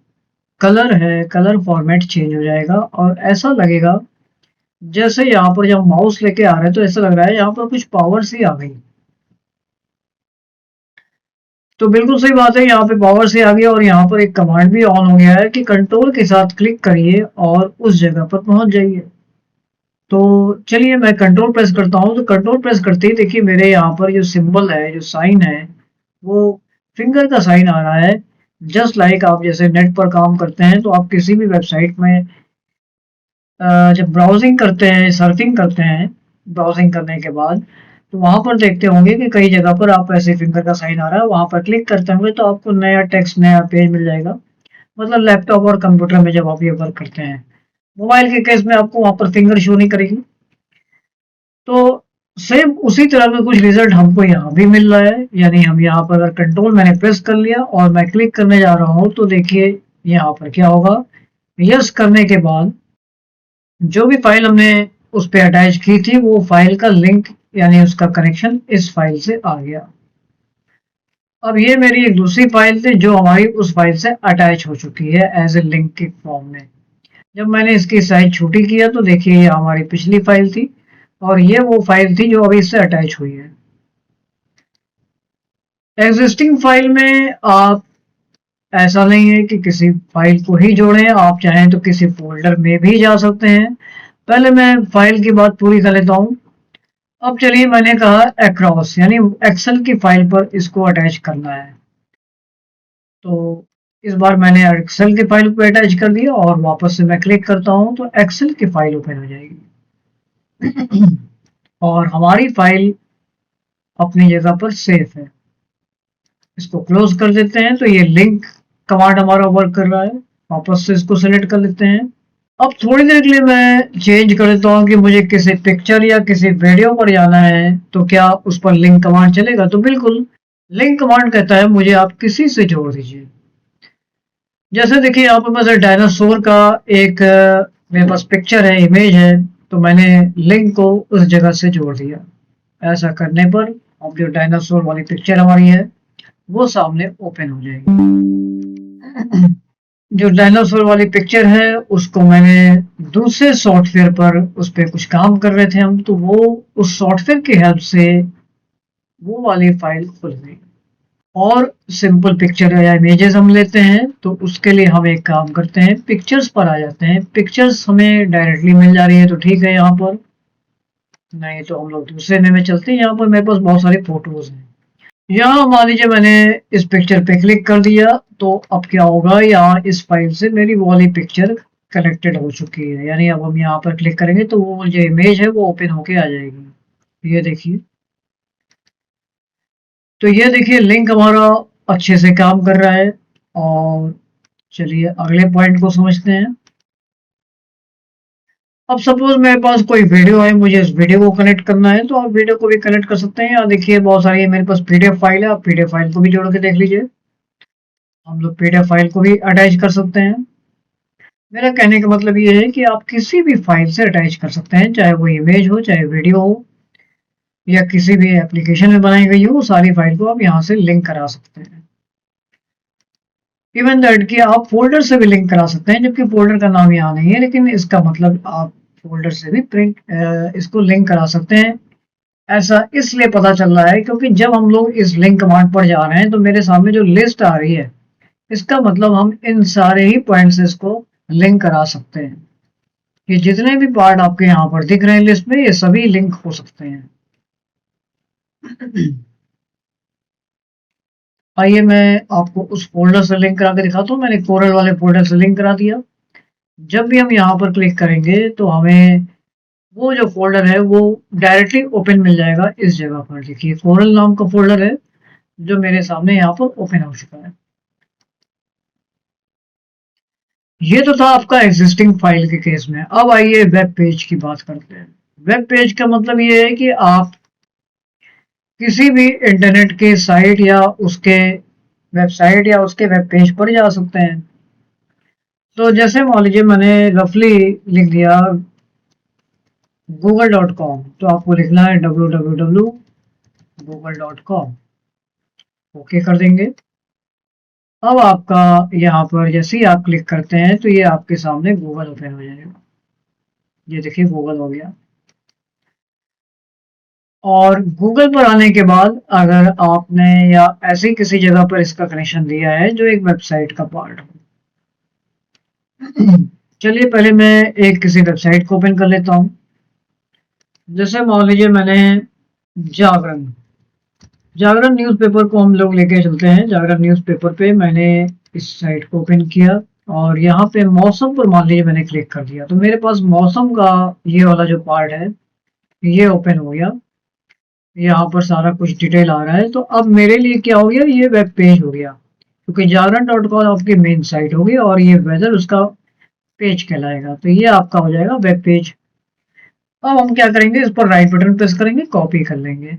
कलर है, कलर फॉर्मेट चेंज हो जाएगा और ऐसा लगेगा जैसे यहाँ पर जब माउस लेके आ रहे हैं तो ऐसा लग रहा है यहाँ पर कुछ पावर सी आ गई। तो बिल्कुल सही बात है, यहाँ पे पावर से आ गया और यहाँ पर एक कमांड भी ऑन हो गया है कि कंट्रोल के साथ क्लिक करिए और उस जगह पर पहुंच जाइए। तो चलिए मैं कंट्रोल प्रेस करता हूँ। तो कंट्रोल प्रेस करते ही देखिए मेरे यहाँ पर जो सिंबल है, जो साइन है, वो फिंगर का साइन आ रहा है। जस्ट लाइक आप जैसे नेट पर काम करते हैं तो आप किसी भी वेबसाइट में जब ब्राउजिंग करते हैं, सर्फिंग करते हैं, ब्राउजिंग करने के बाद तो वहां पर देखते होंगे कि कई जगह पर आप ऐसे फिंगर का साइन आ रहा है, वहां पर क्लिक करते होंगे तो आपको नया टेक्स्ट, नया पेज मिल जाएगा। मतलब लैपटॉप और कंप्यूटर में जब आप ये वर्क करते हैं। मोबाइल के केस में आपको वहां पर फिंगर शो नहीं करेगी। तो सेम उसी तरह में कुछ रिजल्ट हमको यहाँ भी मिल रहा है। यानी हम यहाँ पर अगर कंट्रोल मैंने प्रेस कर लिया और मैं क्लिक करने जा रहा हूँ तो देखिए यहाँ पर क्या होगा। यस करने के बाद जो भी फाइल हमने उस पर अटैच की थी वो फाइल का लिंक यानी उसका कनेक्शन इस फाइल से आ गया। अब ये मेरी एक दूसरी फाइल थी जो हमारी उस फाइल से अटैच हो चुकी है एज ए लिंक के फॉर्म में। जब मैंने इसकी साइज छोटी किया तो देखिए ये हमारी पिछली फाइल थी और ये वो फाइल थी जो अभी इससे अटैच हुई है। एग्जिस्टिंग फाइल में आप ऐसा नहीं है कि किसी फाइल को ही जोड़ें, आप चाहें तो किसी फोल्डर में भी जा सकते हैं। पहले मैं फाइल की बात पूरी कर लेता हूँ। अब चलिए मैंने कहा अक्रॉस यानी एक्सेल की फाइल पर इसको अटैच करना है। तो इस बार मैंने एक्सेल की फाइल पर अटैच कर दिया और वापस से मैं क्लिक करता हूँ तो एक्सेल की फाइल ओपन हो जाएगी और हमारी फाइल अपनी जगह पर सेफ है। इसको क्लोज कर देते हैं। तो ये लिंक कमांड हमारा वर्क कर रहा है। वापस से इसको सेलेक्ट कर लेते हैं अब थोड़ी देर के लिए मैं चेंज कर देता हूँ कि मुझे किसी पिक्चर या किसी वीडियो पर जाना है, तो क्या उस पर लिंक कमांड चलेगा? तो बिल्कुल, लिंक कमांड कहता है मुझे आप किसी से जोड़ दीजिए। जैसे देखिए यहाँ पर बस डायनासोर का एक मेरे पास पिक्चर है, इमेज है, तो मैंने लिंक को उस जगह से जोड़ दिया। ऐसा करने पर अब जो डायनासोर वाली पिक्चर हमारी है वो सामने ओपन हो जाएगी। जो डायनासोर वाली पिक्चर है उसको मैंने दूसरे सॉफ्टवेयर पर उस पर कुछ काम कर रहे थे हम, तो वो उस सॉफ्टवेयर की हेल्प से वो वाली फाइल खुल गई। और सिंपल पिक्चर या इमेजेस हम लेते हैं तो उसके लिए हम एक काम करते हैं, पिक्चर्स पर आ जाते हैं। पिक्चर्स हमें डायरेक्टली मिल जा रही है तो ठीक है, यहाँ पर नहीं तो हम लोग दूसरे में चलते हैं। यहाँ पर मेरे पास बहुत सारी फोटोज हैं। यहाँ मान लीजिए मैंने इस पिक्चर पे क्लिक कर दिया, तो अब क्या होगा, यहाँ इस फाइल से मेरी वो वाली पिक्चर कनेक्टेड हो चुकी है। यानी अब हम यहाँ पर क्लिक करेंगे तो वो जो इमेज है वो ओपन होके आ जाएगी। ये देखिए, तो ये देखिए लिंक हमारा अच्छे से काम कर रहा है। और चलिए अगले पॉइंट को समझते हैं। अब सपोज मेरे पास कोई वीडियो है, मुझे इस वीडियो को कनेक्ट करना है, तो आप वीडियो को भी कनेक्ट कर सकते हैं। यहाँ देखिए बहुत सारी मेरे पास पीडीएफ फाइल है, आप पीडीएफ फाइल को भी जोड़ के देख लीजिए। हम लोग पीडीएफ फाइल को भी अटैच कर सकते हैं। मेरा कहने का मतलब ये है कि आप किसी भी फाइल से अटैच कर सकते हैं, चाहे वो इमेज हो, चाहे वीडियो हो, या किसी भी एप्लीकेशन में बनाई गई हो, वो सारी फाइल को आप यहाँ से लिंक करा सकते हैं। इवन दैट कि आप फोल्डर से भी लिंक करा सकते हैं, जबकि फोल्डर का नाम यहाँ नहीं है, लेकिन इसका मतलब आप फोल्डर से भी इसको लिंक करा सकते हैं। ऐसा इसलिए पता चल रहा है क्योंकि जब हम लोग इस लिंक कमांड पर जा रहे हैं तो मेरे सामने जो लिस्ट आ रही है, इसका मतलब हम इन सारे ही पॉइंट से इसको लिंक करा सकते हैं। ये जितने भी पार्ट आपके यहाँ पर दिख रहे हैं लिस्ट में, ये सभी लिंक हो सकते हैं। आइए मैं आपको उस फोल्डर से लिंक करा के दिखाता हूँ। मैंने कोरल वाले फोल्डर से लिंक करा दिया। जब भी हम यहाँ पर क्लिक करेंगे तो हमें वो जो फोल्डर है वो डायरेक्टली ओपन मिल जाएगा। इस जगह पर देखिए कोरल नाम का फोल्डर है जो मेरे सामने यहाँ पर ओपन हो चुका है। ये तो था आपका एग्जिस्टिंग फाइल के केस में। अब आइए वेब पेज की बात करते हैं। वेब पेज का मतलब ये है कि आप किसी भी इंटरनेट के साइट या उसके वेबसाइट या उसके वेब पेज पर जा सकते हैं। तो जैसे मान लीजिए मैंने रफली लिख दिया google.com, तो आपको लिखना है www.google.com। ओके कर देंगे। अब आपका यहाँ पर जैसे ही आप क्लिक करते हैं तो ये आपके सामने गूगल ओपन हो जाएगा। ये देखिए गूगल हो गया। और गूगल पर आने के बाद अगर आपने या ऐसी किसी जगह पर इसका कनेक्शन दिया है जो एक वेबसाइट का पार्ट हो, चलिए पहले मैं एक किसी वेबसाइट को ओपन कर लेता हूँ। जैसे मान लीजिए मैंने जागरण जागरण न्यूज़पेपर को हम लोग लेके चलते हैं। जागरण न्यूज़पेपर पे मैंने इस साइट को ओपन किया और यहाँ पे मौसम पर मान लीजिए मैंने क्लिक कर दिया, तो मेरे पास मौसम का ये वाला जो पार्ट है ये ओपन हो गया। यहाँ पर सारा कुछ डिटेल आ रहा है। तो अब मेरे लिए क्या हो गया, ये वेब पेज हो गया, क्योंकि जागरण.com आपकी मेन साइट होगी और ये वेदर उसका पेज कहलाएगा। तो ये आपका हो जाएगा वेब पेज। अब हम क्या करेंगे, इस पर राइट बटन प्रेस करेंगे, कॉपी कर लेंगे।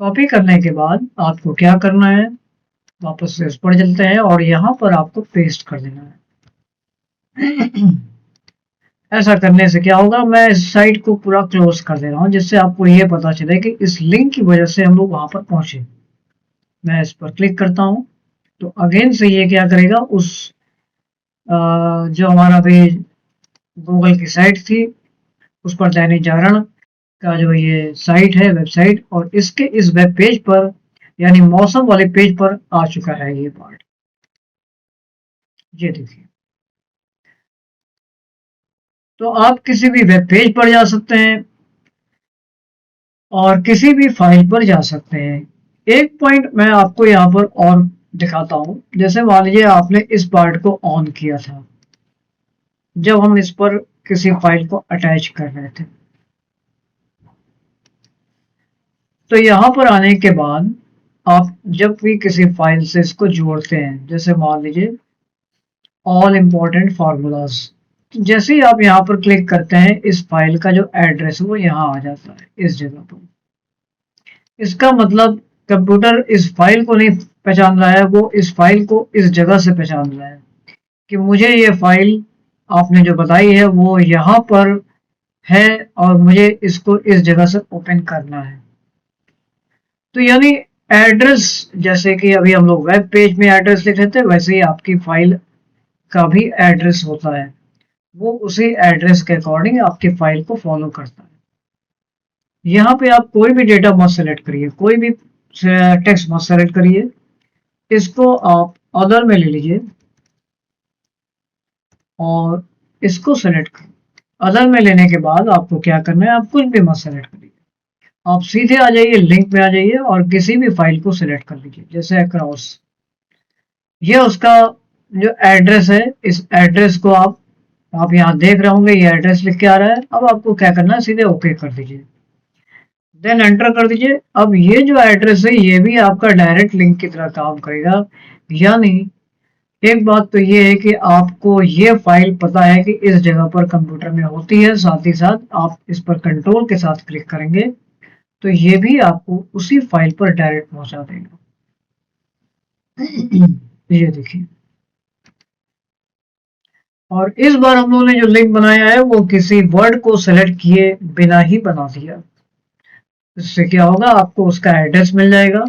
कॉपी करने के बाद आपको क्या करना है, वापस से इस पर चलते हैं और यहाँ पर आपको पेस्ट कर देना है। ऐसा करने से क्या होगा, मैं इस साइट को पूरा क्लोज कर दे रहा हूँ, जिससे आपको ये पता चले कि इस लिंक की वजह से हम लोग वहां पर पहुंचे। मैं इस पर क्लिक करता हूँ तो अगेन से ये क्या करेगा, उस जो हमारा भी गूगल की साइट थी उस पर दैनिक जागरण का जो ये साइट है, वेबसाइट, और इसके इस वेब पेज पर यानी मौसम वाले पेज पर आ चुका है ये पार्ट। ये देखिए, तो आप किसी भी वेब पेज पर जा सकते हैं और किसी भी फाइल पर जा सकते हैं। एक पॉइंट मैं आपको यहाँ पर और दिखाता हूँ। जैसे मान लीजिए आपने इस पार्ट को ऑन किया था जब हम इस पर किसी फाइल को अटैच कर रहे थे, तो यहाँ पर आने के बाद आप जब भी किसी फाइल से इसको जोड़ते हैं, जैसे मान लीजिए ऑल इम्पोर्टेंट फार्मूलाज, जैसे ही आप यहाँ पर क्लिक करते हैं, इस फाइल का जो एड्रेस है वो यहाँ आ जाता है इस जगह पर। इसका मतलब कंप्यूटर इस फाइल को नहीं पहचान रहा है, वो इस फाइल को इस जगह से पहचान रहा है कि मुझे ये फाइल आपने जो बताई है वो यहाँ पर है और मुझे इसको इस जगह से ओपन करना है। तो यानी एड्रेस, जैसे कि अभी हम लोग वेब पेज में एड्रेस लिख लेते हैं, वैसे ही आपकी फाइल का भी एड्रेस होता है। वो उसी एड्रेस के अकॉर्डिंग आपकी फाइल को फॉलो करता है। यहाँ पे आप कोई भी डेटा मत सेलेक्ट करिए, कोई भी टेक्स्ट मत सेलेक्ट करिए। इसको आप अदर में ले लीजिए और इसको सेलेक्ट करिए। अदर में लेने के बाद आपको क्या करना है, आप कुछ भी मत सेलेक्ट करिए, आप सीधे आ जाइए, लिंक में आ जाइए और किसी भी फाइल को सिलेक्ट कर लीजिए, जैसे अक्रॉस। ये उसका जो एड्रेस है, इस एड्रेस को आप यहाँ देख रहे होंगे, ये एड्रेस लिख के आ रहा है। अब आपको क्या करना है, सीधे ओके कर दीजिए, देन एंटर कर दीजिए। अब ये जो एड्रेस है ये भी आपका डायरेक्ट लिंक की तरह काम करेगा। यानी एक बात तो ये है कि आपको ये फाइल पता है कि इस जगह पर कंप्यूटर में होती है, साथ ही साथ आप इस पर कंट्रोल के साथ क्लिक करेंगे तो ये भी आपको उसी फाइल पर डायरेक्ट पहुंचा देगा। ये देखिए, और इस बार हम लोगों ने जो लिंक बनाया है वो किसी वर्ड को सेलेक्ट किए बिना ही बना दिया। इससे क्या होगा, आपको उसका एड्रेस मिल जाएगा।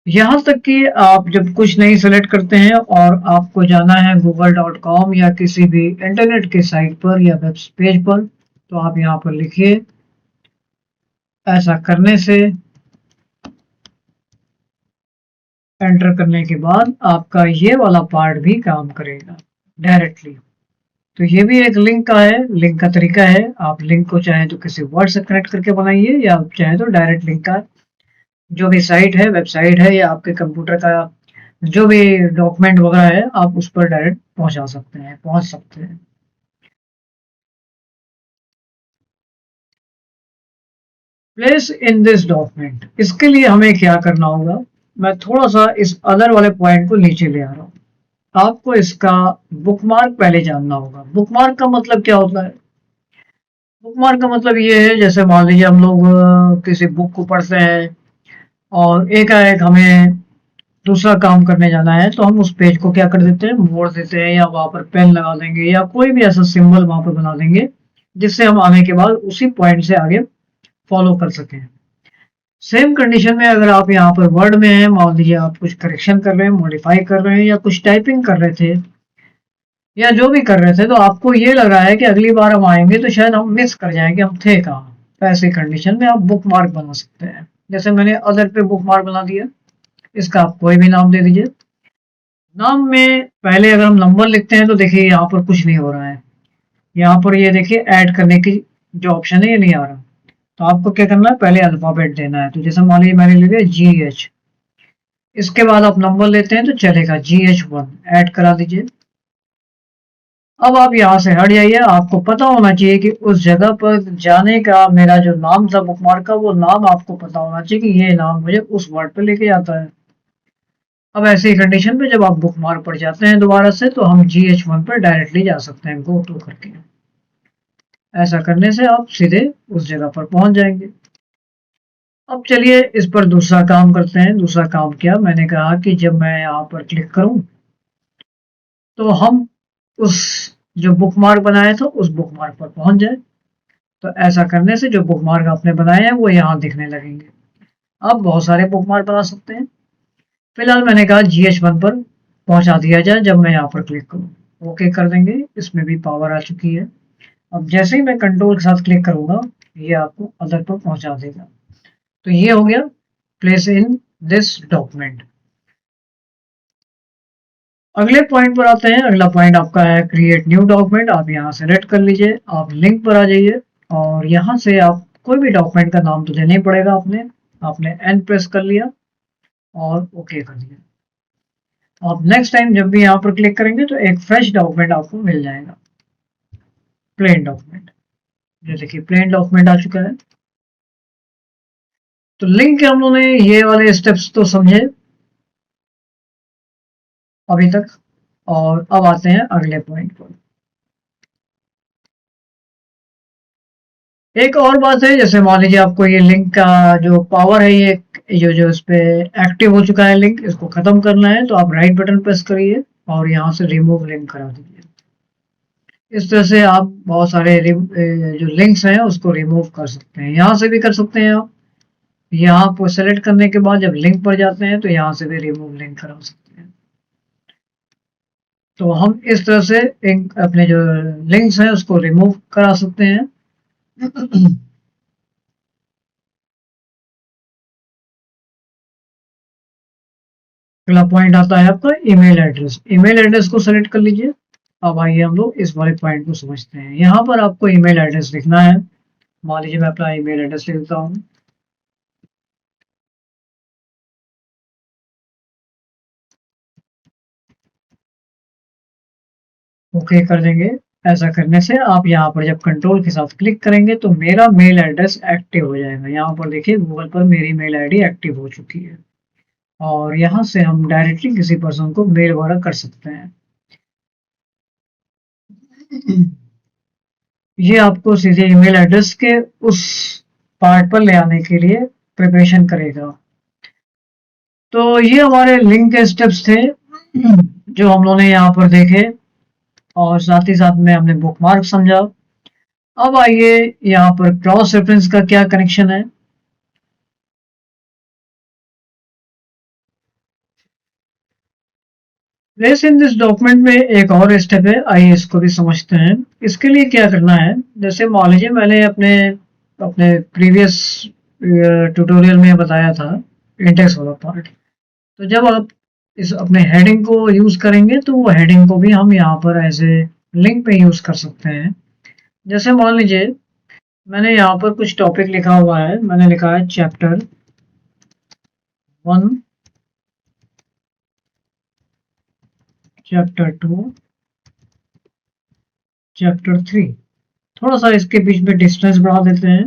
यहाँ तक कि आप जब कुछ नहीं सेलेक्ट करते हैं और आपको जाना है google.com या किसी भी इंटरनेट के साइट पर या वेब पेज पर, तो आप यहाँ पर लिखिए। ऐसा करने से, एंटर करने के बाद आपका ये वाला पार्ट भी काम करेगा डायरेक्टली। तो ये भी एक लिंक का है, लिंक का तरीका है। आप लिंक को चाहे तो किसी वर्ड से कनेक्ट करके बनाइए या चाहे तो डायरेक्ट लिंक का जो भी साइट है, वेबसाइट है या आपके कंप्यूटर का जो भी डॉक्यूमेंट वगैरह है, आप उस पर डायरेक्ट पहुंच सकते हैं। प्लेस इन दिस डॉक्यूमेंट, इसके लिए हमें क्या करना होगा, मैं थोड़ा सा इस अदर वाले पॉइंट को नीचे ले आ रहा हूँ। आपको इसका बुकमार्क पहले जानना होगा। बुकमार्क का मतलब क्या होता है? बुकमार्क का मतलब ये है, जैसे मान लीजिए हम लोग किसी बुक को पढ़ते हैं और एकाएक हमें दूसरा काम करने जाना है, तो हम उस पेज को क्या कर देते हैं, मोड़ देते हैं या वहां पर पेन लगा देंगे या कोई भी ऐसा सिंबल वहां पर बना देंगे जिससे हम आने के बाद उसी पॉइंट से आगे फॉलो कर सकें। सेम कंडीशन में अगर आप यहाँ पर वर्ड में हैं, मान लीजिए आप कुछ करेक्शन कर रहे हैं, मॉडिफाई कर रहे हैं या कुछ टाइपिंग कर रहे थे या जो भी कर रहे थे, तो आपको ये लग रहा है कि अगली बार हम आएंगे तो शायद हम मिस कर जाएंगे हम थे कहाँ, तो ऐसी कंडीशन में आप बुक मार्क बना सकते हैं। जैसे मैंने अदर पे बुक मार्क बना दिया, इसका आप कोई भी नाम दे दीजिए। नाम में पहले अगर हम नंबर लिखते हैं तो देखिए यहाँ पर कुछ नहीं हो रहा है, यहाँ पर ये देखिए ऐड करने की जो ऑप्शन है ये नहीं आ रहा। तो आपको क्या करना है, पहले अल्फाबेट देना है। तो जैसे मान लीजिए मैंने ले लिया GH, इसके बाद आप नंबर लेते हैं तो चलेगा GH1, ऐड करा दीजिए। अब आप यहाँ से हट जाइए, आपको पता होना चाहिए कि उस जगह पर जाने का मेरा जो नाम था बुकमार्क का, वो नाम आपको पता होना चाहिए कि ये नाम मुझे उस वर्ड पे लेके जाता है। अब ऐसी कंडीशन पे जब आप बुकमार्क पर जाते हैं दोबारा से, तो हम GH1 पर डायरेक्टली जा सकते हैं गो टू करके। ऐसा करने से आप सीधे उस जगह पर पहुंच जाएंगे। अब चलिए इस पर दूसरा काम करते हैं। दूसरा काम क्या, मैंने कहा कि जब मैं यहाँ पर क्लिक करूं तो हम उस जो बुकमार्क बनाया था उस बुकमार्क पर पहुंच जाए। तो ऐसा करने से जो बुकमार्क आपने बनाए हैं वो यहाँ दिखने लगेंगे। आप बहुत सारे बुकमार्क बना सकते हैं। फिलहाल मैंने कहा GH1 पर पहुंचा दिया जाए। जब मैं यहाँ पर क्लिक करूँ, ओके कर देंगे, इसमें भी पावर आ चुकी है। अब जैसे ही मैं कंट्रोल के साथ क्लिक करूंगा, ये आपको अदर पर पहुंचा देगा। तो ये हो गया प्लेस इन दिस डॉक्यूमेंट। अगले पॉइंट पर आते हैं। अगला पॉइंट आपका है क्रिएट न्यू डॉक्यूमेंट। आप यहाँ सेलेक्ट कर लीजिए, आप लिंक पर आ जाइए और यहाँ से आप कोई भी डॉक्यूमेंट का नाम तो देना ही पड़ेगा। आपने एन प्रेस कर लिया और ओके कर दिया। आप नेक्स्ट टाइम जब भी यहाँ पर क्लिक करेंगे तो एक फ्रेश डॉक्यूमेंट आपको मिल जाएगा, प्लेन डॉक्यूमेंट। जैसे कि प्लेन डॉक्यूमेंट आ चुका है। तो लिंक के हम लोगों ने ये वाले स्टेप्स तो समझे अभी तक, और अब आते हैं अगले पॉइंट पर। एक और बात है, जैसे मान लीजिए आपको ये लिंक का जो पावर है, ये जो इस पे एक्टिव हो चुका है लिंक, इसको खत्म करना है तो आप राइट बटन प्रेस करिए और यहाँ से रिमूव लिंक करा दीजिए। इस तरह से आप बहुत सारे जो लिंक्स हैं उसको रिमूव कर सकते हैं। यहाँ से भी कर सकते हैं आप। यहाँ पर सेलेक्ट करने के बाद जब लिंक पर जाते हैं तो यहाँ से भी रिमूव लिंक करा सकते हैं। तो हम इस तरह से अपने जो लिंक्स हैं उसको रिमूव करा सकते हैं। अगला पॉइंट आता है आपका ईमेल एड्रेस। ईमेल एड्रेस को सेलेक्ट कर लीजिए। अब आइए हम लोग इस वाले पॉइंट को समझते हैं। यहाँ पर आपको ईमेल एड्रेस लिखना है। मान लीजिए मैं अपना ईमेल एड्रेस लिखता हूँ। ओके कर देंगे। ऐसा करने से आप यहाँ पर जब कंट्रोल के साथ क्लिक करेंगे तो मेरा मेल एड्रेस एक्टिव हो जाएगा। यहाँ पर देखिए गूगल पर मेरी मेल आईडी एक्टिव हो चुकी है और यहाँ से हम डायरेक्टली किसी पर्सन को मेल वगैरह कर सकते हैं। ये आपको सीधे ईमेल एड्रेस के उस पार्ट पर ले आने के लिए प्रिपरेशन करेगा। तो ये हमारे लिंक के स्टेप्स थे जो हम लोगों ने यहाँ पर देखे और साथ ही साथ में हमने बुकमार्क समझा। अब आइए यहाँ पर क्रॉस रेफरेंस का क्या कनेक्शन है। प्लेस इन दिस डॉक्यूमेंट में एक और स्टेप है, आइए इसको भी समझते हैं। इसके लिए क्या करना है, जैसे मान लीजिए मैंने अपने अपने प्रीवियस ट्यूटोरियल में बताया था इंडेक्स वाला पार्ट। तो जब आप इस अपने हेडिंग को यूज करेंगे तो वो हेडिंग को भी हम यहाँ पर ऐसे लिंक पे यूज कर सकते हैं। जैसे मान लीजिए मैंने यहाँ पर कुछ टॉपिक लिखा हुआ है। मैंने लिखा है चैप्टर 1, चैप्टर 2, चैप्टर 3। थोड़ा सा इसके बीच में डिस्टेंस बढ़ा देते हैं।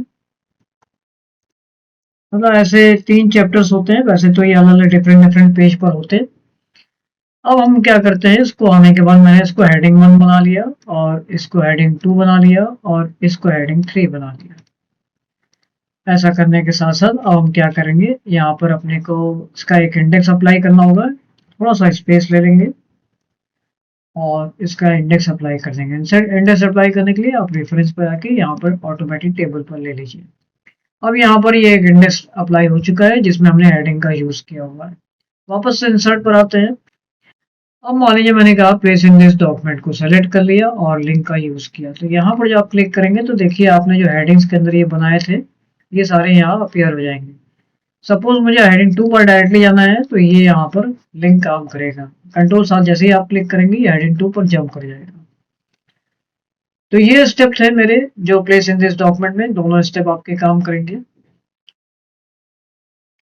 मतलब ऐसे 3 चैप्टर्स होते हैं, वैसे तो ये अलग अलग डिफरेंट पेज पर होते हैं। अब हम क्या करते हैं, इसको आने के बाद मैंने इसको हेडिंग 1 बना लिया और इसको हेडिंग 2 बना लिया और इसको हेडिंग 3 बना लिया। ऐसा करने के साथ साथ अब हम क्या करेंगे, यहाँ पर अपने को इसका एक इंडेक्स अप्लाई करना होगा। थोड़ा सा स्पेस ले लेंगे और इसका इंडेक्स अप्लाई कर देंगे। इंडेक्स अप्लाई करने के लिए आप रेफरेंस पर आके यहाँ पर ऑटोमेटिक टेबल पर ले लीजिए। अब यहाँ पर ये एक इंडेक्स अप्लाई हो चुका है जिसमें हमने हेडिंग का यूज किया हुआ है। वापस से इंसर्ट पर आते हैं। अब मान लीजिए मैंने कहा प्लेस इन दिस डॉक्यूमेंट को सेलेक्ट कर लिया और लिंक का यूज किया। तो यहाँ पर जब आप क्लिक करेंगे तो देखिए आपने जो हेडिंग्स के अंदर ये बनाए थे ये सारे यहाँ अपीयर हो जाएंगे। सपोज मुझे हेडिंग 2 पर डायरेक्टली जाना है तो ये यहाँ पर लिंक काम करेगा। कंट्रोल साथ जैसे ही आप क्लिक करेंगे ये हेडिंग 2 पर जंप कर जाएगा। तो ये स्टेप थे मेरे जो प्लेस इन दिस डॉक्यूमेंट में, दोनों स्टेप आपके काम करेंगे।